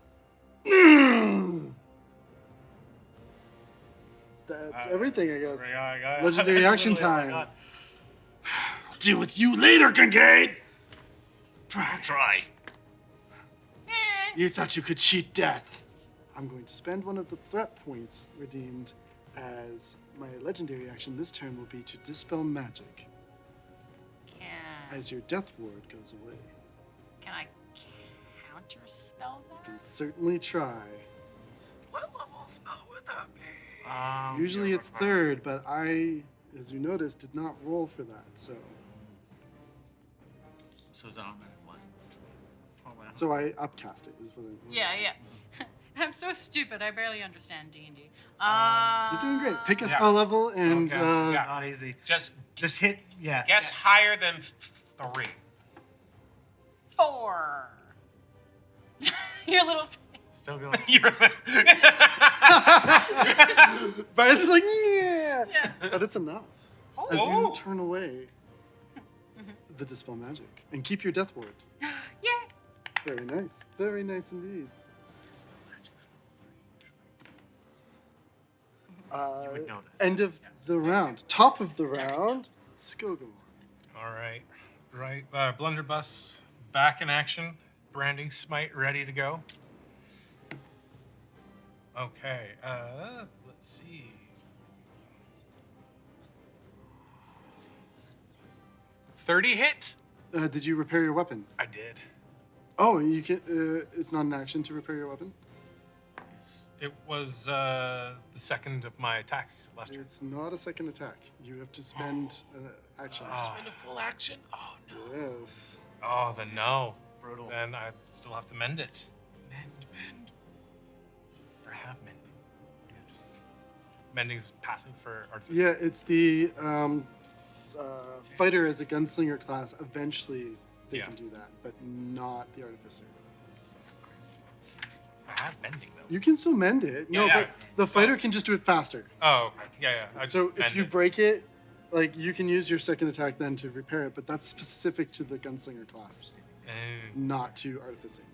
[SPEAKER 3] That's everything, I guess.
[SPEAKER 6] I got-
[SPEAKER 3] Legendary
[SPEAKER 6] that's
[SPEAKER 3] action
[SPEAKER 6] literally all I
[SPEAKER 3] time.
[SPEAKER 6] got.
[SPEAKER 3] I'll deal with you later, Concade.
[SPEAKER 8] Try.
[SPEAKER 3] You thought you could cheat death. I'm going to spend one of the threat points redeemed as my legendary action this turn will be to dispel magic as your death ward goes away.
[SPEAKER 4] Can I counter spell
[SPEAKER 3] You
[SPEAKER 4] that?
[SPEAKER 3] can certainly try.
[SPEAKER 1] What level spell would that be?
[SPEAKER 3] Usually it's 3rd, but I, as you noticed, did not roll for that, so.
[SPEAKER 6] So it's automatic one.
[SPEAKER 3] So I upcast it, is what I'm.
[SPEAKER 4] Yeah. I'm so stupid. I barely understand D&D.
[SPEAKER 3] You're doing great. Pick a
[SPEAKER 5] Yeah.
[SPEAKER 3] spell level and
[SPEAKER 5] Okay. Yeah.
[SPEAKER 6] Not easy.
[SPEAKER 5] Just
[SPEAKER 6] Just hit, yeah.
[SPEAKER 5] guess higher than 3.
[SPEAKER 4] 4. Your little face.
[SPEAKER 6] Still going.
[SPEAKER 3] But it's just like, yeah.
[SPEAKER 4] Yeah.
[SPEAKER 3] But it's enough. As
[SPEAKER 5] Oh.
[SPEAKER 3] you turn away the dispel magic and keep your death ward.
[SPEAKER 4] Yay!
[SPEAKER 3] Very nice. Very nice indeed.
[SPEAKER 6] would know that.
[SPEAKER 3] End of the round. Top of the round, Skógarmaðr.
[SPEAKER 7] All right. Right. Blunderbuss back in action. Branding Smite ready to go. Okay. Let's see. $30 hits?
[SPEAKER 3] Did you repair your weapon?
[SPEAKER 7] I did.
[SPEAKER 3] Oh, you can. It's not an action to repair your weapon.
[SPEAKER 7] It was the second of my attacks last turn.
[SPEAKER 3] It's not a second attack. You have to spend an action.
[SPEAKER 5] Spend a full action. Oh no.
[SPEAKER 3] Yes.
[SPEAKER 7] Oh, then no.
[SPEAKER 6] Brutal.
[SPEAKER 7] Then I still have to mend it. Mend. Or have mending. Yes. Mending's passive for artificer.
[SPEAKER 3] Yeah, it's the fighter as a gunslinger class. Eventually, they
[SPEAKER 7] Yeah.
[SPEAKER 3] can do that, but not the artificer.
[SPEAKER 7] I have mending though.
[SPEAKER 3] You can still mend it. No,
[SPEAKER 7] Yeah,
[SPEAKER 3] but the fighter can just do it faster.
[SPEAKER 7] Oh, okay. Yeah. I just
[SPEAKER 3] So if
[SPEAKER 7] mend
[SPEAKER 3] you
[SPEAKER 7] it.
[SPEAKER 3] break it, like you can use your second attack then to repair it, but that's specific to the gunslinger class, not to artificing.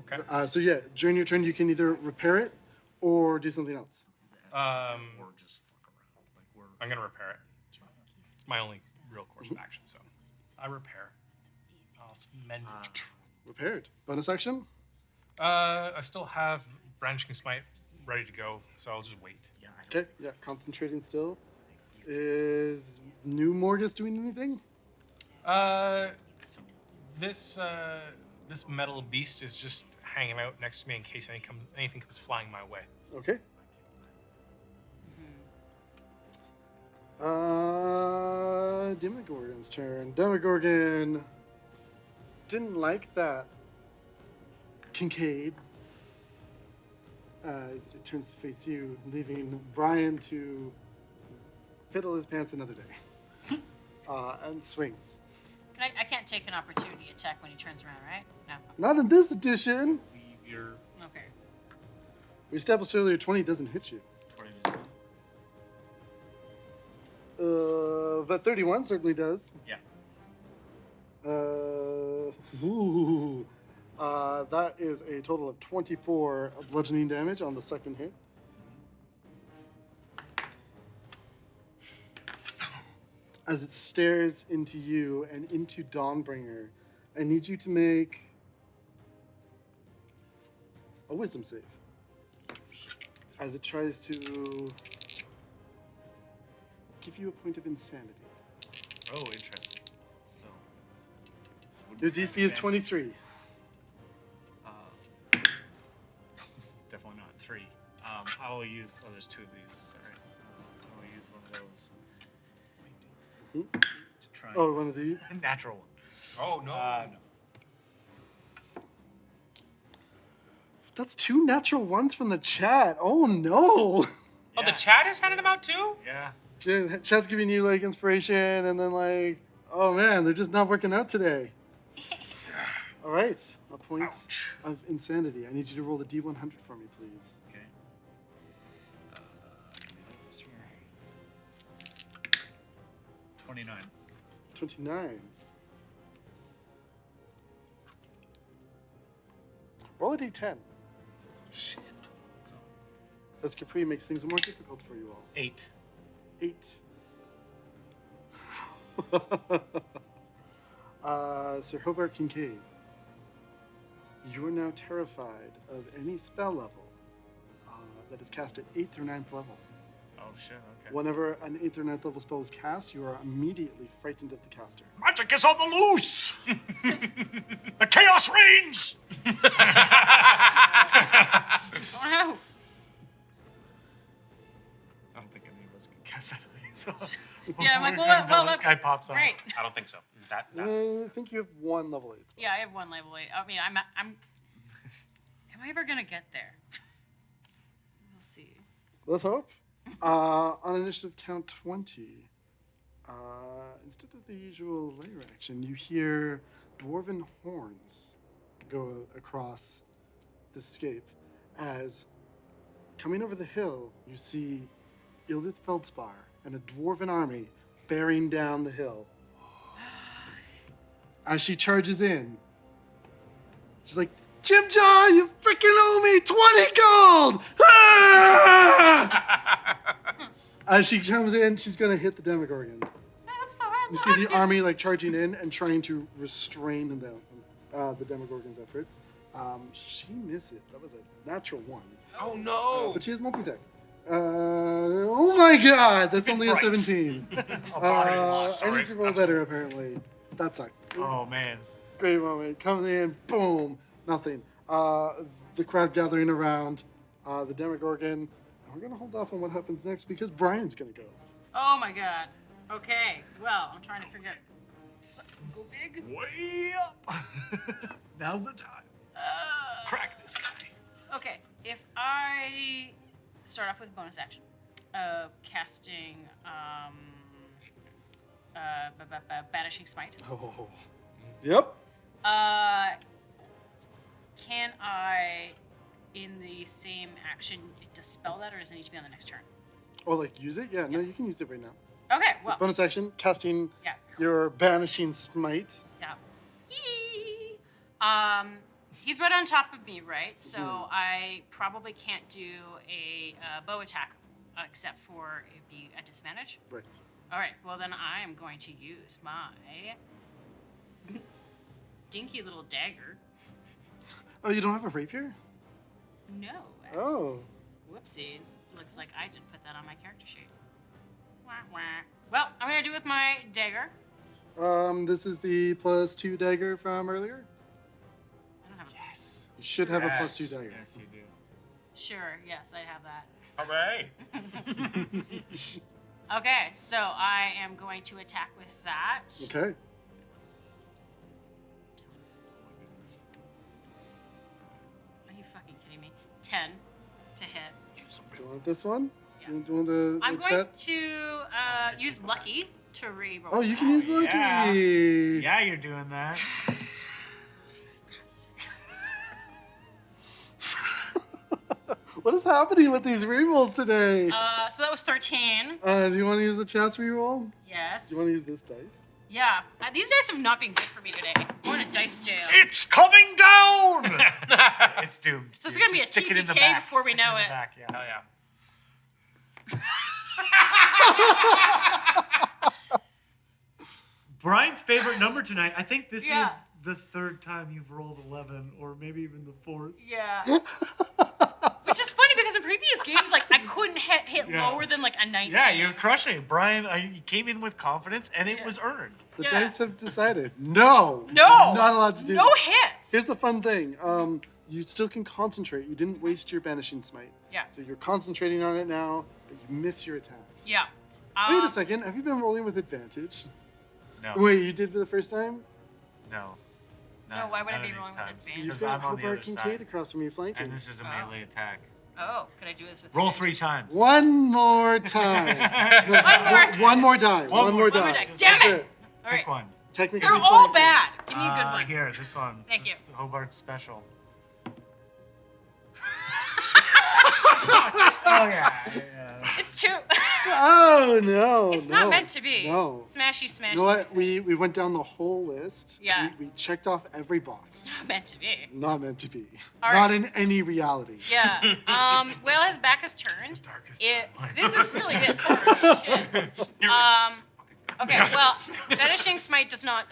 [SPEAKER 7] Okay.
[SPEAKER 3] So yeah, during your turn you can either repair it or do something else.
[SPEAKER 6] Or just fuck around. Like we're.
[SPEAKER 7] I'm gonna repair it. It's my only real course of action, so I repair. I'll mend it.
[SPEAKER 3] Repaired. Bonus action.
[SPEAKER 7] I still have Brandishing Smite ready to go, so I'll just wait.
[SPEAKER 3] Okay. Yeah, concentrating still. Is New Morgus doing anything?
[SPEAKER 7] This metal beast is just hanging out next to me in case anything comes flying my way.
[SPEAKER 3] Okay. Demogorgon's turn. Demogorgon didn't like that. Concade. It turns to face you, leaving Brian to piddle his pants another day. And swings.
[SPEAKER 4] I can't take an opportunity attack when he turns around, right? No.
[SPEAKER 3] Not in this edition.
[SPEAKER 6] You're
[SPEAKER 4] Okay.
[SPEAKER 3] We established earlier 20 doesn't hit you.
[SPEAKER 6] 20 to 0.
[SPEAKER 3] But 31 certainly does.
[SPEAKER 6] Yeah.
[SPEAKER 3] That is a total of 24 bludgeoning damage on the second hit. As it stares into you and into Dawnbringer, I need you to make a wisdom save. As it tries to give you a point of insanity.
[SPEAKER 6] Oh, interesting. So.
[SPEAKER 3] Your DC is 23.
[SPEAKER 6] Definitely not 3. I will use. Oh, there's 2 of these. Sorry. I will use one of those. To try.
[SPEAKER 3] Oh, one of the.
[SPEAKER 6] Natural one.
[SPEAKER 5] Oh no.
[SPEAKER 6] No.
[SPEAKER 3] That's 2 natural ones from the chat. Oh no.
[SPEAKER 5] Oh, the chat is handing them out too?
[SPEAKER 6] Yeah.
[SPEAKER 3] Yeah, chat's giving you like inspiration, and then like, oh man, they're just not working out today. All right, a point of insanity. I need you to roll the D100 for me, please.
[SPEAKER 6] Okay. 29.
[SPEAKER 3] 29. Roll a D10.
[SPEAKER 6] Shit.
[SPEAKER 3] As Capri makes things more difficult for you all.
[SPEAKER 6] 8.
[SPEAKER 3] 8. Sir Hobart Concade, you are now terrified of any spell level that is cast at 8th or 9th level.
[SPEAKER 6] Oh shit. Okay.
[SPEAKER 3] Whenever an 8th or 9th level spell is cast, you are immediately frightened of the caster.
[SPEAKER 8] Magic is on the loose! The chaos reigns!
[SPEAKER 4] Oh no.
[SPEAKER 6] I don't think any of us can cast that. So
[SPEAKER 4] Yeah, I'm like,
[SPEAKER 6] we're
[SPEAKER 4] well,
[SPEAKER 6] good until
[SPEAKER 4] well,
[SPEAKER 6] this guy pops up.
[SPEAKER 4] Great.
[SPEAKER 5] I don't think so. That's
[SPEAKER 3] I think you have 1 level 8 spell.
[SPEAKER 4] Yeah, I have 1 level 8. I mean, I'm. Am I ever gonna get there? We'll see.
[SPEAKER 3] Let's hope. On initiative count 20, instead of the usual layer action, you hear dwarven horns go across the scape as, coming over the hill, you see Ildith Feldspar and a dwarven army bearing down the hill. As she charges in, she's like, Jim Jar, you freaking owe me 20 gold! Ah! As she comes in, she's gonna hit the Demogorgon.
[SPEAKER 4] That's fine.
[SPEAKER 3] You see the army like charging in and trying to restrain the Demogorgon's efforts. She misses. That was a natural 1.
[SPEAKER 5] Oh no.
[SPEAKER 3] But she has multi-attack. Oh my god, that's only a 17. I need to roll better apparently. That sucked.
[SPEAKER 6] Oh man.
[SPEAKER 3] Great moment. Comes in, boom, nothing. The crowd gathering around the Demogorgon. And we're gonna hold off on what happens next because Brian's gonna go.
[SPEAKER 4] Oh my god. Okay. Well, I'm trying to figure out. Go big.
[SPEAKER 6] Way up. Now's the time. Crack this guy.
[SPEAKER 4] Okay. If I start off with bonus action, casting Banishing Smite.
[SPEAKER 3] Oh. Yep.
[SPEAKER 4] can I, in the same action, dispel that, or does it need to be on the next turn?
[SPEAKER 3] Or like use it? Yeah, no, you can use it right now.
[SPEAKER 4] Okay,
[SPEAKER 3] So
[SPEAKER 4] well.
[SPEAKER 3] bonus action, casting
[SPEAKER 4] Yeah.
[SPEAKER 3] your banishing smite.
[SPEAKER 4] Yeah. Yee! He's right on top of me, right? So I probably can't do a bow attack except for it'd be a disadvantage.
[SPEAKER 3] Right.
[SPEAKER 4] All right. Well, then I am going to use my dinky little dagger.
[SPEAKER 3] Oh, you don't have a rapier?
[SPEAKER 4] No.
[SPEAKER 3] Oh.
[SPEAKER 4] Whoopsies. Looks like I didn't put that on my character sheet. Wah, wah. Well, I'm gonna do with my dagger.
[SPEAKER 3] This is the +2 dagger from earlier.
[SPEAKER 4] I don't have a
[SPEAKER 5] Yes.
[SPEAKER 3] You should have a +2 dagger.
[SPEAKER 6] Yes, you do.
[SPEAKER 4] Sure. Yes, I have that.
[SPEAKER 5] All right.
[SPEAKER 4] Okay, so I am going to attack with that.
[SPEAKER 3] Okay.
[SPEAKER 4] Are you fucking kidding me? 10 to hit.
[SPEAKER 3] Do you want this one?
[SPEAKER 4] Yeah.
[SPEAKER 3] Do you want the
[SPEAKER 4] I'm going
[SPEAKER 3] chat?
[SPEAKER 4] to use Lucky to re-roll.
[SPEAKER 3] Oh, you can use Lucky.
[SPEAKER 6] Yeah. Yeah, you're doing that.
[SPEAKER 3] What is happening with these rerolls today?
[SPEAKER 4] So that was 13.
[SPEAKER 3] Do you want to use the chat's reroll?
[SPEAKER 4] Yes.
[SPEAKER 3] Do you want to use this dice?
[SPEAKER 4] Yeah. These dice have not been good for me today. I'm going to dice jail.
[SPEAKER 8] It's coming down!
[SPEAKER 6] It's doomed.
[SPEAKER 4] So it's
[SPEAKER 6] dude.
[SPEAKER 4] gonna be
[SPEAKER 6] Just
[SPEAKER 4] a
[SPEAKER 6] stick it in the
[SPEAKER 4] TPK
[SPEAKER 6] back.
[SPEAKER 4] before we
[SPEAKER 6] Stick
[SPEAKER 4] know
[SPEAKER 6] in
[SPEAKER 4] it.
[SPEAKER 6] the back, yeah.
[SPEAKER 5] Hell yeah.
[SPEAKER 6] Brian's favorite number tonight. I think this
[SPEAKER 4] Yeah.
[SPEAKER 6] is the third time you've rolled 11, or maybe even the fourth.
[SPEAKER 4] Yeah. Which is funny because in previous games, like, I couldn't hit
[SPEAKER 6] Yeah.
[SPEAKER 4] lower than, like, a 19.
[SPEAKER 6] Yeah, you're crushing it. Brian, you came in with confidence, and it
[SPEAKER 4] Yeah.
[SPEAKER 6] was earned.
[SPEAKER 3] The
[SPEAKER 4] Yeah.
[SPEAKER 3] dice have decided. No.
[SPEAKER 4] No!
[SPEAKER 3] Not allowed to do
[SPEAKER 4] No
[SPEAKER 3] that.
[SPEAKER 4] hits!
[SPEAKER 3] Here's the fun thing. You still can concentrate. You didn't waste your banishing smite.
[SPEAKER 4] Yeah.
[SPEAKER 3] So you're concentrating on it now, but you miss your attacks.
[SPEAKER 4] Yeah.
[SPEAKER 3] Wait a second. Have you been rolling with advantage?
[SPEAKER 6] No.
[SPEAKER 3] Wait, you did for the first time?
[SPEAKER 6] No.
[SPEAKER 4] No, why would I
[SPEAKER 6] none
[SPEAKER 4] be
[SPEAKER 6] of
[SPEAKER 4] rolling
[SPEAKER 6] these
[SPEAKER 4] with
[SPEAKER 6] times.
[SPEAKER 4] advantage?
[SPEAKER 3] You've
[SPEAKER 6] Because
[SPEAKER 3] got
[SPEAKER 6] I'm on the other
[SPEAKER 3] Hobart Concade
[SPEAKER 6] side.
[SPEAKER 3] across from you flanking.
[SPEAKER 6] And this is a
[SPEAKER 4] Oh.
[SPEAKER 6] melee attack.
[SPEAKER 4] Oh, could I do this with
[SPEAKER 6] Roll
[SPEAKER 4] advantage?
[SPEAKER 6] 3 times.
[SPEAKER 3] One more time. One more die. One more
[SPEAKER 4] One more
[SPEAKER 3] die.
[SPEAKER 4] die.
[SPEAKER 6] Just
[SPEAKER 4] Damn
[SPEAKER 6] pick
[SPEAKER 4] it! All right.
[SPEAKER 6] Pick one.
[SPEAKER 3] Technically,
[SPEAKER 4] They're all
[SPEAKER 3] flanking.
[SPEAKER 4] bad. Give me a good one.
[SPEAKER 6] Here, this one.
[SPEAKER 4] Thank
[SPEAKER 6] This is Hobart's special. Oh, yeah.
[SPEAKER 4] It's 2.
[SPEAKER 3] Oh no!
[SPEAKER 4] It's
[SPEAKER 3] no,
[SPEAKER 4] not meant to be.
[SPEAKER 3] No.
[SPEAKER 4] Smashy, smashy.
[SPEAKER 3] You know what? We went down the whole list.
[SPEAKER 4] Yeah.
[SPEAKER 3] We checked off every boss.
[SPEAKER 4] Not meant to be.
[SPEAKER 3] Not meant to be.
[SPEAKER 4] All
[SPEAKER 3] Not
[SPEAKER 4] right.
[SPEAKER 3] in any reality.
[SPEAKER 4] Yeah. Well, his back is turned.
[SPEAKER 6] Darkest
[SPEAKER 4] This is really his shit. Okay, well, Vanishing Smite does not,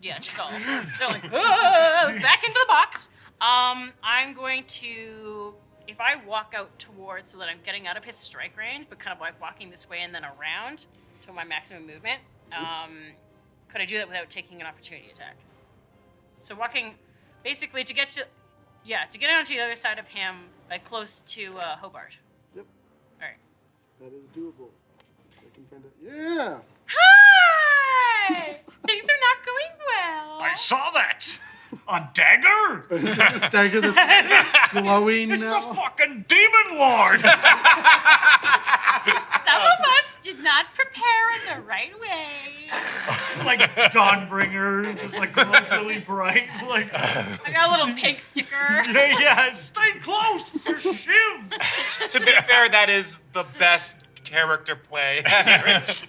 [SPEAKER 4] dissolve. So, like, back into the box. I'm going to, if I walk out towards, so that I'm getting out of his strike range, but kind of like walking this way and then around to my maximum movement, could I do that without taking an opportunity attack? So walking, basically, to get out to the other side of him, like close to Hobart.
[SPEAKER 3] Yep.
[SPEAKER 4] All right.
[SPEAKER 3] That is doable. I can find it. Yeah.
[SPEAKER 4] Hi! Things are not going well.
[SPEAKER 8] I saw that! A dagger?
[SPEAKER 3] But he's got this dagger that's glowing
[SPEAKER 8] It's
[SPEAKER 3] now.
[SPEAKER 8] a fucking demon lord!
[SPEAKER 4] Some of us did not prepare in the right way.
[SPEAKER 6] Like Dawnbringer, just like glows really bright. Like,
[SPEAKER 4] I got a little pink sticker.
[SPEAKER 6] yeah, stay close. Your shiv.
[SPEAKER 5] To be fair, that is the best character play.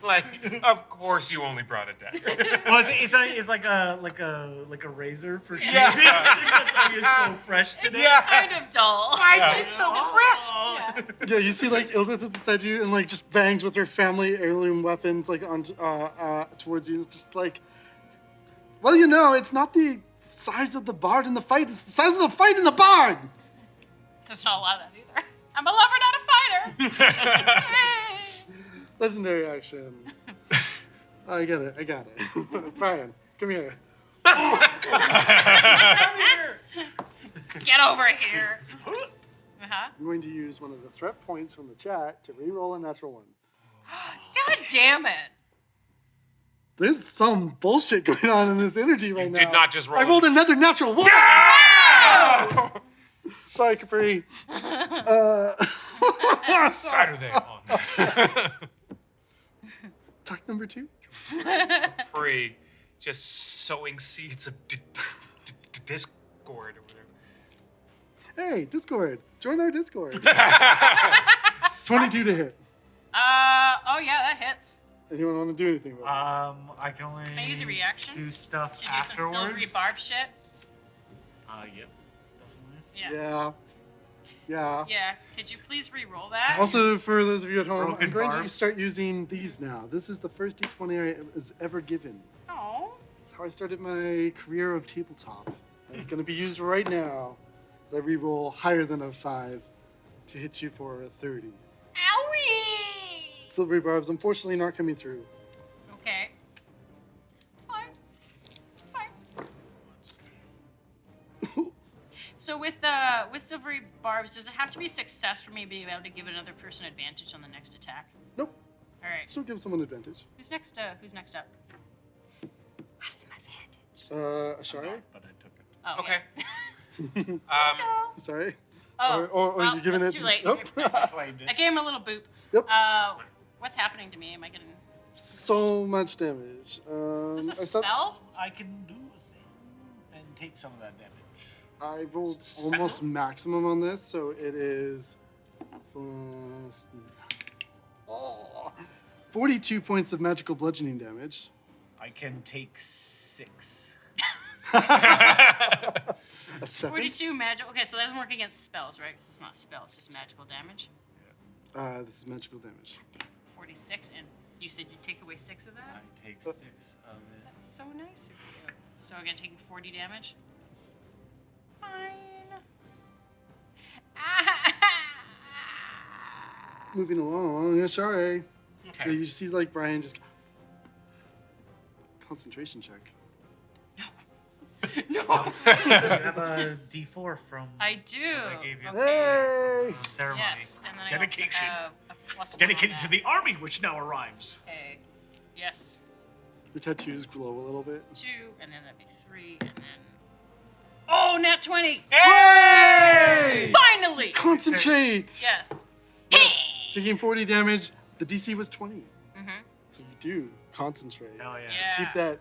[SPEAKER 5] Like, of course you only brought a dagger.
[SPEAKER 6] Well, it's like a razor for shaving.
[SPEAKER 5] Yeah.
[SPEAKER 6] That's how you're so fresh today.
[SPEAKER 5] Yeah.
[SPEAKER 4] Kind of dull.
[SPEAKER 5] I'm so depressed.
[SPEAKER 4] Yeah.
[SPEAKER 3] Yeah, you see like Ildith is beside you and like just bangs with her family heirloom weapons like on towards you. It's just like, well, you know, it's not the size of the bard in the fight; it's the size of the fight in the bard.
[SPEAKER 4] There's not a lot of that either. I'm a lover, not a fighter.
[SPEAKER 3] Legendary action. I got it. Brian, come here.
[SPEAKER 4] Get over here. Uh-huh.
[SPEAKER 3] I'm going to use one of the threat points from the chat to re-roll a natural one.
[SPEAKER 4] God damn it.
[SPEAKER 3] There's some bullshit going on in this energy right now.
[SPEAKER 5] did not just roll
[SPEAKER 3] I rolled another natural one.
[SPEAKER 5] Yeah!
[SPEAKER 3] Sorry, Capri.
[SPEAKER 7] Saturday on.
[SPEAKER 3] Talk number 2.
[SPEAKER 5] Free, just sowing seeds of discord or whatever.
[SPEAKER 3] Hey, Discord. Join our Discord. 22 to hit.
[SPEAKER 4] Oh yeah, that hits.
[SPEAKER 3] Anyone want to do anything about
[SPEAKER 6] I can only
[SPEAKER 4] Can I use a reaction
[SPEAKER 6] do stuff
[SPEAKER 4] to do
[SPEAKER 6] afterwards.
[SPEAKER 4] some silvery barb shit?
[SPEAKER 6] Yep, definitely.
[SPEAKER 4] Yeah.
[SPEAKER 3] this? Yeah.
[SPEAKER 4] Yeah. Could you please re-roll that?
[SPEAKER 3] Also, for those of you at home,
[SPEAKER 6] Broken
[SPEAKER 3] I'm going to
[SPEAKER 6] barbs. start
[SPEAKER 3] start using these now. This is the first D20 I was ever given.
[SPEAKER 4] Oh.
[SPEAKER 3] That's how I started my career of tabletop. And it's going to be used right now as I re-roll higher than a 5 to hit you for a 30.
[SPEAKER 4] Owie!
[SPEAKER 3] Silvery barbs, unfortunately, not coming through.
[SPEAKER 4] Okay. Fine. So with silvery barbs, does it have to be success for me to be able to give another person advantage on the next attack?
[SPEAKER 3] Nope.
[SPEAKER 4] All right.
[SPEAKER 3] Still give someone advantage.
[SPEAKER 4] Who's next? Who's next up? Have some advantage.
[SPEAKER 3] Ashare?
[SPEAKER 6] But I took it.
[SPEAKER 4] Oh.
[SPEAKER 5] Okay.
[SPEAKER 4] Yeah.
[SPEAKER 3] Sorry?
[SPEAKER 4] Oh.
[SPEAKER 3] Or
[SPEAKER 4] well,
[SPEAKER 3] you're giving
[SPEAKER 4] that's
[SPEAKER 3] it.
[SPEAKER 4] too late.
[SPEAKER 3] Nope.
[SPEAKER 6] Claimed
[SPEAKER 4] I
[SPEAKER 6] it.
[SPEAKER 4] gave him a little boop.
[SPEAKER 3] Yep.
[SPEAKER 4] What's happening to me? Am I getting?
[SPEAKER 3] So much damage.
[SPEAKER 4] Is this a
[SPEAKER 3] I thought-
[SPEAKER 4] spell?
[SPEAKER 6] I can do a thing and take some of that damage.
[SPEAKER 3] I rolled almost maximum on this, so it is plus 42 points of magical bludgeoning damage.
[SPEAKER 6] I can take 6.
[SPEAKER 3] A 7.
[SPEAKER 4] 42 magic. Okay, so that doesn't work against spells, right? Because it's not a spell; it's just magical damage.
[SPEAKER 3] This is magical damage.
[SPEAKER 4] 46, and you said you'd take away 6 of that.
[SPEAKER 6] I take 6 of it.
[SPEAKER 4] That's so nice of you. So again, taking 40 damage. Fine.
[SPEAKER 3] Moving along, yeah, sorry. Yeah,
[SPEAKER 5] Okay.
[SPEAKER 3] you see, like, Brian just. Concentration check.
[SPEAKER 4] No.
[SPEAKER 6] You have a D4 from
[SPEAKER 4] I do.
[SPEAKER 6] I gave you.
[SPEAKER 3] Hey!
[SPEAKER 6] Ceremony.
[SPEAKER 4] Yes, and then
[SPEAKER 8] Dedication.
[SPEAKER 4] I also have a plus one
[SPEAKER 8] Dedicated
[SPEAKER 4] on
[SPEAKER 8] to
[SPEAKER 4] that.
[SPEAKER 8] the army which now arrives.
[SPEAKER 4] Okay. Yes.
[SPEAKER 3] Your tattoos glow a little bit.
[SPEAKER 4] 2, and then that'd be 3, and then. Oh, nat 20!
[SPEAKER 5] Hey!
[SPEAKER 4] Finally!
[SPEAKER 3] Concentrate!
[SPEAKER 4] Yes.
[SPEAKER 3] Taking 40 damage, the DC was 20.
[SPEAKER 4] Mm-hmm.
[SPEAKER 3] So you do concentrate.
[SPEAKER 6] Hell yeah.
[SPEAKER 4] Yeah.
[SPEAKER 3] Keep that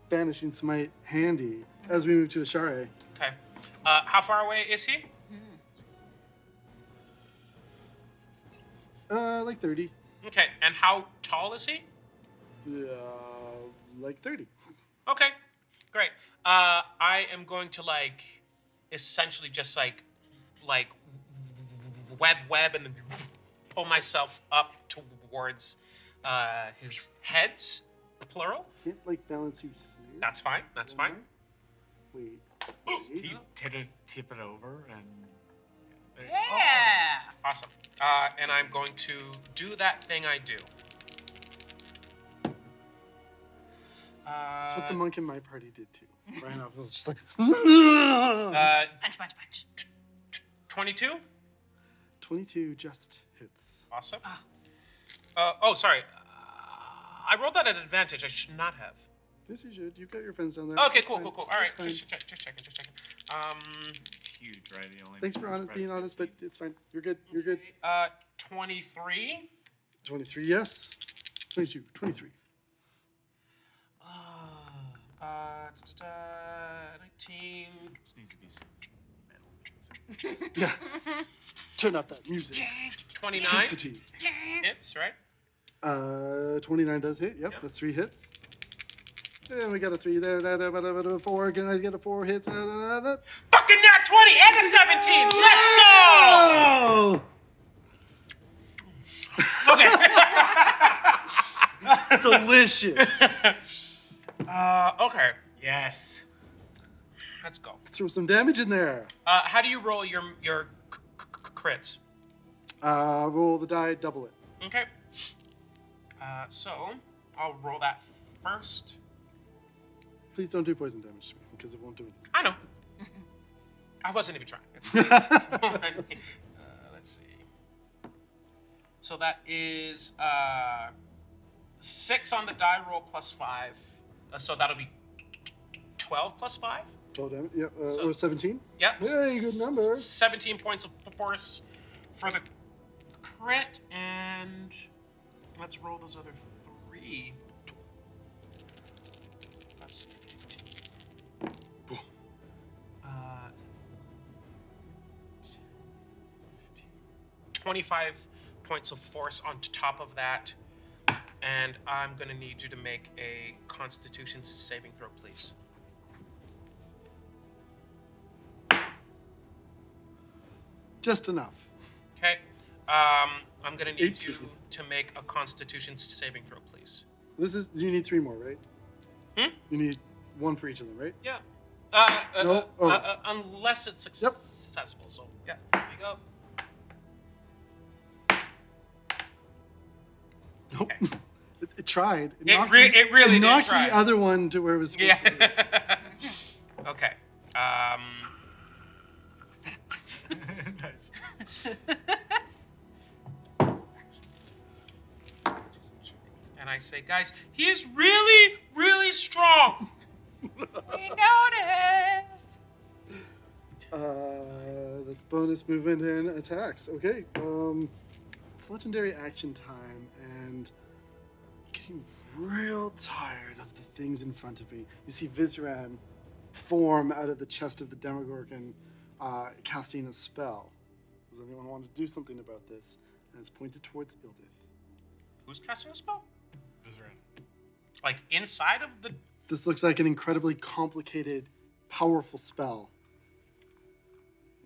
[SPEAKER 3] banishing smite handy as we move to Ashare.
[SPEAKER 5] Okay. How far away is he?
[SPEAKER 3] Like 30.
[SPEAKER 5] Okay. And how tall is he?
[SPEAKER 3] Like 30.
[SPEAKER 5] Okay. Great. I am going to essentially just like web and then pull myself up towards his heads, plural.
[SPEAKER 3] Can't like balance you here.
[SPEAKER 5] That's fine. That's fine.
[SPEAKER 3] Wait.
[SPEAKER 6] Tip it over and.
[SPEAKER 4] Yeah.
[SPEAKER 5] Awesome. And I'm going to do that thing I do.
[SPEAKER 3] That's what the monk in my party did too. Brian was just like.
[SPEAKER 4] Punch, punch, punch.
[SPEAKER 5] 22.
[SPEAKER 3] 22 just hits.
[SPEAKER 5] Awesome. Sorry. I rolled that at advantage. I should not have.
[SPEAKER 3] Yes, you should. You've got your friends down there.
[SPEAKER 5] Okay,
[SPEAKER 3] It's
[SPEAKER 5] cool.
[SPEAKER 3] fine.
[SPEAKER 5] All right,
[SPEAKER 3] It's fine.
[SPEAKER 5] just checking.
[SPEAKER 6] It's huge, right? The only
[SPEAKER 3] Thanks for being honest, but it's fine. You're good. You're good.
[SPEAKER 5] 23.
[SPEAKER 3] 23, yes. 22, 23.
[SPEAKER 5] 19.
[SPEAKER 6] This needs to be some metal music.
[SPEAKER 3] Yeah. Turn up that music.
[SPEAKER 5] 29
[SPEAKER 3] Intensity.
[SPEAKER 5] hits, right?
[SPEAKER 3] 29 does hit. Yep, that's 3 hits. And we got a 3 there. 4. Can I get a 4 hits?
[SPEAKER 5] Fucking nat 20 and a 17. Let's go.
[SPEAKER 3] Oh! Delicious.
[SPEAKER 5] Okay.
[SPEAKER 6] Yes.
[SPEAKER 5] Let's go.
[SPEAKER 3] Throw some damage in there.
[SPEAKER 5] How do you roll your crits?
[SPEAKER 3] Roll the die, double it.
[SPEAKER 5] Okay. So I'll roll that first.
[SPEAKER 3] Please don't do poison damage to me because it won't do it.
[SPEAKER 5] I know. I wasn't even trying. It's let's see. So that is 6 on the die roll plus 5. So that'll be 12 plus 5.
[SPEAKER 3] 12 damage. Yeah.
[SPEAKER 5] So-
[SPEAKER 3] 17.
[SPEAKER 5] Yep.
[SPEAKER 3] Hey, good number.
[SPEAKER 5] 17 points of force for the crit, and let's roll those other 3. That's 15. 25 points of force on top of that. And I'm going to need you to make a Constitution saving throw, please.
[SPEAKER 3] Just enough.
[SPEAKER 5] Okay. I'm going to need
[SPEAKER 3] 18.
[SPEAKER 5] you to make a Constitution saving throw, please.
[SPEAKER 3] You need 3 more, right?
[SPEAKER 5] Hmm?
[SPEAKER 3] You need 1 for each of them, right?
[SPEAKER 5] Yeah.
[SPEAKER 3] No? Oh.
[SPEAKER 5] Unless it's
[SPEAKER 3] Yep.
[SPEAKER 5] successful. So, yeah, there you go.
[SPEAKER 3] Nope.
[SPEAKER 5] Okay.
[SPEAKER 3] It tried.
[SPEAKER 5] It really did
[SPEAKER 3] knocked
[SPEAKER 5] try.
[SPEAKER 3] the other one to where it was supposed to be.
[SPEAKER 5] Okay.
[SPEAKER 6] Nice.
[SPEAKER 5] And I say, guys, he is really, really strong.
[SPEAKER 4] We noticed.
[SPEAKER 3] That's bonus movement and attacks. Okay. It's legendary action time, and getting real tired of the things in front of me. You see Vizeran form out of the chest of the Demogorgon, casting a spell. Does anyone want to do something about this? And it's pointed towards Ildith.
[SPEAKER 5] Who's casting a spell?
[SPEAKER 7] Vizeran.
[SPEAKER 5] Like inside of the...
[SPEAKER 3] This looks like an incredibly complicated, powerful spell.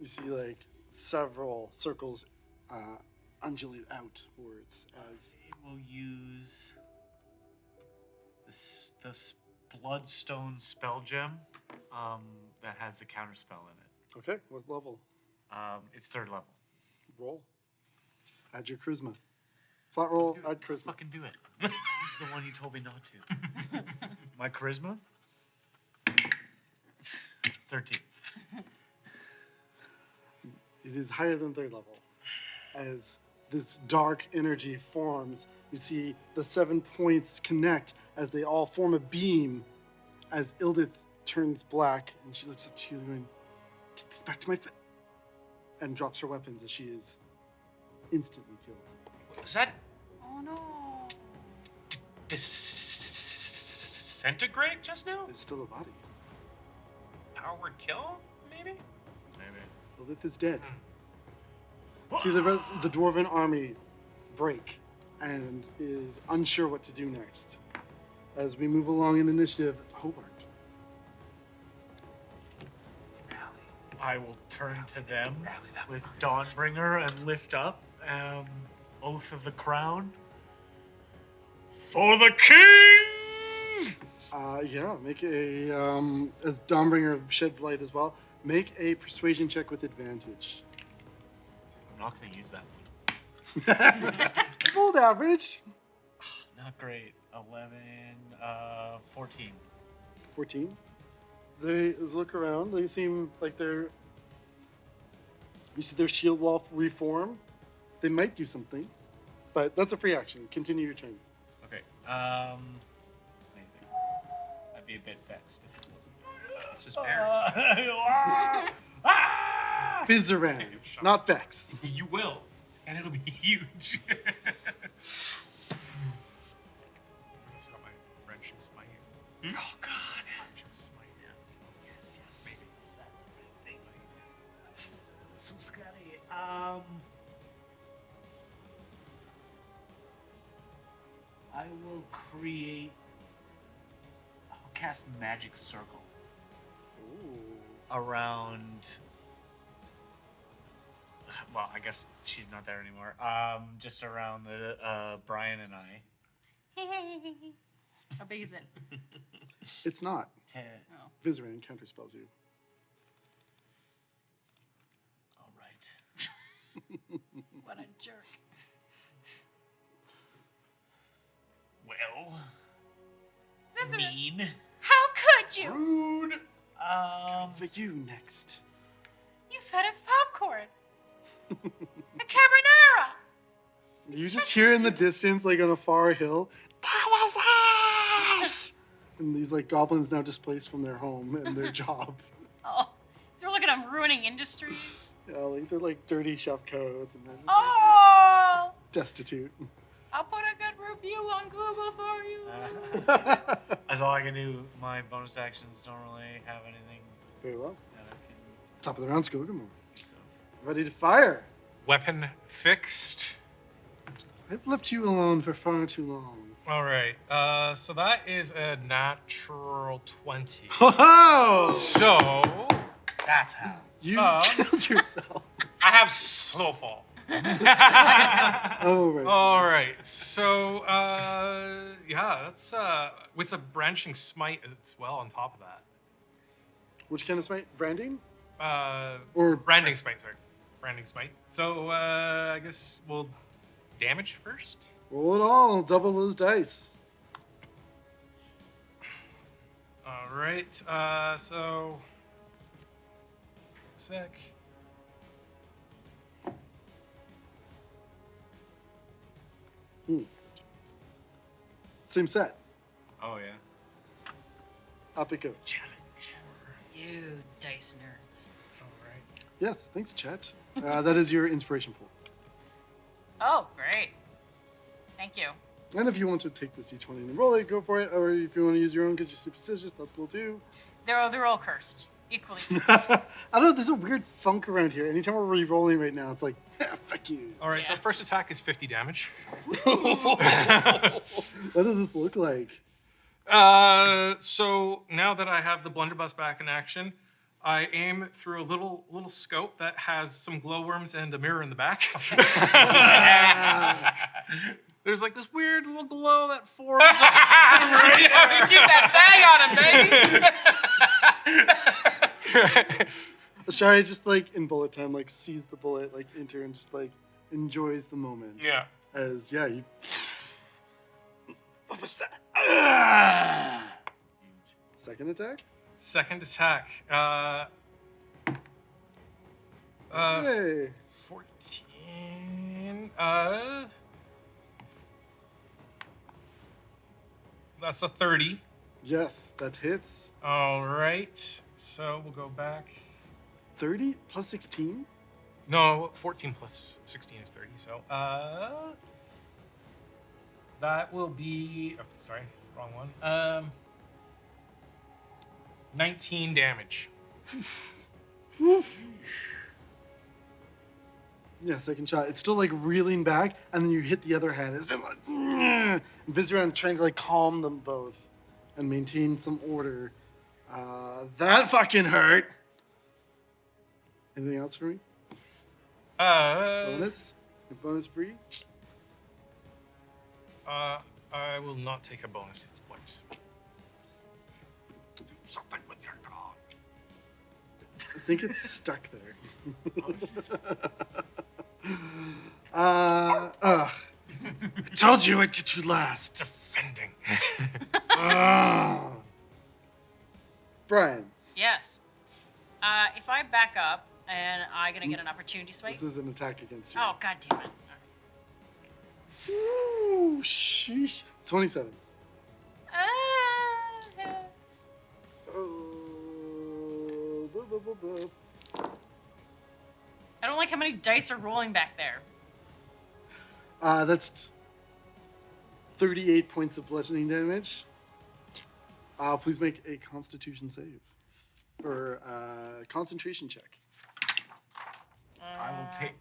[SPEAKER 3] You see, like, several circles undulate outwards as...
[SPEAKER 6] It will use the Bloodstone spell gem that has the counter spell in it.
[SPEAKER 3] Okay, what level?
[SPEAKER 6] It's 3rd level.
[SPEAKER 3] Roll. Add your charisma. Flat roll, add charisma.
[SPEAKER 6] Fucking do it. He's the one you told me not to. My charisma? 13.
[SPEAKER 3] It is higher than 3rd level. As this dark energy forms, you see the 7 points connect as they all form a beam as Ildith turns black and she looks up to you going, "Take this back to my foot," and drops her weapons as she is instantly killed.
[SPEAKER 5] Is that
[SPEAKER 4] Oh no.
[SPEAKER 5] disintegrate just now?
[SPEAKER 3] It's still a body.
[SPEAKER 5] Power word kill, maybe?
[SPEAKER 3] Ildith is dead. See the dwarven army break and is unsure what to do next. As we move along in initiative, Hobart.
[SPEAKER 6] I will turn to them with Dawnbringer and lift up Oath of the Crown.
[SPEAKER 8] For the king!
[SPEAKER 3] Yeah, make a, as Dawnbringer sheds light as well, make a persuasion check with advantage.
[SPEAKER 6] I'm not going to use that one.
[SPEAKER 3] Old average.
[SPEAKER 6] Not great. 11, 14.
[SPEAKER 3] 14. They look around. They seem like they're... You see their shield wall reform. They might do something, but that's a free action. Continue your turn.
[SPEAKER 6] Okay. Amazing. I'd be a bit vexed if it wasn't.
[SPEAKER 5] This is Bears.
[SPEAKER 3] Vizeran, not Vex.
[SPEAKER 5] You will, and it'll be huge.
[SPEAKER 7] Just got my wrenching smite.
[SPEAKER 6] Oh, God.
[SPEAKER 7] Wrenching smite.
[SPEAKER 6] Yes, yes. Is that the right thing? So scary. I will create... I'll cast Magic Circle around... Well, I guess she's not there anymore. Just around the Brian and I.
[SPEAKER 4] How big is it?
[SPEAKER 3] It's not.
[SPEAKER 6] 10.
[SPEAKER 4] Oh.
[SPEAKER 3] Vizeran counterspells you.
[SPEAKER 6] All right.
[SPEAKER 4] What a jerk.
[SPEAKER 6] Well,
[SPEAKER 4] Vizeran,
[SPEAKER 6] mean.
[SPEAKER 4] how could you?
[SPEAKER 3] Rude.
[SPEAKER 6] Um,
[SPEAKER 3] For you next.
[SPEAKER 4] You fed us popcorn. A carbonara.
[SPEAKER 3] You just hear in the distance, like on a far hill, "That was us!" And these like goblins now displaced from their home and their job.
[SPEAKER 4] Oh, so we're looking at ruining industries.
[SPEAKER 3] Yeah, like they're like dirty chef codes and they're just
[SPEAKER 4] Oh,
[SPEAKER 3] destitute.
[SPEAKER 4] I'll put a good review on Google for you.
[SPEAKER 6] that's all I can do. My bonus actions don't really have anything
[SPEAKER 3] Very well.
[SPEAKER 6] that I can
[SPEAKER 3] Top of the round, Skógarmaðr.
[SPEAKER 6] do. So.
[SPEAKER 3] Ready to fire.
[SPEAKER 7] weapon fixed.
[SPEAKER 3] I've left you alone for far too long.
[SPEAKER 7] All right. So that is a natural 20.
[SPEAKER 3] Oh!
[SPEAKER 7] So
[SPEAKER 5] That's how.
[SPEAKER 3] You killed yourself.
[SPEAKER 5] I have slow fall.
[SPEAKER 3] Oh, right.
[SPEAKER 7] all right. So yeah, that's with a branching smite as well on top of that.
[SPEAKER 3] Which kind of smite? Branding?
[SPEAKER 7] Or branding smite. Sorry, branding smite. So I guess we'll damage first.
[SPEAKER 3] Roll it all. Double those dice.
[SPEAKER 7] All right. So sec.
[SPEAKER 3] Same set.
[SPEAKER 6] Oh yeah.
[SPEAKER 3] Up it goes.
[SPEAKER 4] You dice nerds.
[SPEAKER 7] All right.
[SPEAKER 3] Yes, thanks, Chet. That is your inspiration pool.
[SPEAKER 4] Oh, great. Thank you.
[SPEAKER 3] And if you want to take this D20 and roll it, go for it. Or if you want to use your own because you're superstitious, that's cool too.
[SPEAKER 4] They're all cursed. Equally cursed.
[SPEAKER 3] I don't know, there's a weird funk around here. Anytime we're re-rolling right now, it's like, fuck you.
[SPEAKER 7] All right. So
[SPEAKER 4] Yeah.
[SPEAKER 7] first attack is 50 damage.
[SPEAKER 3] What does this look like?
[SPEAKER 7] So now that I have the blunderbuss back in action, I aim through a little scope that has some glowworms and a mirror in the back. There's like this weird little glow that forms.
[SPEAKER 2] Keep that bang on him, baby!
[SPEAKER 3] Ashare just like in bullet time, like sees the bullet like enter and just like enjoys the moment.
[SPEAKER 5] Yeah.
[SPEAKER 3] As you. What was that? Second attack.
[SPEAKER 7] Second attack.
[SPEAKER 3] Hey.
[SPEAKER 7] 14. That's a 30.
[SPEAKER 3] Yes, that hits.
[SPEAKER 7] All right. So we'll go back.
[SPEAKER 3] 30 plus 16.
[SPEAKER 7] No, 14 plus 16 is 30. So that will be. Oh, sorry, wrong one. 19 damage.
[SPEAKER 3] Yeah, second shot. It's still like reeling back, and then you hit the other hand. It's just like Vizeran trying to like calm them both and maintain some order. That fucking hurt. Anything else for me? Bonus? Your bonus free?
[SPEAKER 7] I will not take a bonus at this point.
[SPEAKER 8] Something with your dog.
[SPEAKER 3] I think it's stuck there. Ugh. I told you I'd get you last.
[SPEAKER 7] Defending.
[SPEAKER 3] Brian,
[SPEAKER 4] Yes. If I back up and I'm gonna get an opportunity swipe.
[SPEAKER 3] this is an attack against you.
[SPEAKER 4] Oh, god damn it.
[SPEAKER 3] Ooh, sheesh. 27.
[SPEAKER 4] Yes. I don't like how many dice are rolling back there.
[SPEAKER 3] That's 38 points of bludgeoning damage. Please make a Constitution save for concentration check.
[SPEAKER 6] I will take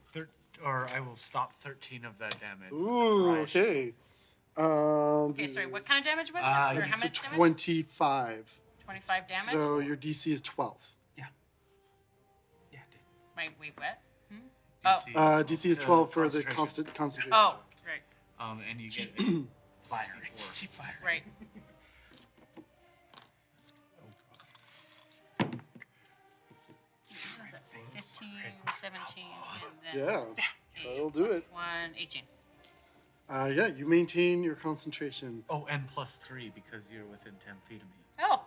[SPEAKER 6] I will stop 13 of that damage.
[SPEAKER 3] Ooh, okay.
[SPEAKER 4] Okay, sorry, what kind of damage was it? Or how
[SPEAKER 3] It's a
[SPEAKER 4] much damage?
[SPEAKER 3] 25.
[SPEAKER 4] 25 damage?
[SPEAKER 3] So your DC is 12.
[SPEAKER 5] Yeah, it did.
[SPEAKER 4] Wait, what?
[SPEAKER 3] DC is 12 for the
[SPEAKER 6] concentration.
[SPEAKER 3] concentration.
[SPEAKER 4] Oh, right,
[SPEAKER 6] And you get a fire.
[SPEAKER 5] Keep firing.
[SPEAKER 4] right. What is that? 15, 17, and then...
[SPEAKER 3] Yeah, that'll do it.
[SPEAKER 4] 1, 18.
[SPEAKER 3] Yeah, you maintain your concentration.
[SPEAKER 6] Oh, and +3 because you're within 10 feet of me.
[SPEAKER 4] Oh,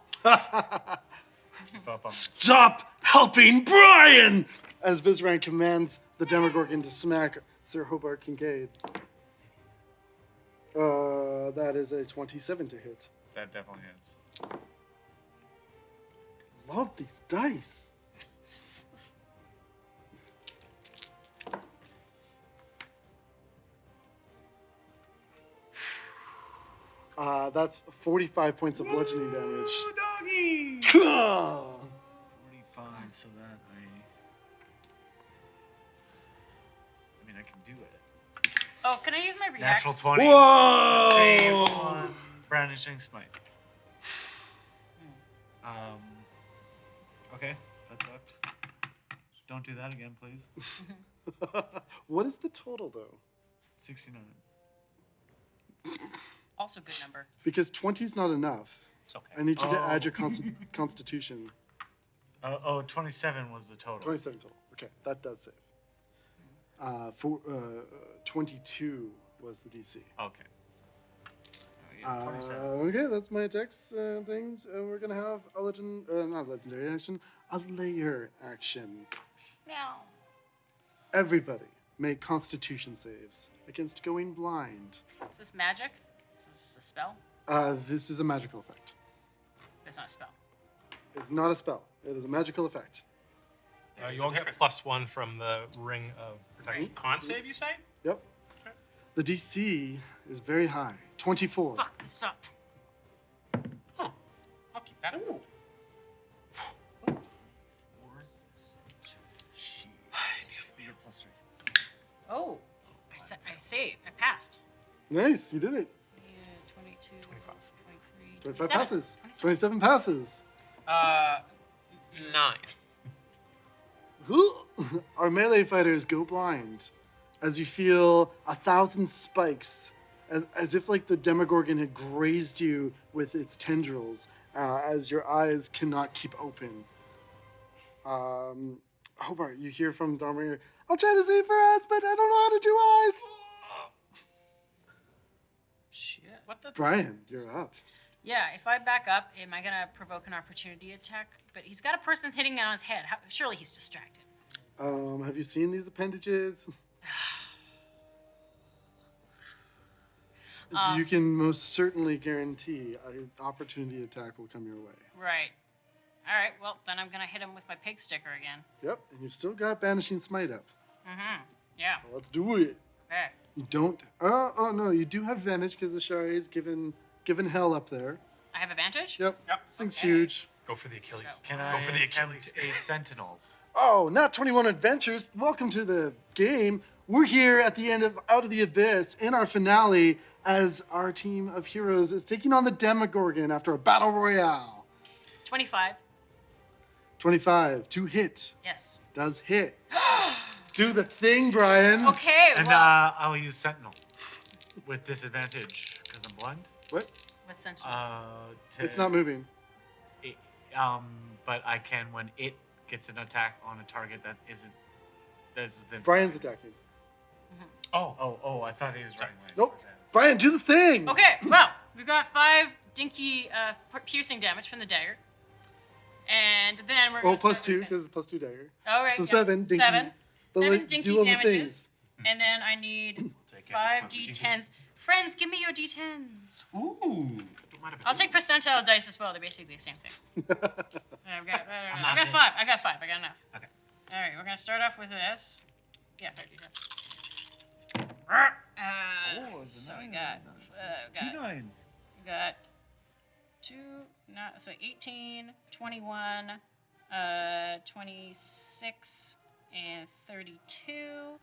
[SPEAKER 3] Stop helping Brian! As Vizeran commands the Demogorgon to smack Sir Hobart Concade. That is a 27 to hit.
[SPEAKER 6] That definitely hits.
[SPEAKER 3] Love these dice. That's 45 points of bludgeoning damage.
[SPEAKER 5] Doggy!
[SPEAKER 6] 45, so that I can do it.
[SPEAKER 4] Oh, can I use my react?
[SPEAKER 6] Natural 20.
[SPEAKER 3] Whoa!
[SPEAKER 6] Save on Brandishing Smite. Okay, that sucked. Don't do that again, please.
[SPEAKER 3] What is the total though?
[SPEAKER 6] 69.
[SPEAKER 4] Also good number.
[SPEAKER 3] Because 20 is not enough.
[SPEAKER 5] It's okay.
[SPEAKER 3] I need you to add your constitution.
[SPEAKER 6] 27 was the total.
[SPEAKER 3] 27 total. Okay, that does save. 22 was the DC.
[SPEAKER 6] Okay. Oh, yeah, 27.
[SPEAKER 3] Okay, that's my attacks things. We're gonna have a not legendary action, a layer action.
[SPEAKER 4] Now.
[SPEAKER 3] Everybody make Constitution saves against going blind.
[SPEAKER 4] Is this magic? Is this a spell?
[SPEAKER 3] This is a magical effect.
[SPEAKER 4] It's not a spell.
[SPEAKER 3] It's not a spell. It is a magical effect.
[SPEAKER 7] You all get +1 from the ring of protection.
[SPEAKER 5] Con save, you say?
[SPEAKER 3] Yep. The DC is very high. 24.
[SPEAKER 4] Fuck this up.
[SPEAKER 5] Huh. I'll keep that in.
[SPEAKER 4] Ooh. Oh, I saved. I passed.
[SPEAKER 3] Nice, you did it.
[SPEAKER 4] Yeah, 22,
[SPEAKER 7] 25.
[SPEAKER 4] 23,
[SPEAKER 3] 25
[SPEAKER 4] 27.
[SPEAKER 3] passes. 27 passes.
[SPEAKER 5] 9.
[SPEAKER 3] Our melee fighters go blind as you feel 1,000 spikes, as if like the Demogorgon had grazed you with its tendrils, as your eyes cannot keep open. Hobart, you hear from Dharma, I'll try to save for us, but I don't know how to do eyes.
[SPEAKER 4] Shit.
[SPEAKER 5] What the?
[SPEAKER 3] Brian, you're up.
[SPEAKER 4] Yeah, if I back up, am I gonna provoke an opportunity attack? But he's got a person hitting on his head. Surely he's distracted.
[SPEAKER 3] Have you seen these appendages? You can most certainly guarantee an opportunity attack will come your way.
[SPEAKER 4] Right. All right. Well, then I'm gonna hit him with my pig sticker again.
[SPEAKER 3] Yep, and you've still got Banishing Smite up.
[SPEAKER 4] Mm-hmm. Yeah.
[SPEAKER 3] So let's do it.
[SPEAKER 4] Okay.
[SPEAKER 3] You don't. Oh no, you do have advantage because Ashare is given hell up there.
[SPEAKER 4] I have advantage?
[SPEAKER 3] Yep.
[SPEAKER 5] Yep.
[SPEAKER 3] This thing's
[SPEAKER 4] Okay.
[SPEAKER 3] huge.
[SPEAKER 7] Go for the Achilles.
[SPEAKER 6] Can
[SPEAKER 7] Go
[SPEAKER 6] I
[SPEAKER 7] for the Achilles.
[SPEAKER 6] attempt a sentinel?
[SPEAKER 3] Oh, not 21 Adventures. Welcome to the game. We're here at the end of Out of the Abyss in our finale as our team of heroes is taking on the Demogorgon after a battle royale.
[SPEAKER 4] 25.
[SPEAKER 3] 25 to hit.
[SPEAKER 4] Yes.
[SPEAKER 3] Does hit. Do the thing, Brian.
[SPEAKER 4] Okay.
[SPEAKER 6] And
[SPEAKER 4] well,
[SPEAKER 6] I'll use sentinel with disadvantage because I'm blind.
[SPEAKER 3] What?
[SPEAKER 4] what's sentinel?
[SPEAKER 3] It's not moving.
[SPEAKER 6] But I can when it gets an attack on a target that isn't. That's within.
[SPEAKER 3] Brian's attacking.
[SPEAKER 6] Oh! I thought he was right.
[SPEAKER 3] Nope. Brian, do the thing.
[SPEAKER 4] Okay. Well, we've got 5 dinky piercing damage from the dagger, and then we're.
[SPEAKER 3] Oh,
[SPEAKER 4] gonna
[SPEAKER 3] plus
[SPEAKER 4] start
[SPEAKER 3] 2
[SPEAKER 4] with-
[SPEAKER 3] because it's plus 2 dagger.
[SPEAKER 4] All right.
[SPEAKER 3] So
[SPEAKER 4] yeah.
[SPEAKER 3] 7 dinky.
[SPEAKER 4] 7.
[SPEAKER 3] But,
[SPEAKER 4] 7
[SPEAKER 3] like,
[SPEAKER 4] dinky
[SPEAKER 3] do all the
[SPEAKER 4] damages,
[SPEAKER 3] things.
[SPEAKER 4] and then I need 5 d10s. Friends, give me your d10s.
[SPEAKER 5] Ooh.
[SPEAKER 4] I'll take percentile dice as well. They're basically the same thing. I've got 5. I got 5. I got enough.
[SPEAKER 5] Okay.
[SPEAKER 4] All right, we're gonna start off with this. Yeah, 5 d10s. So we got.
[SPEAKER 6] Two nines.
[SPEAKER 4] We got 2. So 18, 21, 26, and 32.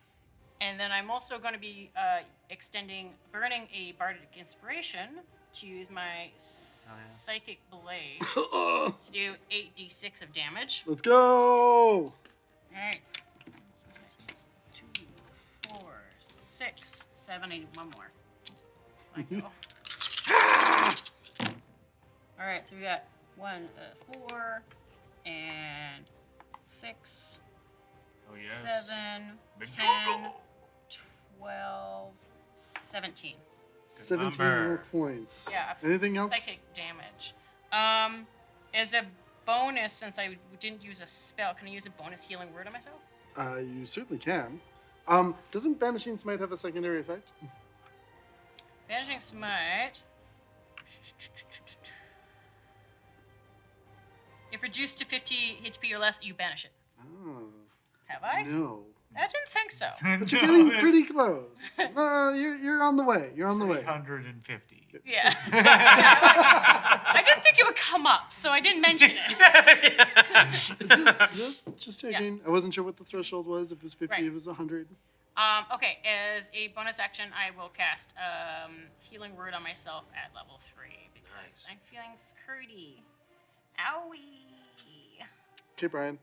[SPEAKER 4] And then I'm also going to be burning a bardic inspiration to use my psychic blade to do 8d6 of damage.
[SPEAKER 3] Let's go.
[SPEAKER 4] All right. 2, 4, 6, 7. I need one more. Let go. All right, so we got 4 and 6,
[SPEAKER 6] Oh yes.
[SPEAKER 4] 7, 10,
[SPEAKER 6] McDoogal.
[SPEAKER 4] 12, 17.
[SPEAKER 3] 17
[SPEAKER 7] number.
[SPEAKER 3] more points.
[SPEAKER 4] Yeah.
[SPEAKER 3] Anything else?
[SPEAKER 4] Psychic damage. As a bonus, since I didn't use a spell, can I use a bonus healing word on myself?
[SPEAKER 3] You certainly can. Doesn't Banishing Smite have a secondary effect?
[SPEAKER 4] Banishing Smite. If reduced to 50 HP or less, you banish it.
[SPEAKER 3] Oh,
[SPEAKER 4] Have I?
[SPEAKER 3] no.
[SPEAKER 4] I didn't think so.
[SPEAKER 3] But you're getting pretty close. You're on the way. You're on the way.
[SPEAKER 6] 350.
[SPEAKER 4] Yeah. I didn't think it would come up, so I didn't mention it.
[SPEAKER 3] Just checking. I wasn't sure what the threshold was. If it was 50,
[SPEAKER 4] Right.
[SPEAKER 3] if it was 100.
[SPEAKER 4] Okay, as a bonus action, I will cast Healing Word on myself at level 3 because
[SPEAKER 5] Nice.
[SPEAKER 4] I'm feeling hurty. Owie.
[SPEAKER 3] Okay, Brian.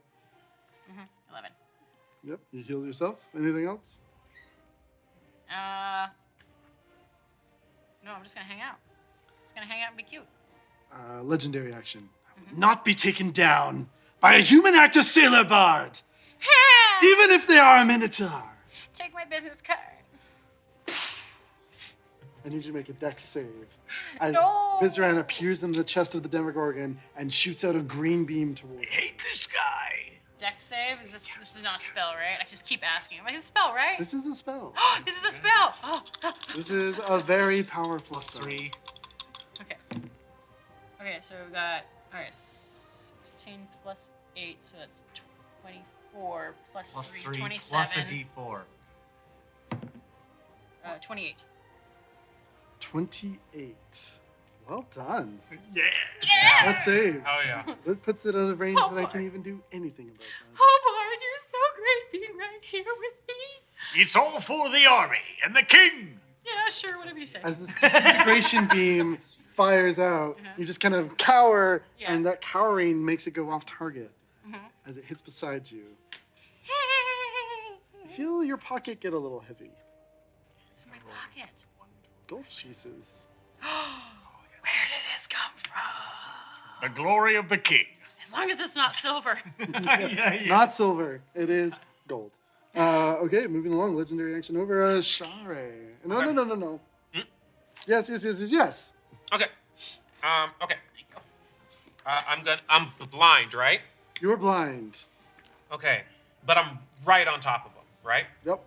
[SPEAKER 4] 11.
[SPEAKER 3] Yep, you healed yourself. Anything else?
[SPEAKER 4] No, I'm just gonna hang out. Just gonna hang out and be cute.
[SPEAKER 3] Legendary action. I will not be taken down by a human actor sailor bard, even if they are a minotaur.
[SPEAKER 4] Take my business card.
[SPEAKER 3] I need you to make a dex save. As
[SPEAKER 4] No.
[SPEAKER 3] Vizeran appears in the chest of the Demogorgon and shoots out a green beam towards
[SPEAKER 8] I hate this guy.
[SPEAKER 4] Dex save? This is not a spell, right? I just keep asking. I'm like, it's a spell, right?
[SPEAKER 3] This is a spell.
[SPEAKER 4] This is a spell! Oh.
[SPEAKER 3] This is a very powerful spell.
[SPEAKER 6] 3.
[SPEAKER 4] Okay. Okay, so we've got, alright, 16 plus 8, so that's 24 plus,
[SPEAKER 6] Plus
[SPEAKER 4] 3,
[SPEAKER 6] 3
[SPEAKER 4] 27.
[SPEAKER 6] plus a d4.
[SPEAKER 4] 28.
[SPEAKER 3] 28. Well done.
[SPEAKER 8] Yeah.
[SPEAKER 3] That saves.
[SPEAKER 7] Oh yeah.
[SPEAKER 3] It puts it out of range that I can
[SPEAKER 4] Hobart.
[SPEAKER 3] even do anything about that.
[SPEAKER 4] Hobart, you're so great being right here with me.
[SPEAKER 8] It's all for the army and the king.
[SPEAKER 4] Yeah, sure, whatever you say.
[SPEAKER 3] As this disintegration beam fires out, you just kind of cower,
[SPEAKER 4] Yeah.
[SPEAKER 3] and that cowering makes it go off target as it hits beside you. You feel your pocket get a little heavy.
[SPEAKER 4] It's in my pocket.
[SPEAKER 3] Gold pieces.
[SPEAKER 4] Where did this come from?
[SPEAKER 8] The glory of the king.
[SPEAKER 4] As long as it's not silver.
[SPEAKER 3] It's not silver. It is gold. Okay, moving along. Legendary action over. Ashare. No. Yes.
[SPEAKER 5] Okay. Okay. I'm blind, right?
[SPEAKER 3] You're blind.
[SPEAKER 5] Okay. But I'm right on top of him, right?
[SPEAKER 3] Yep.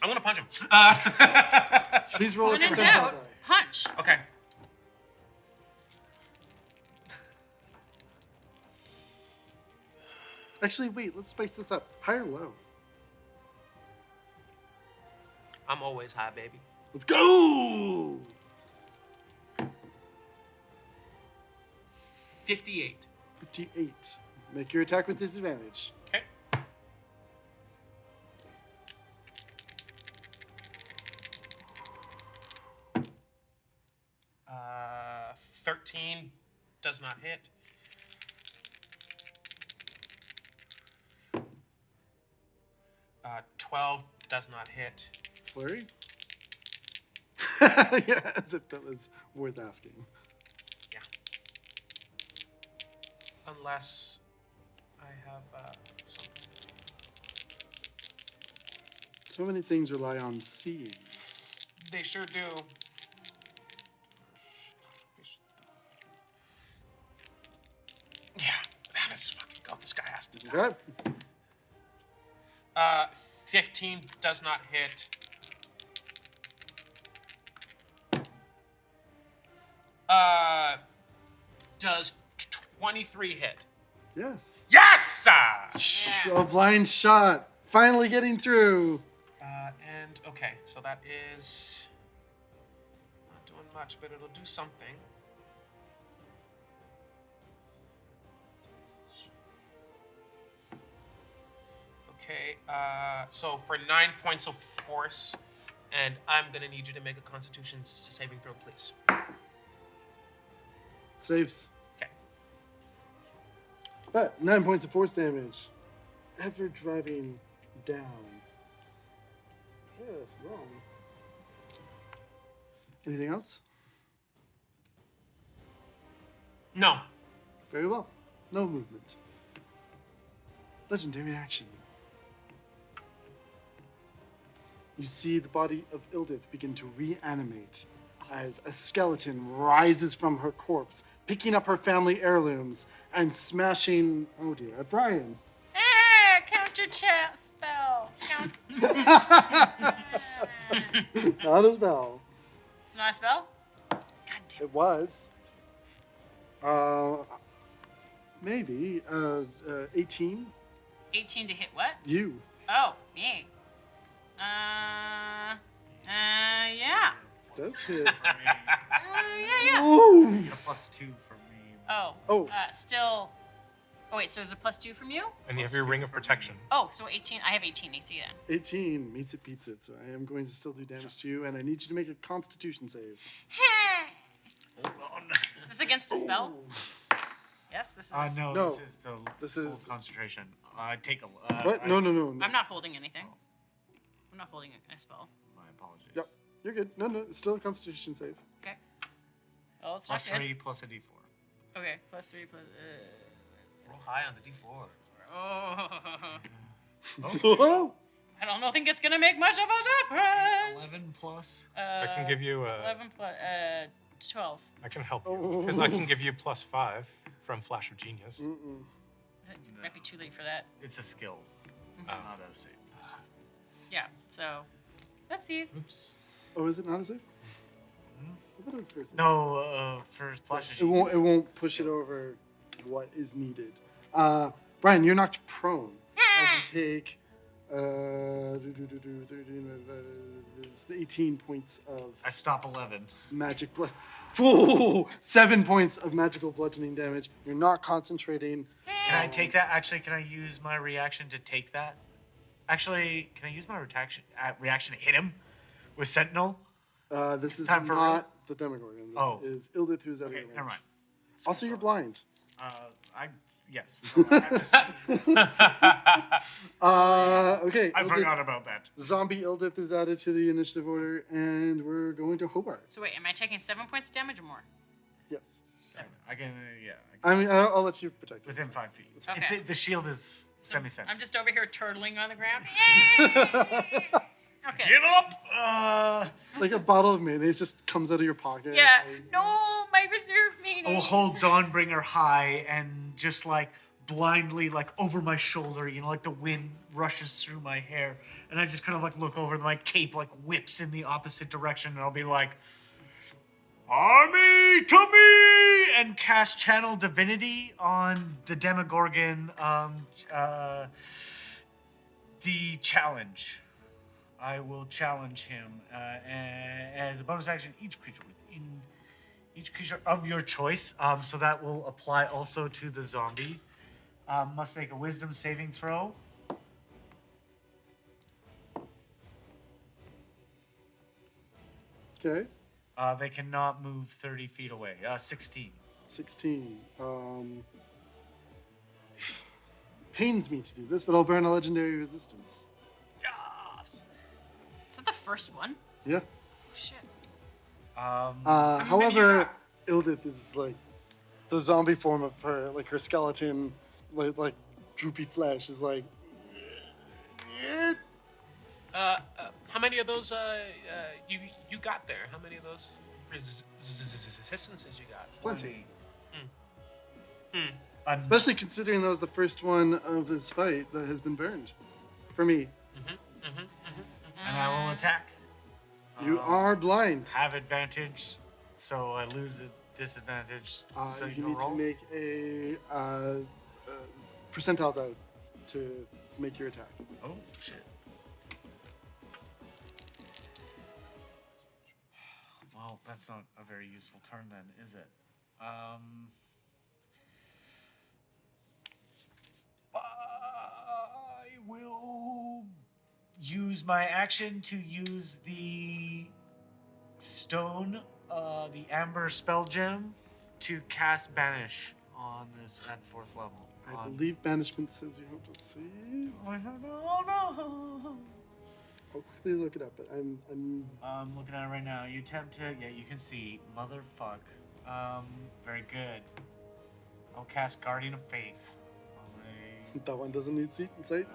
[SPEAKER 5] I'm gonna punch him.
[SPEAKER 3] Please roll a
[SPEAKER 4] When in
[SPEAKER 3] percentile
[SPEAKER 4] doubt,
[SPEAKER 3] die.
[SPEAKER 4] punch.
[SPEAKER 5] Okay.
[SPEAKER 3] Actually, wait. Let's spice this up. High or low?
[SPEAKER 5] I'm always high, baby.
[SPEAKER 3] Let's go!
[SPEAKER 5] 58.
[SPEAKER 3] 58. Make your attack with disadvantage.
[SPEAKER 5] Okay. 13 does not hit. 12 does not hit.
[SPEAKER 3] Flurry? Yeah, as if that was worth asking.
[SPEAKER 5] Yeah. Unless I have something.
[SPEAKER 3] So many things rely on seeing.
[SPEAKER 5] They sure do. Yeah, let's fucking go. This guy has to die.
[SPEAKER 3] Okay.
[SPEAKER 5] 15 does not hit. Does 23 hit?
[SPEAKER 3] Yes.
[SPEAKER 5] Yes!
[SPEAKER 3] A blind shot. Finally getting through.
[SPEAKER 5] And okay, so that is not doing much, but it'll do something. Okay, so for 9 points of force, and I'm gonna need you to make a Constitution saving throw, please.
[SPEAKER 3] Saves.
[SPEAKER 5] Okay.
[SPEAKER 3] But 9 points of force damage. Ever driving down. Yeah, that's wrong. Anything else?
[SPEAKER 5] No.
[SPEAKER 3] Very well. No movement. Legendary action. You see the body of Undeath begin to reanimate as a skeleton rises from her corpse, picking up her family heirlooms and smashing, oh dear, at Brian.
[SPEAKER 4] Counter chat spell. Count.
[SPEAKER 3] Not a spell.
[SPEAKER 4] It's not a spell? God damn.
[SPEAKER 3] It was. Maybe. 18?
[SPEAKER 4] 18 to hit what?
[SPEAKER 3] You.
[SPEAKER 4] Oh, me. Yeah.
[SPEAKER 3] Does hit.
[SPEAKER 4] Yeah.
[SPEAKER 3] Ooh!
[SPEAKER 6] Get a +2 from me.
[SPEAKER 4] Still. Oh wait, so there's a +2 from you?
[SPEAKER 7] And you have your ring of protection.
[SPEAKER 4] Oh, so 18. I have 18 AC then.
[SPEAKER 3] 18 meets it, beats it. So I am going to still do damage to you, and I need you to make a Constitution save.
[SPEAKER 6] Hold on.
[SPEAKER 4] Is this against a spell? Yes, this is.
[SPEAKER 6] No,
[SPEAKER 3] No,
[SPEAKER 6] this is the
[SPEAKER 3] this
[SPEAKER 6] full
[SPEAKER 3] is-
[SPEAKER 6] concentration. Take a.
[SPEAKER 3] What? No.
[SPEAKER 4] I'm not holding anything. I'm not holding a spell.
[SPEAKER 6] My apologies.
[SPEAKER 3] Yep. You're good. No, it's still a Constitution save.
[SPEAKER 4] Okay. Well, it's
[SPEAKER 6] Plus
[SPEAKER 4] not good.
[SPEAKER 6] 3 plus a d4.
[SPEAKER 4] Okay, +3 plus.
[SPEAKER 5] Roll high on the d4.
[SPEAKER 4] Oh. I don't think it's gonna make much of a difference.
[SPEAKER 6] 11 plus.
[SPEAKER 7] I can give you
[SPEAKER 4] 11 plus 12.
[SPEAKER 7] I can help you because I can give you +5 from Flash of Genius.
[SPEAKER 4] It might be too late for that.
[SPEAKER 6] It's a skill, not a save.
[SPEAKER 4] Yeah. So, oopsies.
[SPEAKER 7] Oops.
[SPEAKER 3] Oh, is it not a save? I thought it was first.
[SPEAKER 6] No, for Flash of
[SPEAKER 3] It
[SPEAKER 6] Genius.
[SPEAKER 3] won't push it over what is needed. Brian, you're knocked prone as you take 18 points of
[SPEAKER 6] I stop 11.
[SPEAKER 3] magic blood. Whoa, 7 points of magical bludgeoning damage. You're not concentrating.
[SPEAKER 6] Can I take that? Actually, can I use my reaction to take that? Actually, can I use my reaction to hit him with Sentinel?
[SPEAKER 3] This is
[SPEAKER 6] time for
[SPEAKER 3] not the Demogorgon. This
[SPEAKER 6] Oh.
[SPEAKER 3] is Ildith who's out of
[SPEAKER 6] Okay,
[SPEAKER 3] your range.
[SPEAKER 6] never mind.
[SPEAKER 3] Also, you're blind.
[SPEAKER 6] Yes. So I have to see.
[SPEAKER 3] Okay.
[SPEAKER 6] I
[SPEAKER 3] Ildith-
[SPEAKER 6] forgot about that.
[SPEAKER 3] Zombie Ildith is added to the initiative order, and we're going to Hobart.
[SPEAKER 4] So wait, am I taking 7 points of damage or more?
[SPEAKER 3] Yes.
[SPEAKER 6] I can,
[SPEAKER 3] I mean, I'll let you protect it.
[SPEAKER 6] within 5 feet.
[SPEAKER 4] Okay.
[SPEAKER 6] The shield is semi-center.
[SPEAKER 4] I'm just over here turtling on the ground. Okay.
[SPEAKER 6] Get up!
[SPEAKER 3] Like a bottle of mayonnaise just comes out of your pocket.
[SPEAKER 4] Yeah.
[SPEAKER 3] Like,
[SPEAKER 4] No, my reserve mayonnaise.
[SPEAKER 6] I will hold Dawnbringer high and just like blindly like over my shoulder, like the wind rushes through my hair, and I just kind of like look over, and my cape like whips in the opposite direction, and I'll be like, "Army to me!" and cast Channel Divinity on the Demogorgon. The challenge. I will challenge him as a bonus action. Each creature of your choice. So that will apply also to the zombie. Must make a Wisdom saving throw.
[SPEAKER 3] Okay.
[SPEAKER 6] They cannot move 30 feet away. 16.
[SPEAKER 3] 16. Pains me to do this, but I'll burn a legendary resistance.
[SPEAKER 6] Yes.
[SPEAKER 4] Is that the first one?
[SPEAKER 3] Yeah.
[SPEAKER 4] Oh, shit.
[SPEAKER 3] However, Ildith is like the zombie form of her, like her skeleton, like droopy flesh is like.
[SPEAKER 5] How many of those you got there? How many of those resistances you got?
[SPEAKER 3] Plenty. Especially considering that was the first one of this fight that has been burned. For me.
[SPEAKER 6] And I will attack.
[SPEAKER 3] You are blind.
[SPEAKER 6] Have advantage, so I lose a disadvantage. So
[SPEAKER 3] you
[SPEAKER 6] you
[SPEAKER 3] need to
[SPEAKER 6] roll.
[SPEAKER 3] make a percentile die to make your attack.
[SPEAKER 6] Oh shit. Well, that's not a very useful turn then, is it? I will use my action to use the stone, the amber spell gem, to cast Banish on this at 4th level.
[SPEAKER 3] I believe banishment says you have to see.
[SPEAKER 6] Oh no!
[SPEAKER 3] I'll quickly look it up, but I'm
[SPEAKER 6] I'm looking at it right now. You attempt to, you can see. Motherfuck. Very good. I'll cast Guardian of Faith.
[SPEAKER 3] that one doesn't need seat in sight.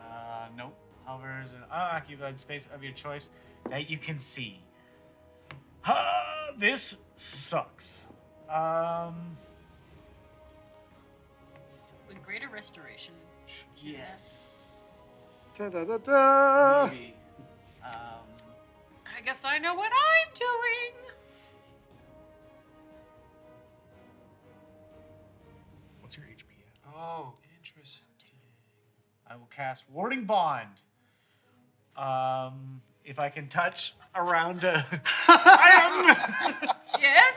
[SPEAKER 6] Nope. Hovers an unoccupied space of your choice that you can see. This sucks.
[SPEAKER 4] With greater restoration.
[SPEAKER 6] Yes.
[SPEAKER 3] Da da da da.
[SPEAKER 6] Maybe.
[SPEAKER 4] I guess I know what I'm doing.
[SPEAKER 7] What's your HP at?
[SPEAKER 5] Oh, interesting.
[SPEAKER 6] I will cast Warding Bond. if I can touch around
[SPEAKER 4] Yes?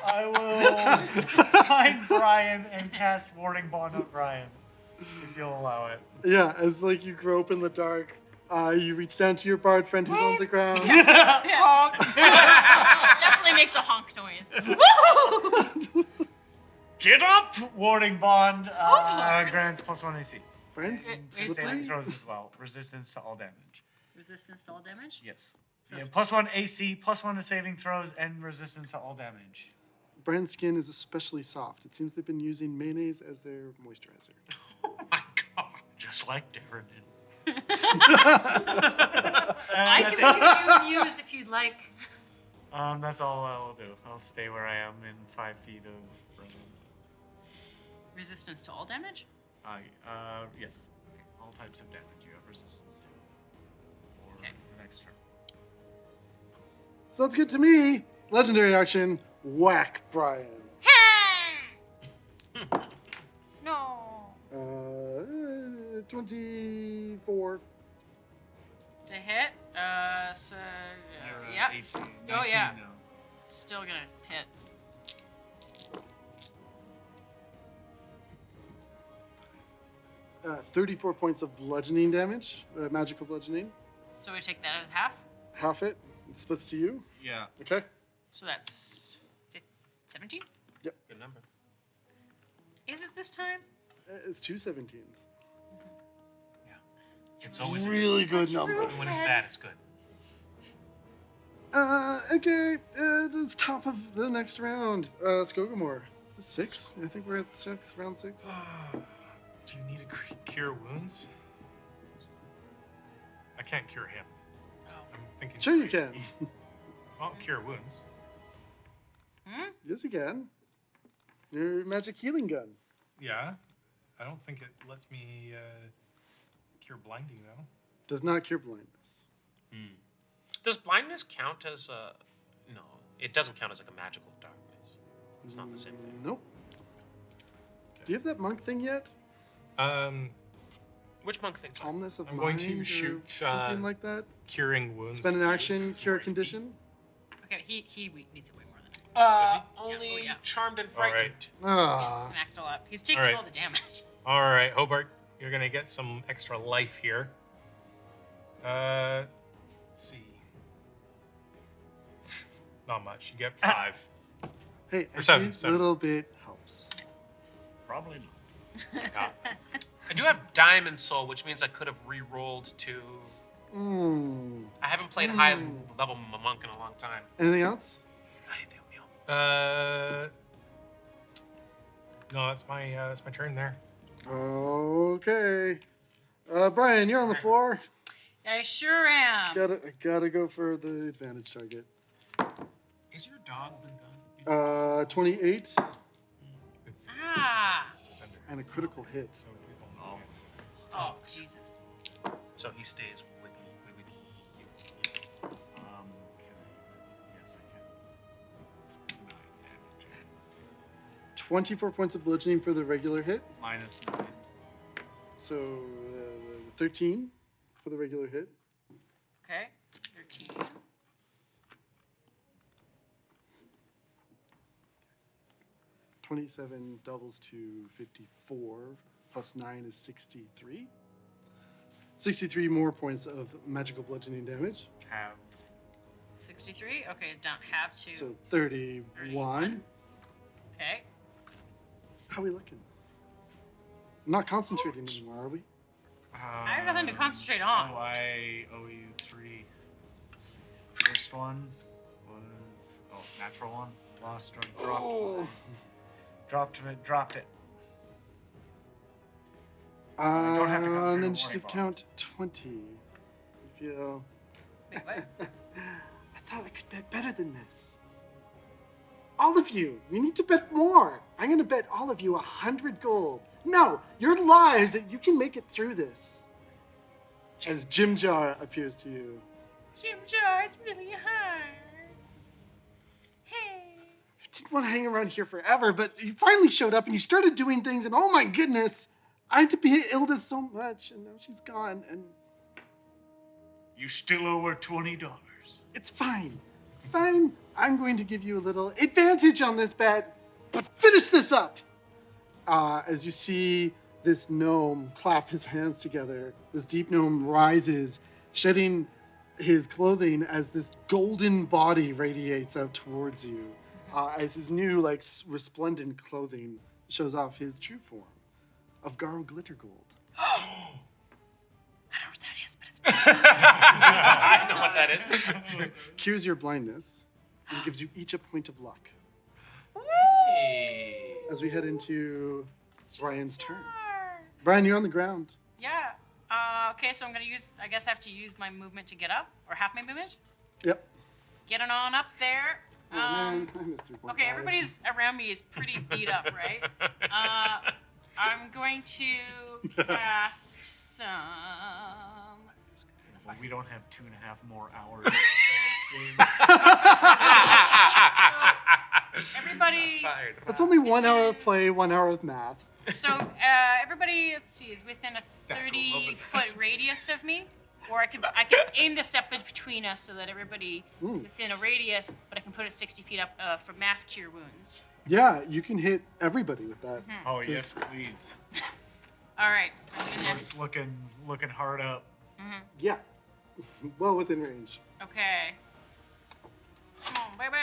[SPEAKER 6] I will find Brian and cast Warding Bond on Brian, if you'll allow it.
[SPEAKER 3] Yeah, as like you grope in the dark, you reach down to your bard friend who's on the ground.
[SPEAKER 4] Yeah. Definitely makes a honk noise. Woo!
[SPEAKER 6] Get up! Warding Bond
[SPEAKER 4] Hobart.
[SPEAKER 6] grants +1 AC.
[SPEAKER 3] Friends,
[SPEAKER 6] Saving
[SPEAKER 3] slippery.
[SPEAKER 6] throws as well. Resistance to all damage.
[SPEAKER 4] Resistance to all damage?
[SPEAKER 6] Yes.
[SPEAKER 4] So
[SPEAKER 6] Yeah,
[SPEAKER 4] it's-
[SPEAKER 6] +1 AC, +1 to saving throws, and resistance to all damage.
[SPEAKER 3] Brian's skin is especially soft. It seems they've been using mayonnaise as their moisturizer.
[SPEAKER 8] Oh my god.
[SPEAKER 6] Just like Darren did.
[SPEAKER 4] I
[SPEAKER 6] That's
[SPEAKER 4] can
[SPEAKER 6] it.
[SPEAKER 4] give you and use if you'd like.
[SPEAKER 6] That's all I will do. I'll stay where I am in 5 feet of Brian.
[SPEAKER 4] Resistance to all damage?
[SPEAKER 6] Yes. Okay. All types of damage you have resistance to. For
[SPEAKER 4] Okay.
[SPEAKER 6] the next turn.
[SPEAKER 3] Sounds good to me. Legendary action. Whack Brian.
[SPEAKER 4] No.
[SPEAKER 3] 24.
[SPEAKER 4] To hit? So.
[SPEAKER 6] You're,
[SPEAKER 4] Yeah.
[SPEAKER 6] AC
[SPEAKER 4] Oh,
[SPEAKER 6] 19
[SPEAKER 4] yeah.
[SPEAKER 6] now.
[SPEAKER 4] Still gonna hit.
[SPEAKER 3] Uh, 34 points of bludgeoning damage, magical bludgeoning.
[SPEAKER 4] So we take that at half?
[SPEAKER 3] Half it. It splits to you.
[SPEAKER 6] Yeah.
[SPEAKER 3] Okay.
[SPEAKER 4] So that's 17?
[SPEAKER 5] Good number.
[SPEAKER 4] Is it this time?
[SPEAKER 3] It's 2 17s.
[SPEAKER 5] It's always
[SPEAKER 3] Really good number.
[SPEAKER 5] when it's bad, it's good.
[SPEAKER 3] Okay. It's top of the next round. Skógarmaðr. Is this 6? I think we're at 6, round 6.
[SPEAKER 7] Do you need to cure wounds? I can't cure him. I'm thinking.
[SPEAKER 3] Sure you can.
[SPEAKER 7] Well, cure wounds.
[SPEAKER 3] Yes, you can. Your magic healing gun.
[SPEAKER 7] Yeah. I don't think it lets me cure blinding though.
[SPEAKER 3] Does not cure blindness.
[SPEAKER 5] Does blindness count as a... No, it doesn't count as like a magical darkness. It's not the same thing.
[SPEAKER 3] Nope. Do you have that monk thing yet?
[SPEAKER 5] Which monk thinks?
[SPEAKER 3] Calmness of
[SPEAKER 7] I'm
[SPEAKER 3] mind
[SPEAKER 7] going to
[SPEAKER 3] or
[SPEAKER 7] shoot,
[SPEAKER 3] something like that.
[SPEAKER 7] Curing wounds.
[SPEAKER 3] Spend an action, cure a condition.
[SPEAKER 4] Okay, he needs it way more than I
[SPEAKER 5] Only
[SPEAKER 4] oh, yeah.
[SPEAKER 5] charmed and
[SPEAKER 7] All
[SPEAKER 5] frightened.
[SPEAKER 7] right.
[SPEAKER 3] Ah.
[SPEAKER 4] do. Smacked all up. He's taking
[SPEAKER 7] All right.
[SPEAKER 4] all the damage.
[SPEAKER 7] All right, Hobart, you're gonna get some extra life here. Let's see. Not much. You get 5.
[SPEAKER 3] Hey,
[SPEAKER 7] Or
[SPEAKER 3] every
[SPEAKER 7] seven.
[SPEAKER 3] little bit helps.
[SPEAKER 6] Probably not.
[SPEAKER 7] Yeah.
[SPEAKER 5] I do have Diamond Soul, which means I could have re-rolled to... I haven't played high level monk in a long time.
[SPEAKER 3] Anything else?
[SPEAKER 7] No, that's my turn there.
[SPEAKER 3] Okay. Brian, you're on the floor.
[SPEAKER 4] I sure am.
[SPEAKER 3] Gotta go for the advantage target.
[SPEAKER 5] Is your dog the gun?
[SPEAKER 3] 28
[SPEAKER 7] It's
[SPEAKER 4] Ah.
[SPEAKER 3] and a critical hit.
[SPEAKER 7] so people know.
[SPEAKER 4] Oh, Jesus.
[SPEAKER 5] So he stays with you.
[SPEAKER 6] Yes, I can. 9 damage.
[SPEAKER 3] 24 points of bludgeoning for the regular hit.
[SPEAKER 6] -9.
[SPEAKER 3] So 13 for the regular hit.
[SPEAKER 4] Okay. 13.
[SPEAKER 3] 27 doubles to 54, plus 9 is 63. 63 more points of magical bludgeoning damage.
[SPEAKER 6] Halved.
[SPEAKER 4] 63. Okay, down half to.
[SPEAKER 3] So 31.
[SPEAKER 4] 31. Okay.
[SPEAKER 3] How are we looking? I'm not concentrating anymore, are we?
[SPEAKER 4] I have nothing to concentrate on.
[SPEAKER 6] Oh, I owe you 3. First one was natural one. Lost or dropped. Dropped it. I don't have to concentrate
[SPEAKER 3] On
[SPEAKER 6] on
[SPEAKER 3] initiative
[SPEAKER 6] Warning
[SPEAKER 3] count 20. If you.
[SPEAKER 4] Wait, what?
[SPEAKER 3] I thought I could bet better than this. All of you, you need to bet more. I'm gonna bet all of you 100 gold. No, your lives that you can make it through this. As Jim Jar appears to you.
[SPEAKER 4] Jim Jar, it's really hard. Hey.
[SPEAKER 3] I didn't want to hang around here forever, but you finally showed up and you started doing things, and oh my goodness, I had to be Ildith so much, and now she's gone, and
[SPEAKER 6] You still owe her $20.
[SPEAKER 3] It's fine. It's fine. I'm going to give you a little advantage on this bet, but finish this up. As you see this gnome clap his hands together, this deep gnome rises, shedding his clothing as this golden body radiates out towards you, as his new, like, resplendent clothing shows off his true form of Garl Glittergold.
[SPEAKER 4] I don't know what that is, but it's
[SPEAKER 5] I know what that is.
[SPEAKER 3] Cures your blindness and gives you each a point of luck.
[SPEAKER 5] Hey.
[SPEAKER 3] As we head into Brian's turn. Brian, you're on the ground.
[SPEAKER 4] Yeah. Okay, so I'm gonna use. I guess I have to use my movement to get up, or half my movement.
[SPEAKER 3] Yep.
[SPEAKER 4] Getting on up there.
[SPEAKER 3] Oh, man, I missed 3.5.
[SPEAKER 4] Okay, everybody's around me is pretty beat up, right? I'm going to cast some.
[SPEAKER 6] Well, we don't have 2.5 more hours.
[SPEAKER 4] Everybody.
[SPEAKER 3] That's only 1 hour of play, 1 hour of math.
[SPEAKER 4] So everybody, let's see, is within a 30-foot radius of me, or I can aim this up between us so that everybody is within a radius, but I can put it 60 feet up for mass cure wounds.
[SPEAKER 3] Yeah, you can hit everybody with that.
[SPEAKER 6] Oh, yes, please.
[SPEAKER 4] All right, I'm doing this.
[SPEAKER 6] Looking hard up.
[SPEAKER 3] Yeah. Well within range.
[SPEAKER 4] Okay. Come on, baby.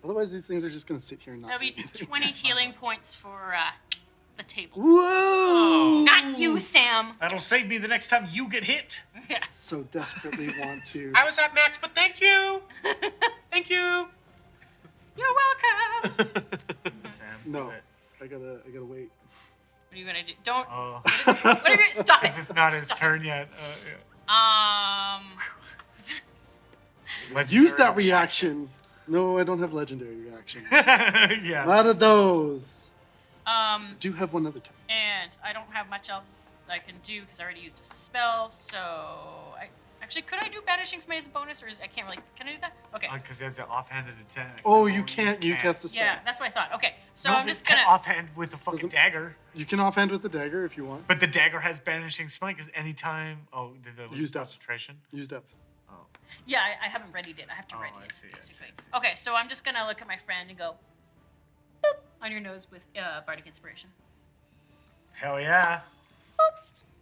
[SPEAKER 3] Otherwise, these things are just going to sit here and not
[SPEAKER 4] That'll
[SPEAKER 3] do
[SPEAKER 4] be
[SPEAKER 3] anything.
[SPEAKER 4] 20 healing points for the table.
[SPEAKER 3] Whoa!
[SPEAKER 4] Not you, Sam.
[SPEAKER 6] That'll save me the next time you get hit.
[SPEAKER 4] Yes.
[SPEAKER 3] So desperately want to.
[SPEAKER 5] I was at max, but thank you. Thank you.
[SPEAKER 4] You're welcome.
[SPEAKER 6] Sam,
[SPEAKER 3] No, I gotta wait.
[SPEAKER 4] What are you gonna do? Don't.
[SPEAKER 6] Oh.
[SPEAKER 4] What are you? Stop it.
[SPEAKER 6] It's not his
[SPEAKER 4] Stop
[SPEAKER 6] turn yet.
[SPEAKER 3] Use that reaction. No, I don't have legendary reaction.
[SPEAKER 6] Yeah.
[SPEAKER 3] Not of those.
[SPEAKER 4] Do
[SPEAKER 3] have one other type.
[SPEAKER 4] And I don't have much else I can do because I already used a spell. So could I do banishing somebody as a bonus, or I can't really? Can I do that? Okay.
[SPEAKER 6] Because it's an offhanded attack.
[SPEAKER 3] Oh, you can't. You cast a spell.
[SPEAKER 4] Yeah, that's what I thought. Okay, so
[SPEAKER 6] No,
[SPEAKER 4] I'm just
[SPEAKER 6] can't
[SPEAKER 4] gonna.
[SPEAKER 6] offhand with a fucking dagger.
[SPEAKER 3] You can offhand with the dagger if you want.
[SPEAKER 6] But the dagger has banishing smite because anytime. Oh, did the
[SPEAKER 3] Used up.
[SPEAKER 6] concentration?
[SPEAKER 3] Used up.
[SPEAKER 6] Oh.
[SPEAKER 4] Yeah, I haven't readied it. I have to ready
[SPEAKER 6] I
[SPEAKER 4] it.
[SPEAKER 6] see, I see,
[SPEAKER 4] basically.
[SPEAKER 6] I see.
[SPEAKER 4] Okay, so I'm just gonna look at my friend and go, boop, on your nose with bardic inspiration.
[SPEAKER 6] Hell yeah.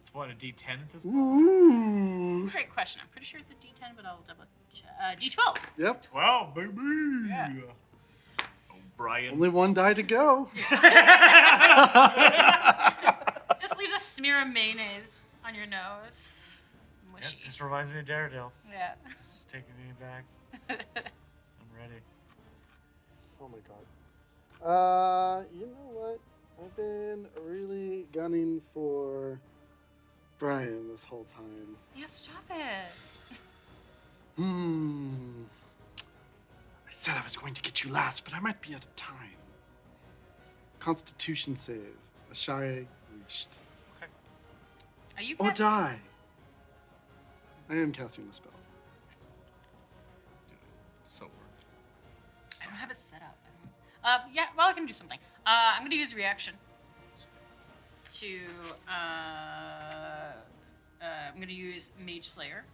[SPEAKER 6] It's what, a D10 at this point?
[SPEAKER 3] Ooh.
[SPEAKER 4] That's a great question. I'm pretty sure it's a D10, but I'll double check. D12.
[SPEAKER 3] Yep.
[SPEAKER 6] 12, baby.
[SPEAKER 4] Yeah.
[SPEAKER 6] Oh, Brian.
[SPEAKER 3] Only one die to go.
[SPEAKER 4] Just leaves a smear of mayonnaise on your nose.
[SPEAKER 6] Yeah,
[SPEAKER 4] Mushy.
[SPEAKER 6] just reminds me of Daredevil.
[SPEAKER 4] Yeah.
[SPEAKER 6] Just taking me back. I'm ready.
[SPEAKER 3] Oh my god. You know what? I've been really gunning for Brian this whole time.
[SPEAKER 4] Yeah, stop it.
[SPEAKER 3] I said I was going to get you last, but I might be out of time. Constitution save. Ashare Riisht.
[SPEAKER 4] Are you
[SPEAKER 3] Or
[SPEAKER 4] casting?
[SPEAKER 3] die. I am casting the spell.
[SPEAKER 6] So
[SPEAKER 4] I don't have it set up. Yeah, well, I can do something. I'm going to use reaction to, I'm going to use Mage Slayer.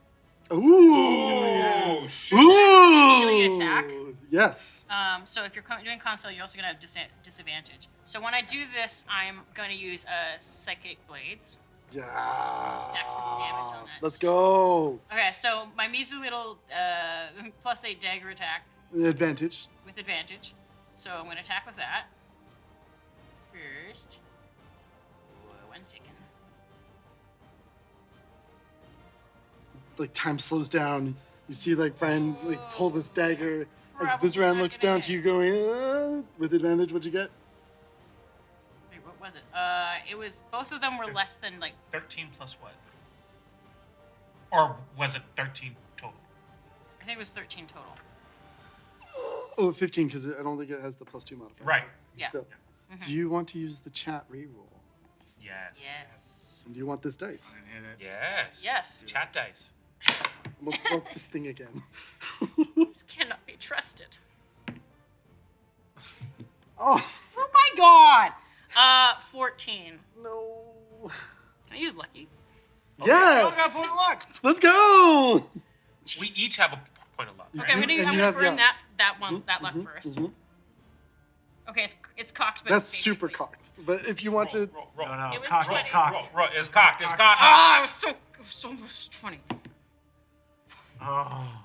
[SPEAKER 3] Ooh!
[SPEAKER 5] shit.
[SPEAKER 3] Ooh!
[SPEAKER 4] Melee attack.
[SPEAKER 3] Yes.
[SPEAKER 4] So if you're doing console, you're also going to have disadvantage. So when I do this, I'm going to use Psychic Blades.
[SPEAKER 3] Yeah.
[SPEAKER 4] Stack some damage on that.
[SPEAKER 3] Let's go.
[SPEAKER 4] Okay, so my measly little +8 dagger attack
[SPEAKER 3] Advantage.
[SPEAKER 4] with advantage. So I'm going to attack with that. First. 1 second.
[SPEAKER 3] Like time slows down. You see like Brian like pull this dagger as
[SPEAKER 4] Probably
[SPEAKER 3] Vizeran
[SPEAKER 4] not
[SPEAKER 3] looks
[SPEAKER 4] gonna
[SPEAKER 3] down to you going, with advantage, what'd you get?
[SPEAKER 4] Wait, what was it? It was, both of them were less than like,
[SPEAKER 5] 13 plus what? Or was it 13 total?
[SPEAKER 4] I think it was 13 total.
[SPEAKER 3] Oh, 15, because I don't think it has the +2 modifier.
[SPEAKER 5] Right.
[SPEAKER 4] Yeah.
[SPEAKER 3] Still. Do you want to use the chat reroll?
[SPEAKER 5] Yes.
[SPEAKER 4] Yes.
[SPEAKER 3] And do you want this dice?
[SPEAKER 6] hit it.
[SPEAKER 5] Yes.
[SPEAKER 4] Yes.
[SPEAKER 5] Chat dice.
[SPEAKER 3] I'm gonna broke this thing again.
[SPEAKER 4] This cannot be trusted.
[SPEAKER 3] Oh,
[SPEAKER 4] Oh my god! 14.
[SPEAKER 3] no.
[SPEAKER 4] Can I use lucky?
[SPEAKER 3] Yes!
[SPEAKER 6] Oh, got point of luck.
[SPEAKER 3] Let's go!
[SPEAKER 5] We each have a point of luck.
[SPEAKER 4] Okay, I'm
[SPEAKER 3] And
[SPEAKER 4] gonna
[SPEAKER 3] you have-
[SPEAKER 4] burn
[SPEAKER 3] yeah.
[SPEAKER 4] that luck first.
[SPEAKER 3] mhm.
[SPEAKER 4] Okay, it's cocked, but
[SPEAKER 3] That's
[SPEAKER 4] it's
[SPEAKER 3] super
[SPEAKER 4] basically-
[SPEAKER 3] cocked. But if you want to,
[SPEAKER 5] Roll.
[SPEAKER 6] No,
[SPEAKER 4] It was
[SPEAKER 6] cocked
[SPEAKER 4] 20.
[SPEAKER 6] is cocked.
[SPEAKER 5] Roll. It's cocked. It's cocked.
[SPEAKER 4] Ah, it was almost 20.
[SPEAKER 6] Oh.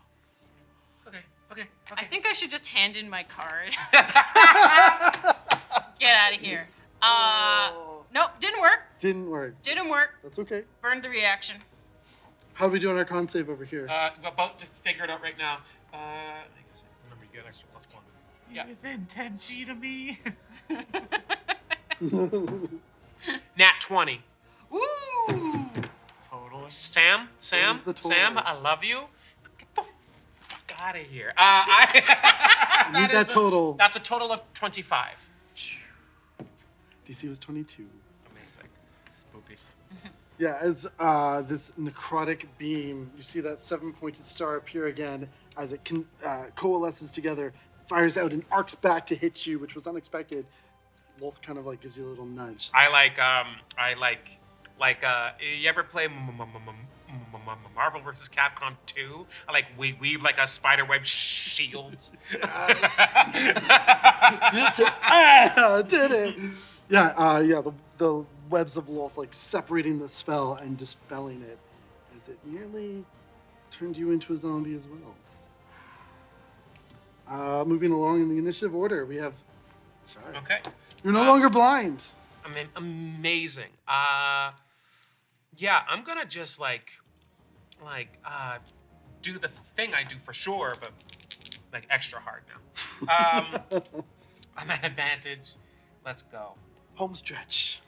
[SPEAKER 5] Okay.
[SPEAKER 4] I think I should just hand in my card. Get out of here. Nope, didn't work.
[SPEAKER 3] didn't work.
[SPEAKER 4] Didn't work.
[SPEAKER 3] That's okay.
[SPEAKER 4] Burned the reaction.
[SPEAKER 3] How do we do on our con save over here?
[SPEAKER 5] We're about to figure it out right now.
[SPEAKER 7] Remember, you get an extra +1.
[SPEAKER 5] Yeah.
[SPEAKER 6] Within 10 feet of me.
[SPEAKER 5] Nat 20.
[SPEAKER 4] Woo!
[SPEAKER 6] Totally.
[SPEAKER 5] Sam,
[SPEAKER 3] What is the total?
[SPEAKER 5] Sam, I love you. Get the fuck out of here. I
[SPEAKER 3] Need that total.
[SPEAKER 5] That's a total of 25.
[SPEAKER 3] DC was 22.
[SPEAKER 5] Amazing. Spooky.
[SPEAKER 3] Yeah, as this necrotic beam, you see that 7-pointed star appear again as it coalesces together, fires out and arcs back to hit you, which was unexpected. Wolf kind of like gives you a little nudge.
[SPEAKER 5] I like, you ever play Marvel vs. Capcom 2? I like weave like a spiderweb shield.
[SPEAKER 3] Did it? Yeah, the webs of Wolf like separating the spell and dispelling it as it nearly turned you into a zombie as well. Moving along in the initiative order, we have. Sorry.
[SPEAKER 5] Okay.
[SPEAKER 3] You're no longer blind.
[SPEAKER 5] I mean, amazing. Yeah, I'm gonna just do the thing I do for sure, but like extra hard now. I'm at advantage. Let's go.
[SPEAKER 3] Home stretch.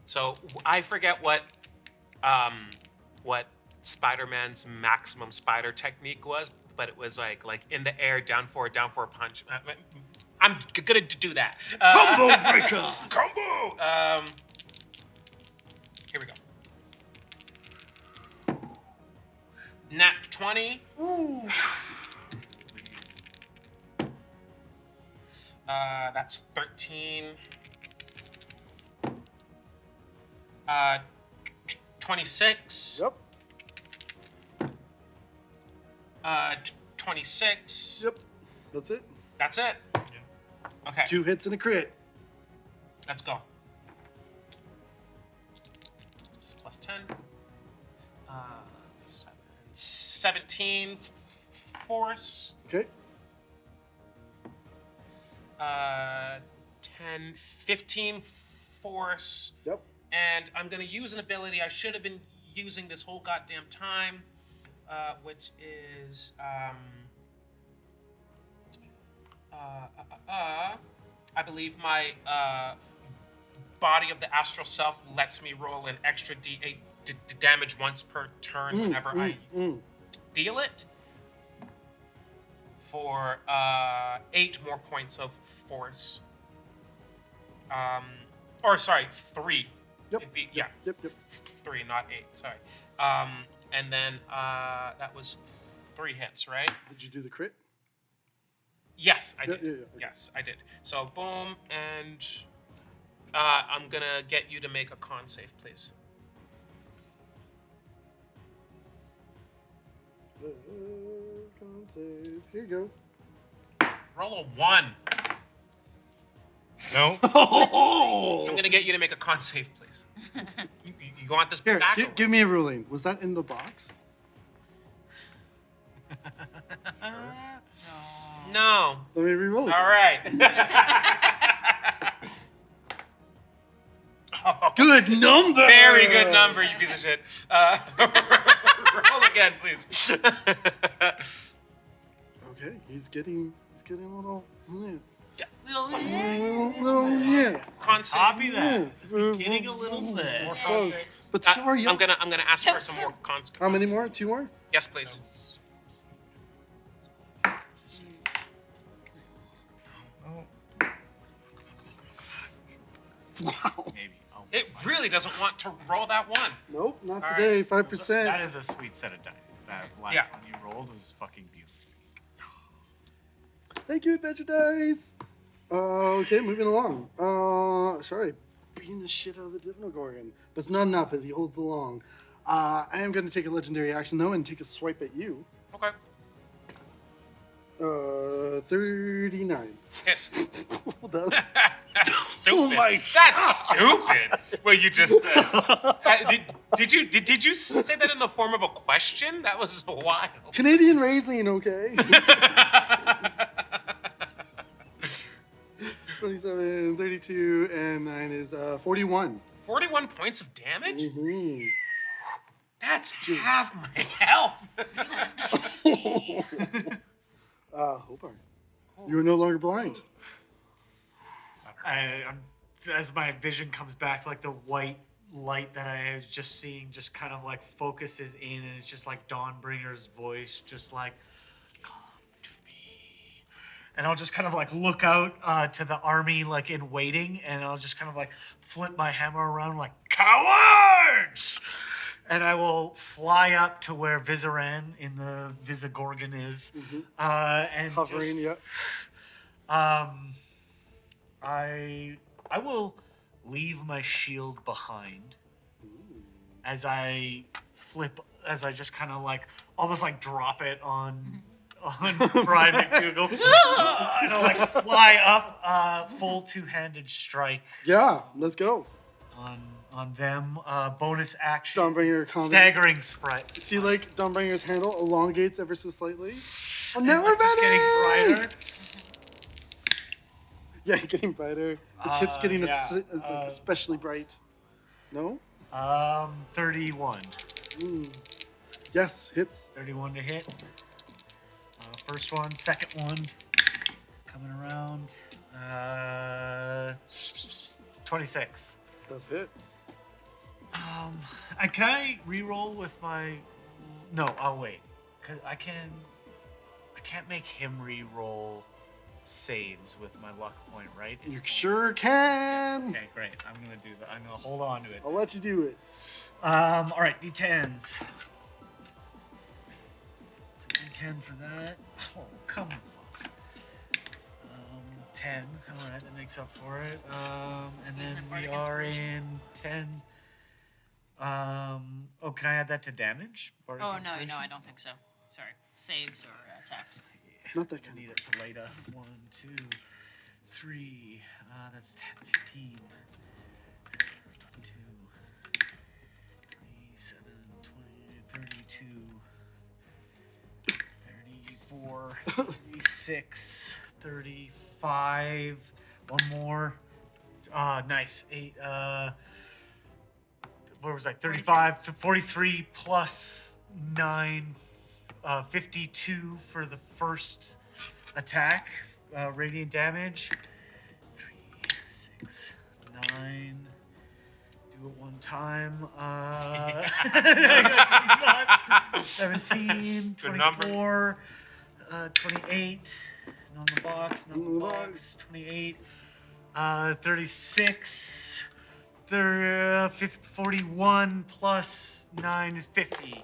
[SPEAKER 5] So I forget what Spider-Man's maximum spider technique was, but it was like in the air, down for a punch. I'm gonna do that.
[SPEAKER 8] Combo breaker!
[SPEAKER 5] Combo! Here we go. Nat 20.
[SPEAKER 4] Ooh.
[SPEAKER 5] That's 13. 26.
[SPEAKER 3] Yep.
[SPEAKER 5] 26.
[SPEAKER 3] Yep. That's it.
[SPEAKER 5] That's it. Okay,
[SPEAKER 3] 2 hits and a crit.
[SPEAKER 5] let's go. Plus 10. 17 force.
[SPEAKER 3] Okay.
[SPEAKER 5] 10, 15 force.
[SPEAKER 3] Yep.
[SPEAKER 5] And I'm going to use an ability I should have been using this whole goddamn time, which is I believe my body of the astral self lets me roll an extra d8 damage once per turn whenever I deal it for 8 more points of force. Or sorry, 3.
[SPEAKER 3] Yep.
[SPEAKER 5] It'd be, yeah.
[SPEAKER 3] Yep.
[SPEAKER 5] 3, not 8. Sorry. And then that was 3 hits, right?
[SPEAKER 3] Did you do the crit?
[SPEAKER 5] Yes, I did.
[SPEAKER 3] Yeah, okay.
[SPEAKER 5] Yes, I did. So boom, and I'm gonna get you to make a con save, please.
[SPEAKER 3] Con save. Here you go.
[SPEAKER 5] Roll a 1.
[SPEAKER 7] No.
[SPEAKER 5] I'm gonna get you to make a con save, please. You want this
[SPEAKER 3] Here,
[SPEAKER 5] back?
[SPEAKER 3] give me a ruling. Was that in the box?
[SPEAKER 5] No.
[SPEAKER 3] Let me re-roll it.
[SPEAKER 5] All right.
[SPEAKER 3] Good number.
[SPEAKER 5] Very good number, you piece of shit. Roll again, please.
[SPEAKER 3] Okay, he's getting a little.
[SPEAKER 4] Little
[SPEAKER 3] Yeah.
[SPEAKER 5] Con save.
[SPEAKER 6] Copy that.
[SPEAKER 3] Yeah.
[SPEAKER 6] Getting a little bit.
[SPEAKER 5] More con
[SPEAKER 3] Close.
[SPEAKER 5] saves.
[SPEAKER 3] But so are you.
[SPEAKER 5] I'm gonna ask for some more con.
[SPEAKER 3] How many more? 2 more?
[SPEAKER 5] Yes, please.
[SPEAKER 3] Wow.
[SPEAKER 6] Maybe. Oh,
[SPEAKER 5] It really doesn't want to roll that 1.
[SPEAKER 3] Nope, not
[SPEAKER 5] All
[SPEAKER 3] today.
[SPEAKER 5] right.
[SPEAKER 3] 5%.
[SPEAKER 6] that is a sweet set of die. That last
[SPEAKER 5] Yeah.
[SPEAKER 6] one you rolled was fucking beautiful.
[SPEAKER 3] Thank you, Adventure Dice. Okay, moving along. Sorry, beating the shit out of the Demogorgon, but it's not enough as he holds along. I am going to take a legendary action, though, and take a swipe at you.
[SPEAKER 5] Okay.
[SPEAKER 3] 39.
[SPEAKER 5] Hit.
[SPEAKER 3] That's
[SPEAKER 5] Stupid.
[SPEAKER 3] Oh my
[SPEAKER 5] That's stupid. Well, you just did you say that in the form of a question? That was wild.
[SPEAKER 3] Canadian raisin, okay? 27, 32, and 9 is 41.
[SPEAKER 5] 41 points of damage?
[SPEAKER 3] Mm-hmm.
[SPEAKER 5] That's half my health.
[SPEAKER 3] Hobart, you are no longer blind.
[SPEAKER 6] As my vision comes back, like the white light that I was just seeing just kind of like focuses in, and it's just like Dawnbringer's voice, just like, come to me. And I'll just kind of like look out to the army like in waiting, and I'll just kind of like flip my hammer around like, cowards! And I will fly up to where Vizeran in the Vizagorgon is.
[SPEAKER 3] Mm-hmm.
[SPEAKER 6] And
[SPEAKER 3] Hovering,
[SPEAKER 6] just,
[SPEAKER 3] yep.
[SPEAKER 6] I will leave my shield behind as I just kind of like almost like drop it on Brian McDoogal. And I'll like fly up, full two-handed strike.
[SPEAKER 3] Yeah, let's go.
[SPEAKER 6] On them, bonus action.
[SPEAKER 3] Dawnbringer combat.
[SPEAKER 6] Staggering sprite.
[SPEAKER 3] See, like, Dawnbringer's handle elongates ever so slightly. Oh, now we're
[SPEAKER 6] Just getting brighter.
[SPEAKER 3] Yeah, getting brighter. The tip's getting
[SPEAKER 6] yeah.
[SPEAKER 3] especially bright. No?
[SPEAKER 6] 31.
[SPEAKER 3] Yes, hits.
[SPEAKER 6] 31 to hit. First one, second one. Coming around. 26.
[SPEAKER 3] Does hit.
[SPEAKER 6] Can I re-roll with my... No, I'll wait. Cause I can't make him re-roll saves with my luck point, right?
[SPEAKER 3] You sure can.
[SPEAKER 6] Okay, great. I'm gonna do that. I'm gonna hold on to it.
[SPEAKER 3] I'll let you do it.
[SPEAKER 6] All right, D10s. So D10 for that. Oh, come on. 10. All right, that makes up for it. And then we are in 10. Oh, can I add that to damage?
[SPEAKER 4] Oh, no, I don't think so. Sorry. Saves or attacks.
[SPEAKER 3] Not that
[SPEAKER 6] I
[SPEAKER 3] kind
[SPEAKER 6] need it for later. 1, 2, 3. That's 10, 15. 22, 27, 20, 32, 34, 36, 35. One more. Nice. 8. What was I? 35 to 43 plus 9. 52 for the first attack. Radiant damage. 3, 6, 9. Do it one time. 17, 24, 28. Not on the box. Not on the box. 28. 36. 41 plus 9 is 50.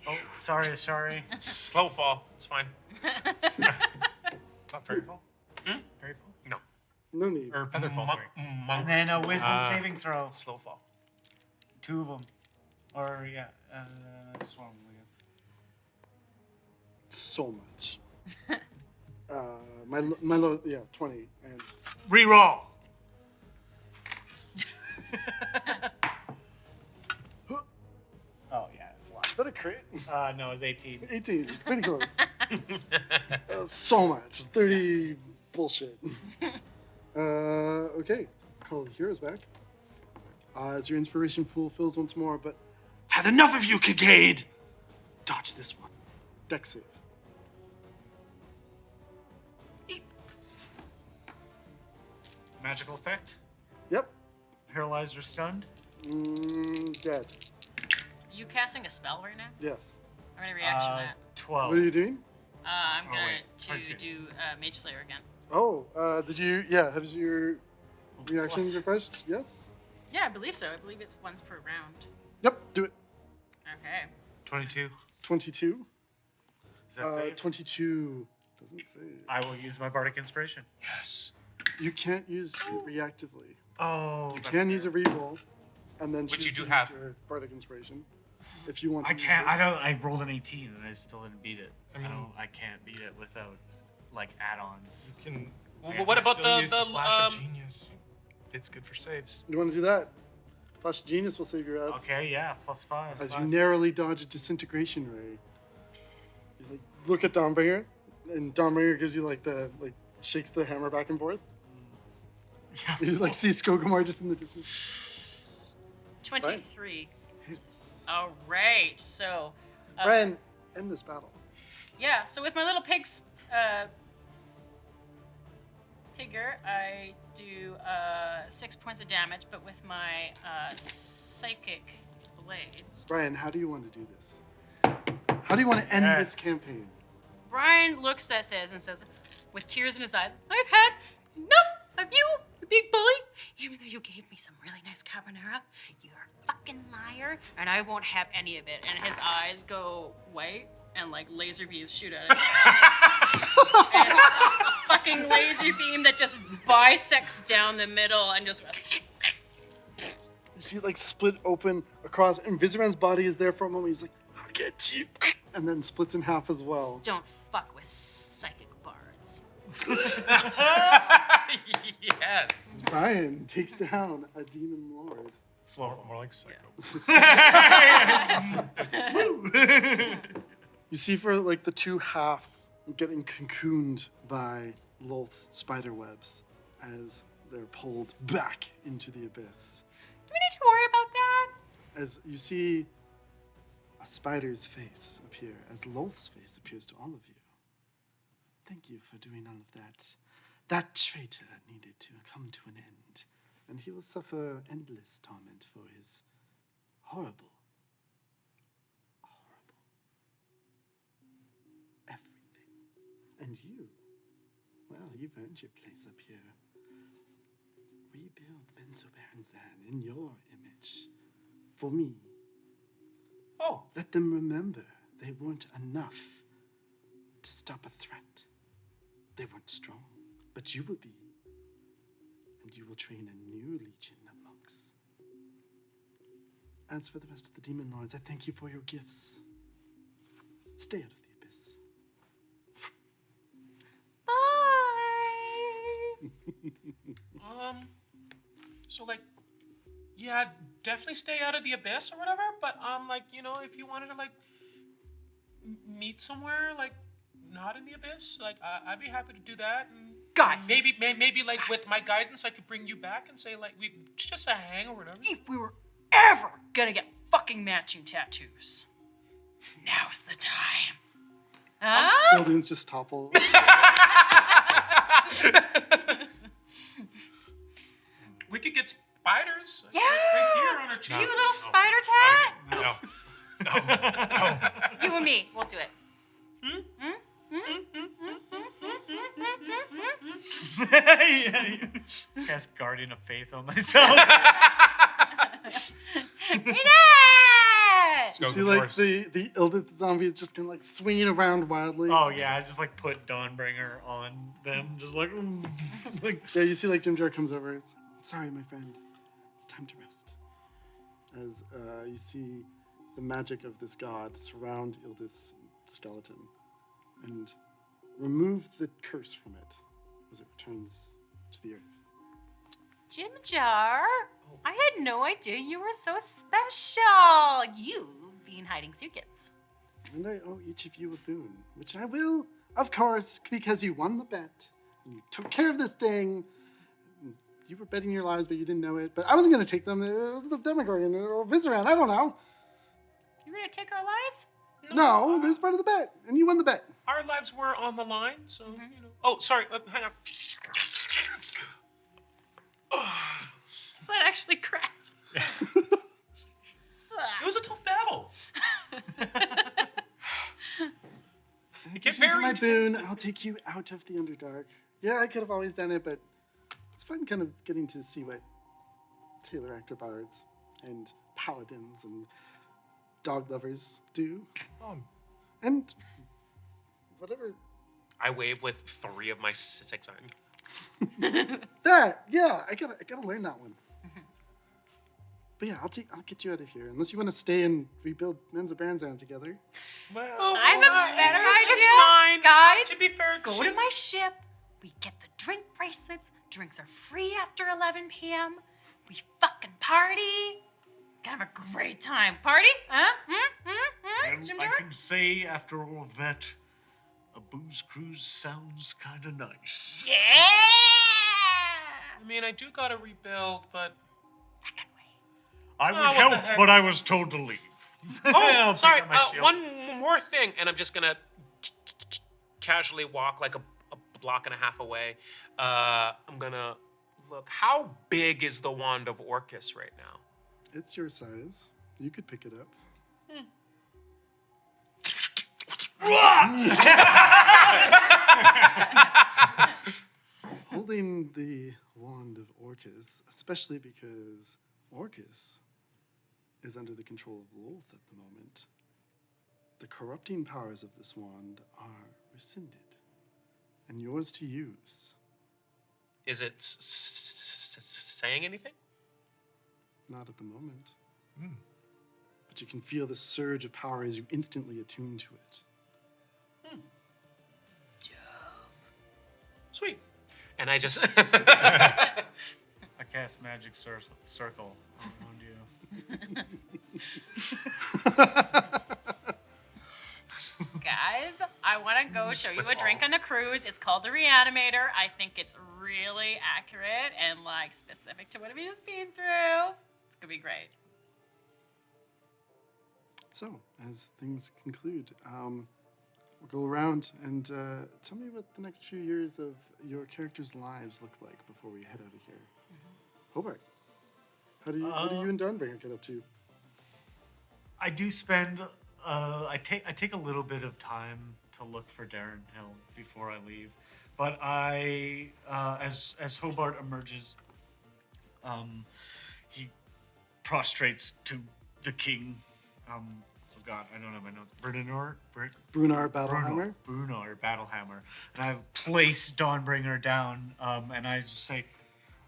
[SPEAKER 6] Oh, sorry, Ashare.
[SPEAKER 5] Slow fall. It's fine. Not fairy fall? Fairy fall? No.
[SPEAKER 3] No need.
[SPEAKER 5] Or feather fall, sorry.
[SPEAKER 6] And then a wisdom saving throw.
[SPEAKER 5] Slow fall.
[SPEAKER 6] 2 of them. Or, yeah. Just one of them, I guess.
[SPEAKER 3] So much. My low, yeah, 20. And
[SPEAKER 6] Reroll. Oh, yeah, it's a lot.
[SPEAKER 3] is that a crit?
[SPEAKER 6] No, it's 18.
[SPEAKER 3] 18. Pretty close. So much. 30 bullshit. Okay. Call the heroes back. As your inspiration pool fills once more, but
[SPEAKER 8] I've had enough of you, Concade.
[SPEAKER 3] dodge this one. Dex save.
[SPEAKER 6] Magical effect.
[SPEAKER 3] Yep.
[SPEAKER 6] Paralyzed or stunned.
[SPEAKER 3] Dead.
[SPEAKER 4] Are you casting a spell right now?
[SPEAKER 3] Yes.
[SPEAKER 4] I'm gonna reaction that.
[SPEAKER 6] 12.
[SPEAKER 3] What are you doing?
[SPEAKER 4] I'm
[SPEAKER 6] oh,
[SPEAKER 4] gonna
[SPEAKER 6] wait.
[SPEAKER 4] to
[SPEAKER 6] 22.
[SPEAKER 4] do Mage Slayer again.
[SPEAKER 3] Oh, did you, yeah, has your reaction
[SPEAKER 6] Plus.
[SPEAKER 3] refreshed? Yes?
[SPEAKER 4] Yeah, I believe so. I believe it's once per round.
[SPEAKER 3] Yep, do it.
[SPEAKER 4] Okay.
[SPEAKER 6] 22.
[SPEAKER 3] 22.
[SPEAKER 6] Is that save?
[SPEAKER 3] 22 doesn't save.
[SPEAKER 6] I will use my Bardic Inspiration.
[SPEAKER 5] Yes.
[SPEAKER 3] You can't use it reactively.
[SPEAKER 6] Oh.
[SPEAKER 3] You can use a reroll, and then
[SPEAKER 5] Which
[SPEAKER 3] choose
[SPEAKER 5] you do
[SPEAKER 3] to
[SPEAKER 5] have.
[SPEAKER 3] use your Bardic Inspiration. if you want to.
[SPEAKER 6] I can't. I rolled an 18 and I still didn't beat it. I can't beat it without like add-ons.
[SPEAKER 7] You can.
[SPEAKER 5] Well, what about
[SPEAKER 7] still use
[SPEAKER 5] the
[SPEAKER 7] flash of genius? It's good for saves.
[SPEAKER 3] You want to do that? Flash of Genius will save your ass.
[SPEAKER 6] Okay, yeah, +5.
[SPEAKER 3] As you narrowly dodge a disintegration ray. You like look at Dawnbringer, and Dawnbringer gives you like shakes the hammer back and forth.
[SPEAKER 6] Yeah.
[SPEAKER 3] You like see Skógarmaðr just in the distance.
[SPEAKER 4] 23.
[SPEAKER 3] Hits.
[SPEAKER 4] All right, so.
[SPEAKER 3] Brian, end this battle.
[SPEAKER 4] Yeah, so with my little pig's pigger, I do 6 points of damage, but with my psychic blades.
[SPEAKER 3] Brian, how do you want to do this? How do you want to end this campaign?
[SPEAKER 4] Brian looks at Says and says, with tears in his eyes, I've had enough of you, you big bully. Even though you gave me some really nice carbonara, you're a fucking liar, and I won't have any of it. And his eyes go white, and like laser beams shoot at it. And it's a fucking laser beam that just bisects down the middle and just.
[SPEAKER 3] You see it like split open across, and Vizeran's body is there for a moment. He's like, I'll get you. And then splits in half as well.
[SPEAKER 4] Don't fuck with psychic bards.
[SPEAKER 5] Yes.
[SPEAKER 3] Brian takes down a demon lord.
[SPEAKER 7] Slower, more like psycho.
[SPEAKER 3] You see for like the two halves getting cocooned by Lolth's spider webs as they're pulled back into the abyss.
[SPEAKER 4] Do we need to worry about that?
[SPEAKER 3] As you see a spider's face appear, as Lolth's face appears to all of you. Thank you for doing all of that. That traitor needed to come to an end, and he will suffer endless torment for his horrible everything. And you, well, you've earned your place up here. Rebuild Menzobarenzan in your image. For me.
[SPEAKER 5] Oh.
[SPEAKER 3] Let them remember they weren't enough to stop a threat. They weren't strong, but you will be. And you will train a new legion of monks. As for the rest of the demon lords, I thank you for your gifts. Stay out of the abyss.
[SPEAKER 4] Bye.
[SPEAKER 5] So like, yeah, definitely stay out of the abyss or whatever. But like, you know, if you wanted to like meet somewhere like not in the abyss, like I'd be happy to do that. And
[SPEAKER 4] Guys.
[SPEAKER 5] maybe like with my guidance, I could bring you back and say like we just a hang or whatever.
[SPEAKER 4] If we were ever gonna get fucking matching tattoos, now's the time. Huh?
[SPEAKER 3] Buildings just topple.
[SPEAKER 5] We could get spiders.
[SPEAKER 4] Yeah.
[SPEAKER 5] Right here on our chest.
[SPEAKER 4] You little spider tat.
[SPEAKER 7] No.
[SPEAKER 4] You and me, we'll do it.
[SPEAKER 6] Cast Guardian of Faith on myself.
[SPEAKER 3] You see, like, the Undeath zombie is just kind of like swinging around wildly.
[SPEAKER 6] Oh yeah, I just like put Dawnbringer on them, just like. Like
[SPEAKER 3] Yeah, you see, like, Jim Jar comes over. It's, sorry, my friend. It's time to rest. As you see the magic of this god surround Ildith's skeleton and remove the curse from it as it returns to the earth.
[SPEAKER 4] Jim Jar, I had no idea you were so special. You being hiding secrets.
[SPEAKER 3] And I owe each of you a boon, which I will, of course, because you won the bet and you took care of this thing. You were betting your lives, but you didn't know it. But I wasn't going to take them. It was the Demogorgon or Vizeran. I don't know.
[SPEAKER 4] You're gonna take our lives?
[SPEAKER 3] No, there's part of the bet, and you won the bet.
[SPEAKER 5] Our lives were on the line, so you know. Oh, sorry. Hang on.
[SPEAKER 4] But actually cracked.
[SPEAKER 5] It was a tough battle.
[SPEAKER 3] In addition to my boon, I'll take you out of the Underdark. Yeah, I could have always done it, but it's fun kind of getting to see what Taylor actor bards and paladins and dog lovers do. And whatever.
[SPEAKER 5] I wave with 3 of my 6 on.
[SPEAKER 3] That, yeah, I gotta learn that one. But yeah, I'll get you out of here. Unless you want to stay and rebuild Menzobarenzan together.
[SPEAKER 7] Well,
[SPEAKER 4] I have a better idea.
[SPEAKER 5] It's mine.
[SPEAKER 4] Guys,
[SPEAKER 5] To be fair,
[SPEAKER 4] go to my ship. We get the drink bracelets. Drinks are free after 11 p.m. We fucking party. Gonna have a great time. Party? Huh?
[SPEAKER 6] And
[SPEAKER 4] Jim
[SPEAKER 6] I
[SPEAKER 4] Jar?
[SPEAKER 6] can say, after all of that, a booze cruise sounds kind of nice.
[SPEAKER 4] Yeah!
[SPEAKER 5] I mean, I do gotta rebuild, but...
[SPEAKER 4] That can wait.
[SPEAKER 6] I would
[SPEAKER 5] what the
[SPEAKER 6] help,
[SPEAKER 5] heck?
[SPEAKER 6] but I was told to leave.
[SPEAKER 5] Oh, sorry.
[SPEAKER 6] up my shield.
[SPEAKER 5] One more thing, and I'm just gonna casually walk like a block and a half away. I'm gonna look. How big is the wand of Orcus right now?
[SPEAKER 3] It's your size. You could pick it up. Holding the wand of Orcus, especially because Orcus is under the control of Lolth at the moment. The corrupting powers of this wand are rescinded and yours to use.
[SPEAKER 5] Is it saying anything?
[SPEAKER 3] Not at the moment. But you can feel the surge of power as you instantly attune to it.
[SPEAKER 5] Sweet. And I just...
[SPEAKER 6] I cast magic circle around you.
[SPEAKER 4] Guys, I want to go show you a drink on the cruise. It's called the Reanimator. I think it's really accurate and like specific to what he's been through. It's gonna be great.
[SPEAKER 3] So, as things conclude, we'll go around and tell me what the next few years of your characters' lives look like before we head out of here. Hobart, what do you and Dawnbringer get up to?
[SPEAKER 6] I do spend. I take a little bit of time to look for Darren Hill before I leave, but I, as Hobart emerges, he prostrates to the king. Oh God, I don't have my notes.
[SPEAKER 3] Brunar Battlehammer?
[SPEAKER 6] Brunar Battlehammer. And I place Dawnbringer down, and I just say,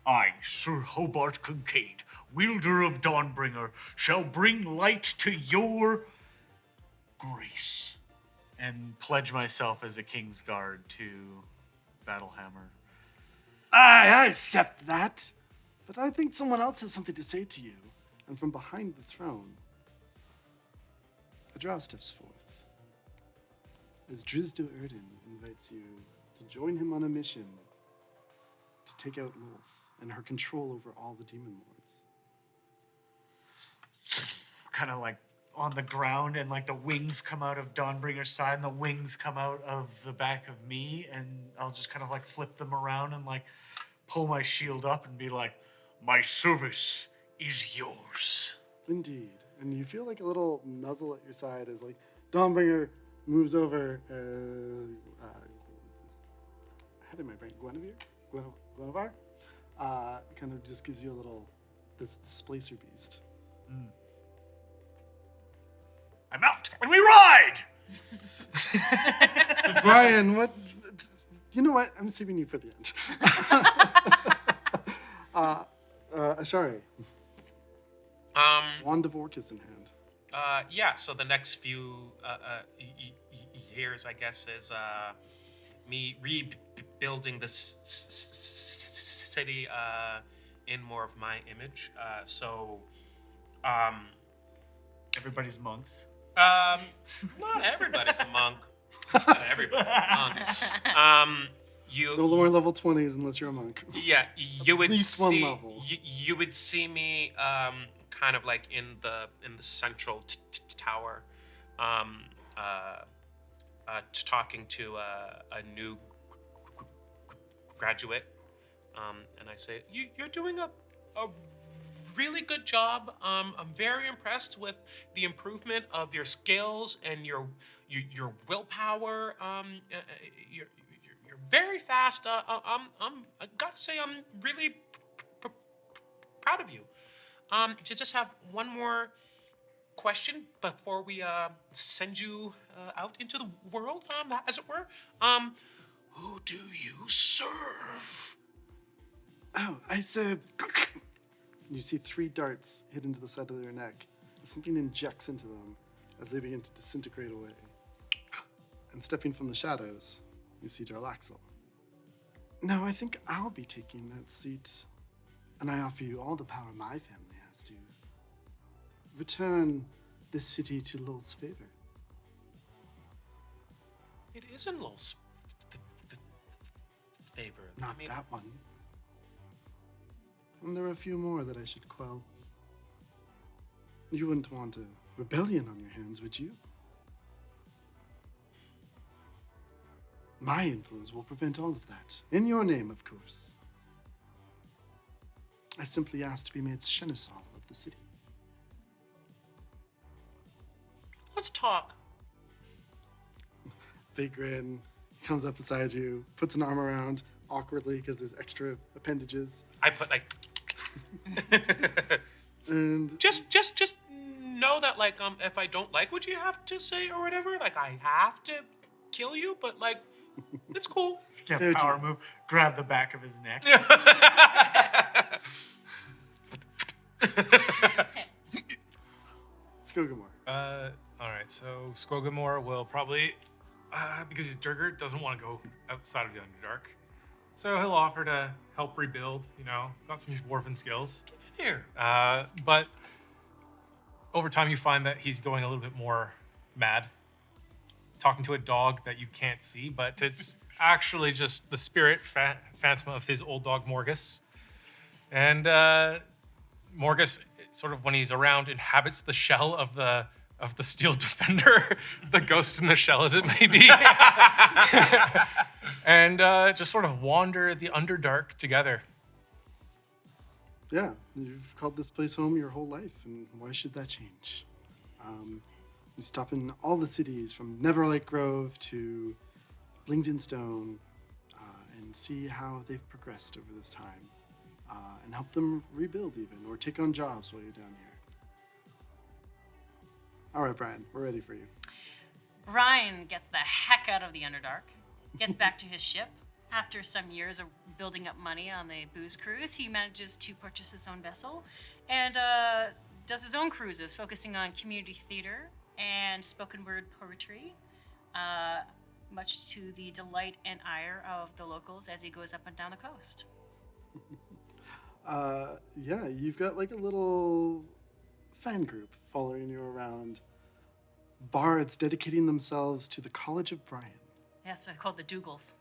[SPEAKER 6] I, Sir Hobart Concade, wielder of Dawnbringer, shall bring light to your grace. And pledge myself as a king's guard to Battlehammer.
[SPEAKER 3] I accept that. But I think someone else has something to say to you. And from behind the throne, a Drow steps forth. As Drizzt Erden invites you to join him on a mission to take out Lolth and her control over all the Demon Lords.
[SPEAKER 6] Kind of like on the ground, and like the wings come out of Dawnbringer's side and the wings come out of the back of me, and I'll just kind of like flip them around and like pull my shield up and be like, my service is yours.
[SPEAKER 3] Indeed. And you feel like a little nuzzle at your side as like Dawnbringer moves over, head in my brain, Guinevere? Kind of just gives you a little, this displacer beast.
[SPEAKER 6] I'm out when we ride!
[SPEAKER 3] Brian, what? You know what? I'm saving you for the end. Ashare. Wand of Orcus in hand.
[SPEAKER 5] Yeah, so the next few years, I guess, is me rebuilding the city in more of my image.
[SPEAKER 6] Everybody's monks.
[SPEAKER 5] Not everybody's a monk. Not everybody's a monk.
[SPEAKER 3] No lower level 20s unless you're a monk.
[SPEAKER 5] Yeah, you would
[SPEAKER 3] least
[SPEAKER 5] see.
[SPEAKER 3] one level.
[SPEAKER 5] You would see me, kind of like in the central tower, talking to a new graduate, and I say, "You're doing a really good job. I'm very impressed with the improvement of your skills and your willpower. You're very fast. I gotta say, I'm really proud of you. To just have one more question before we send you out into the world, as it were. Who do you serve?"
[SPEAKER 3] Oh, I serve you see 3 darts hit into the side of their neck. Something injects into them as they begin to disintegrate away. And stepping from the shadows, you see Jarlaxle. Now, I think I'll be taking that seat, and I offer you all the power my family has to return this city to Lul's favor.
[SPEAKER 5] It is in Lul's favor.
[SPEAKER 3] Not that one. And there are a few more that I should quell. You wouldn't want a rebellion on your hands, would you? My influence will prevent all of that. In your name, of course. I simply asked to be made seneschal of the city.
[SPEAKER 5] Let's talk.
[SPEAKER 3] Big grin. He comes up beside you, puts an arm around, awkwardly because there's extra appendages.
[SPEAKER 5] I put like
[SPEAKER 3] And
[SPEAKER 5] just know that like if I don't like what you have to say or whatever, like I have to kill you, but like it's cool.
[SPEAKER 6] Yeah,
[SPEAKER 3] Fair
[SPEAKER 6] power
[SPEAKER 3] to-
[SPEAKER 6] move. Grab the back of his neck.
[SPEAKER 3] Skógarmaðr.
[SPEAKER 7] All right, so Skógarmaðr will probably, because he's Durgard, doesn't want to go outside of the Underdark. So he'll offer to help rebuild, got some dwarven skills.
[SPEAKER 5] Get in here.
[SPEAKER 7] But over time, you find that he's going a little bit more mad, talking to a dog that you can't see, but it's actually just the spirit phantom of his old dog, Morgus. And Morgus, sort of when he's around, inhabits the shell of the Steel Defender, the ghost in the shell as it may be. And just sort of wander the Underdark together.
[SPEAKER 3] Yeah, you've called this place home your whole life, and why should that change? You stop in all the cities from Neverlight Grove to Blingden Stone and see how they've progressed over this time and help them rebuild even, or take on jobs while you're down here. All right, Brian, we're ready for you.
[SPEAKER 4] Brian gets the heck out of the Underdark, gets back to his ship. After some years of building up money on the booze cruise, he manages to purchase his own vessel and does his own cruises, focusing on community theater and spoken word poetry, much to the delight and ire of the locals as he goes up and down the coast.
[SPEAKER 3] Yeah, you've got like a little fan group following you around. Bards dedicating themselves to the College of Brian.
[SPEAKER 4] Yes, they're called the Dougals.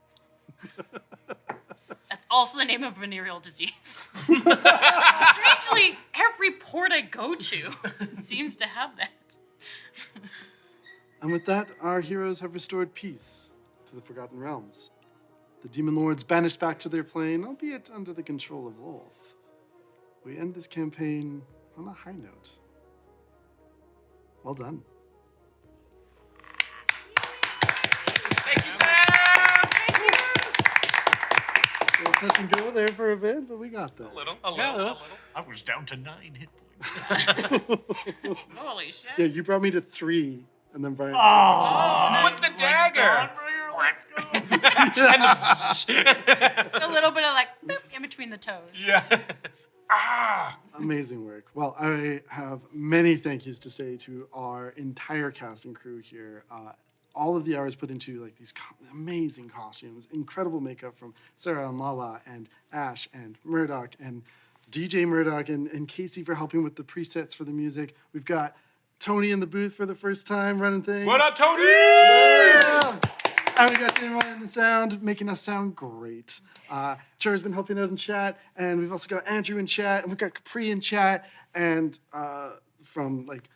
[SPEAKER 4] That's also the name of a venereal disease. Strangely, every port I go to seems to have that.
[SPEAKER 3] And with that, our heroes have restored peace to the Forgotten Realms. The demon lords banished back to their plane, albeit under the control of Lolth. We end this campaign on a high note. Well done.
[SPEAKER 5] Thank you, Sam.
[SPEAKER 3] A little touch and go there for a bit, but we got that.
[SPEAKER 5] A little.
[SPEAKER 6] I was down to 9 hit points.
[SPEAKER 4] Holy shit.
[SPEAKER 3] Yeah, you brought me to 3, and then Brian.
[SPEAKER 5] With the dagger.
[SPEAKER 6] Let's go.
[SPEAKER 4] Just a little bit of like boop, in between the toes.
[SPEAKER 5] Yeah.
[SPEAKER 3] Amazing work. Well, I have many thank yous to say to our entire cast and crew here. All of the hours put into like these amazing costumes, incredible makeup from Sarah and Lala and Ash and Murdoch and DJ Murdoch and Casey for helping with the presets for the music. We've got Tony in the booth for the first time running things.
[SPEAKER 5] What up, Tony?
[SPEAKER 3] Yeah. And we got Jim running the sound, making us sound great. Char's been helping out in chat, and we've also got Andrew in chat, and we've got Capri in chat, and from like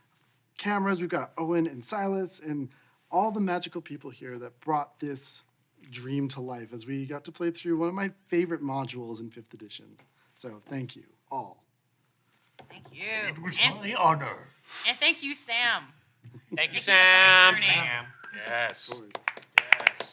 [SPEAKER 3] cameras, we've got Owen and Silas, and all the magical people here that brought this dream to life as we got to play through one of my favorite modules in 5th edition. So thank you all.
[SPEAKER 4] Thank you.
[SPEAKER 6] It was my honor.
[SPEAKER 4] And thank you, Sam.
[SPEAKER 5] Thank you,
[SPEAKER 4] Thank you,
[SPEAKER 5] Sam.
[SPEAKER 4] Sam.
[SPEAKER 5] Yes.
[SPEAKER 3] Of course.
[SPEAKER 5] Yes.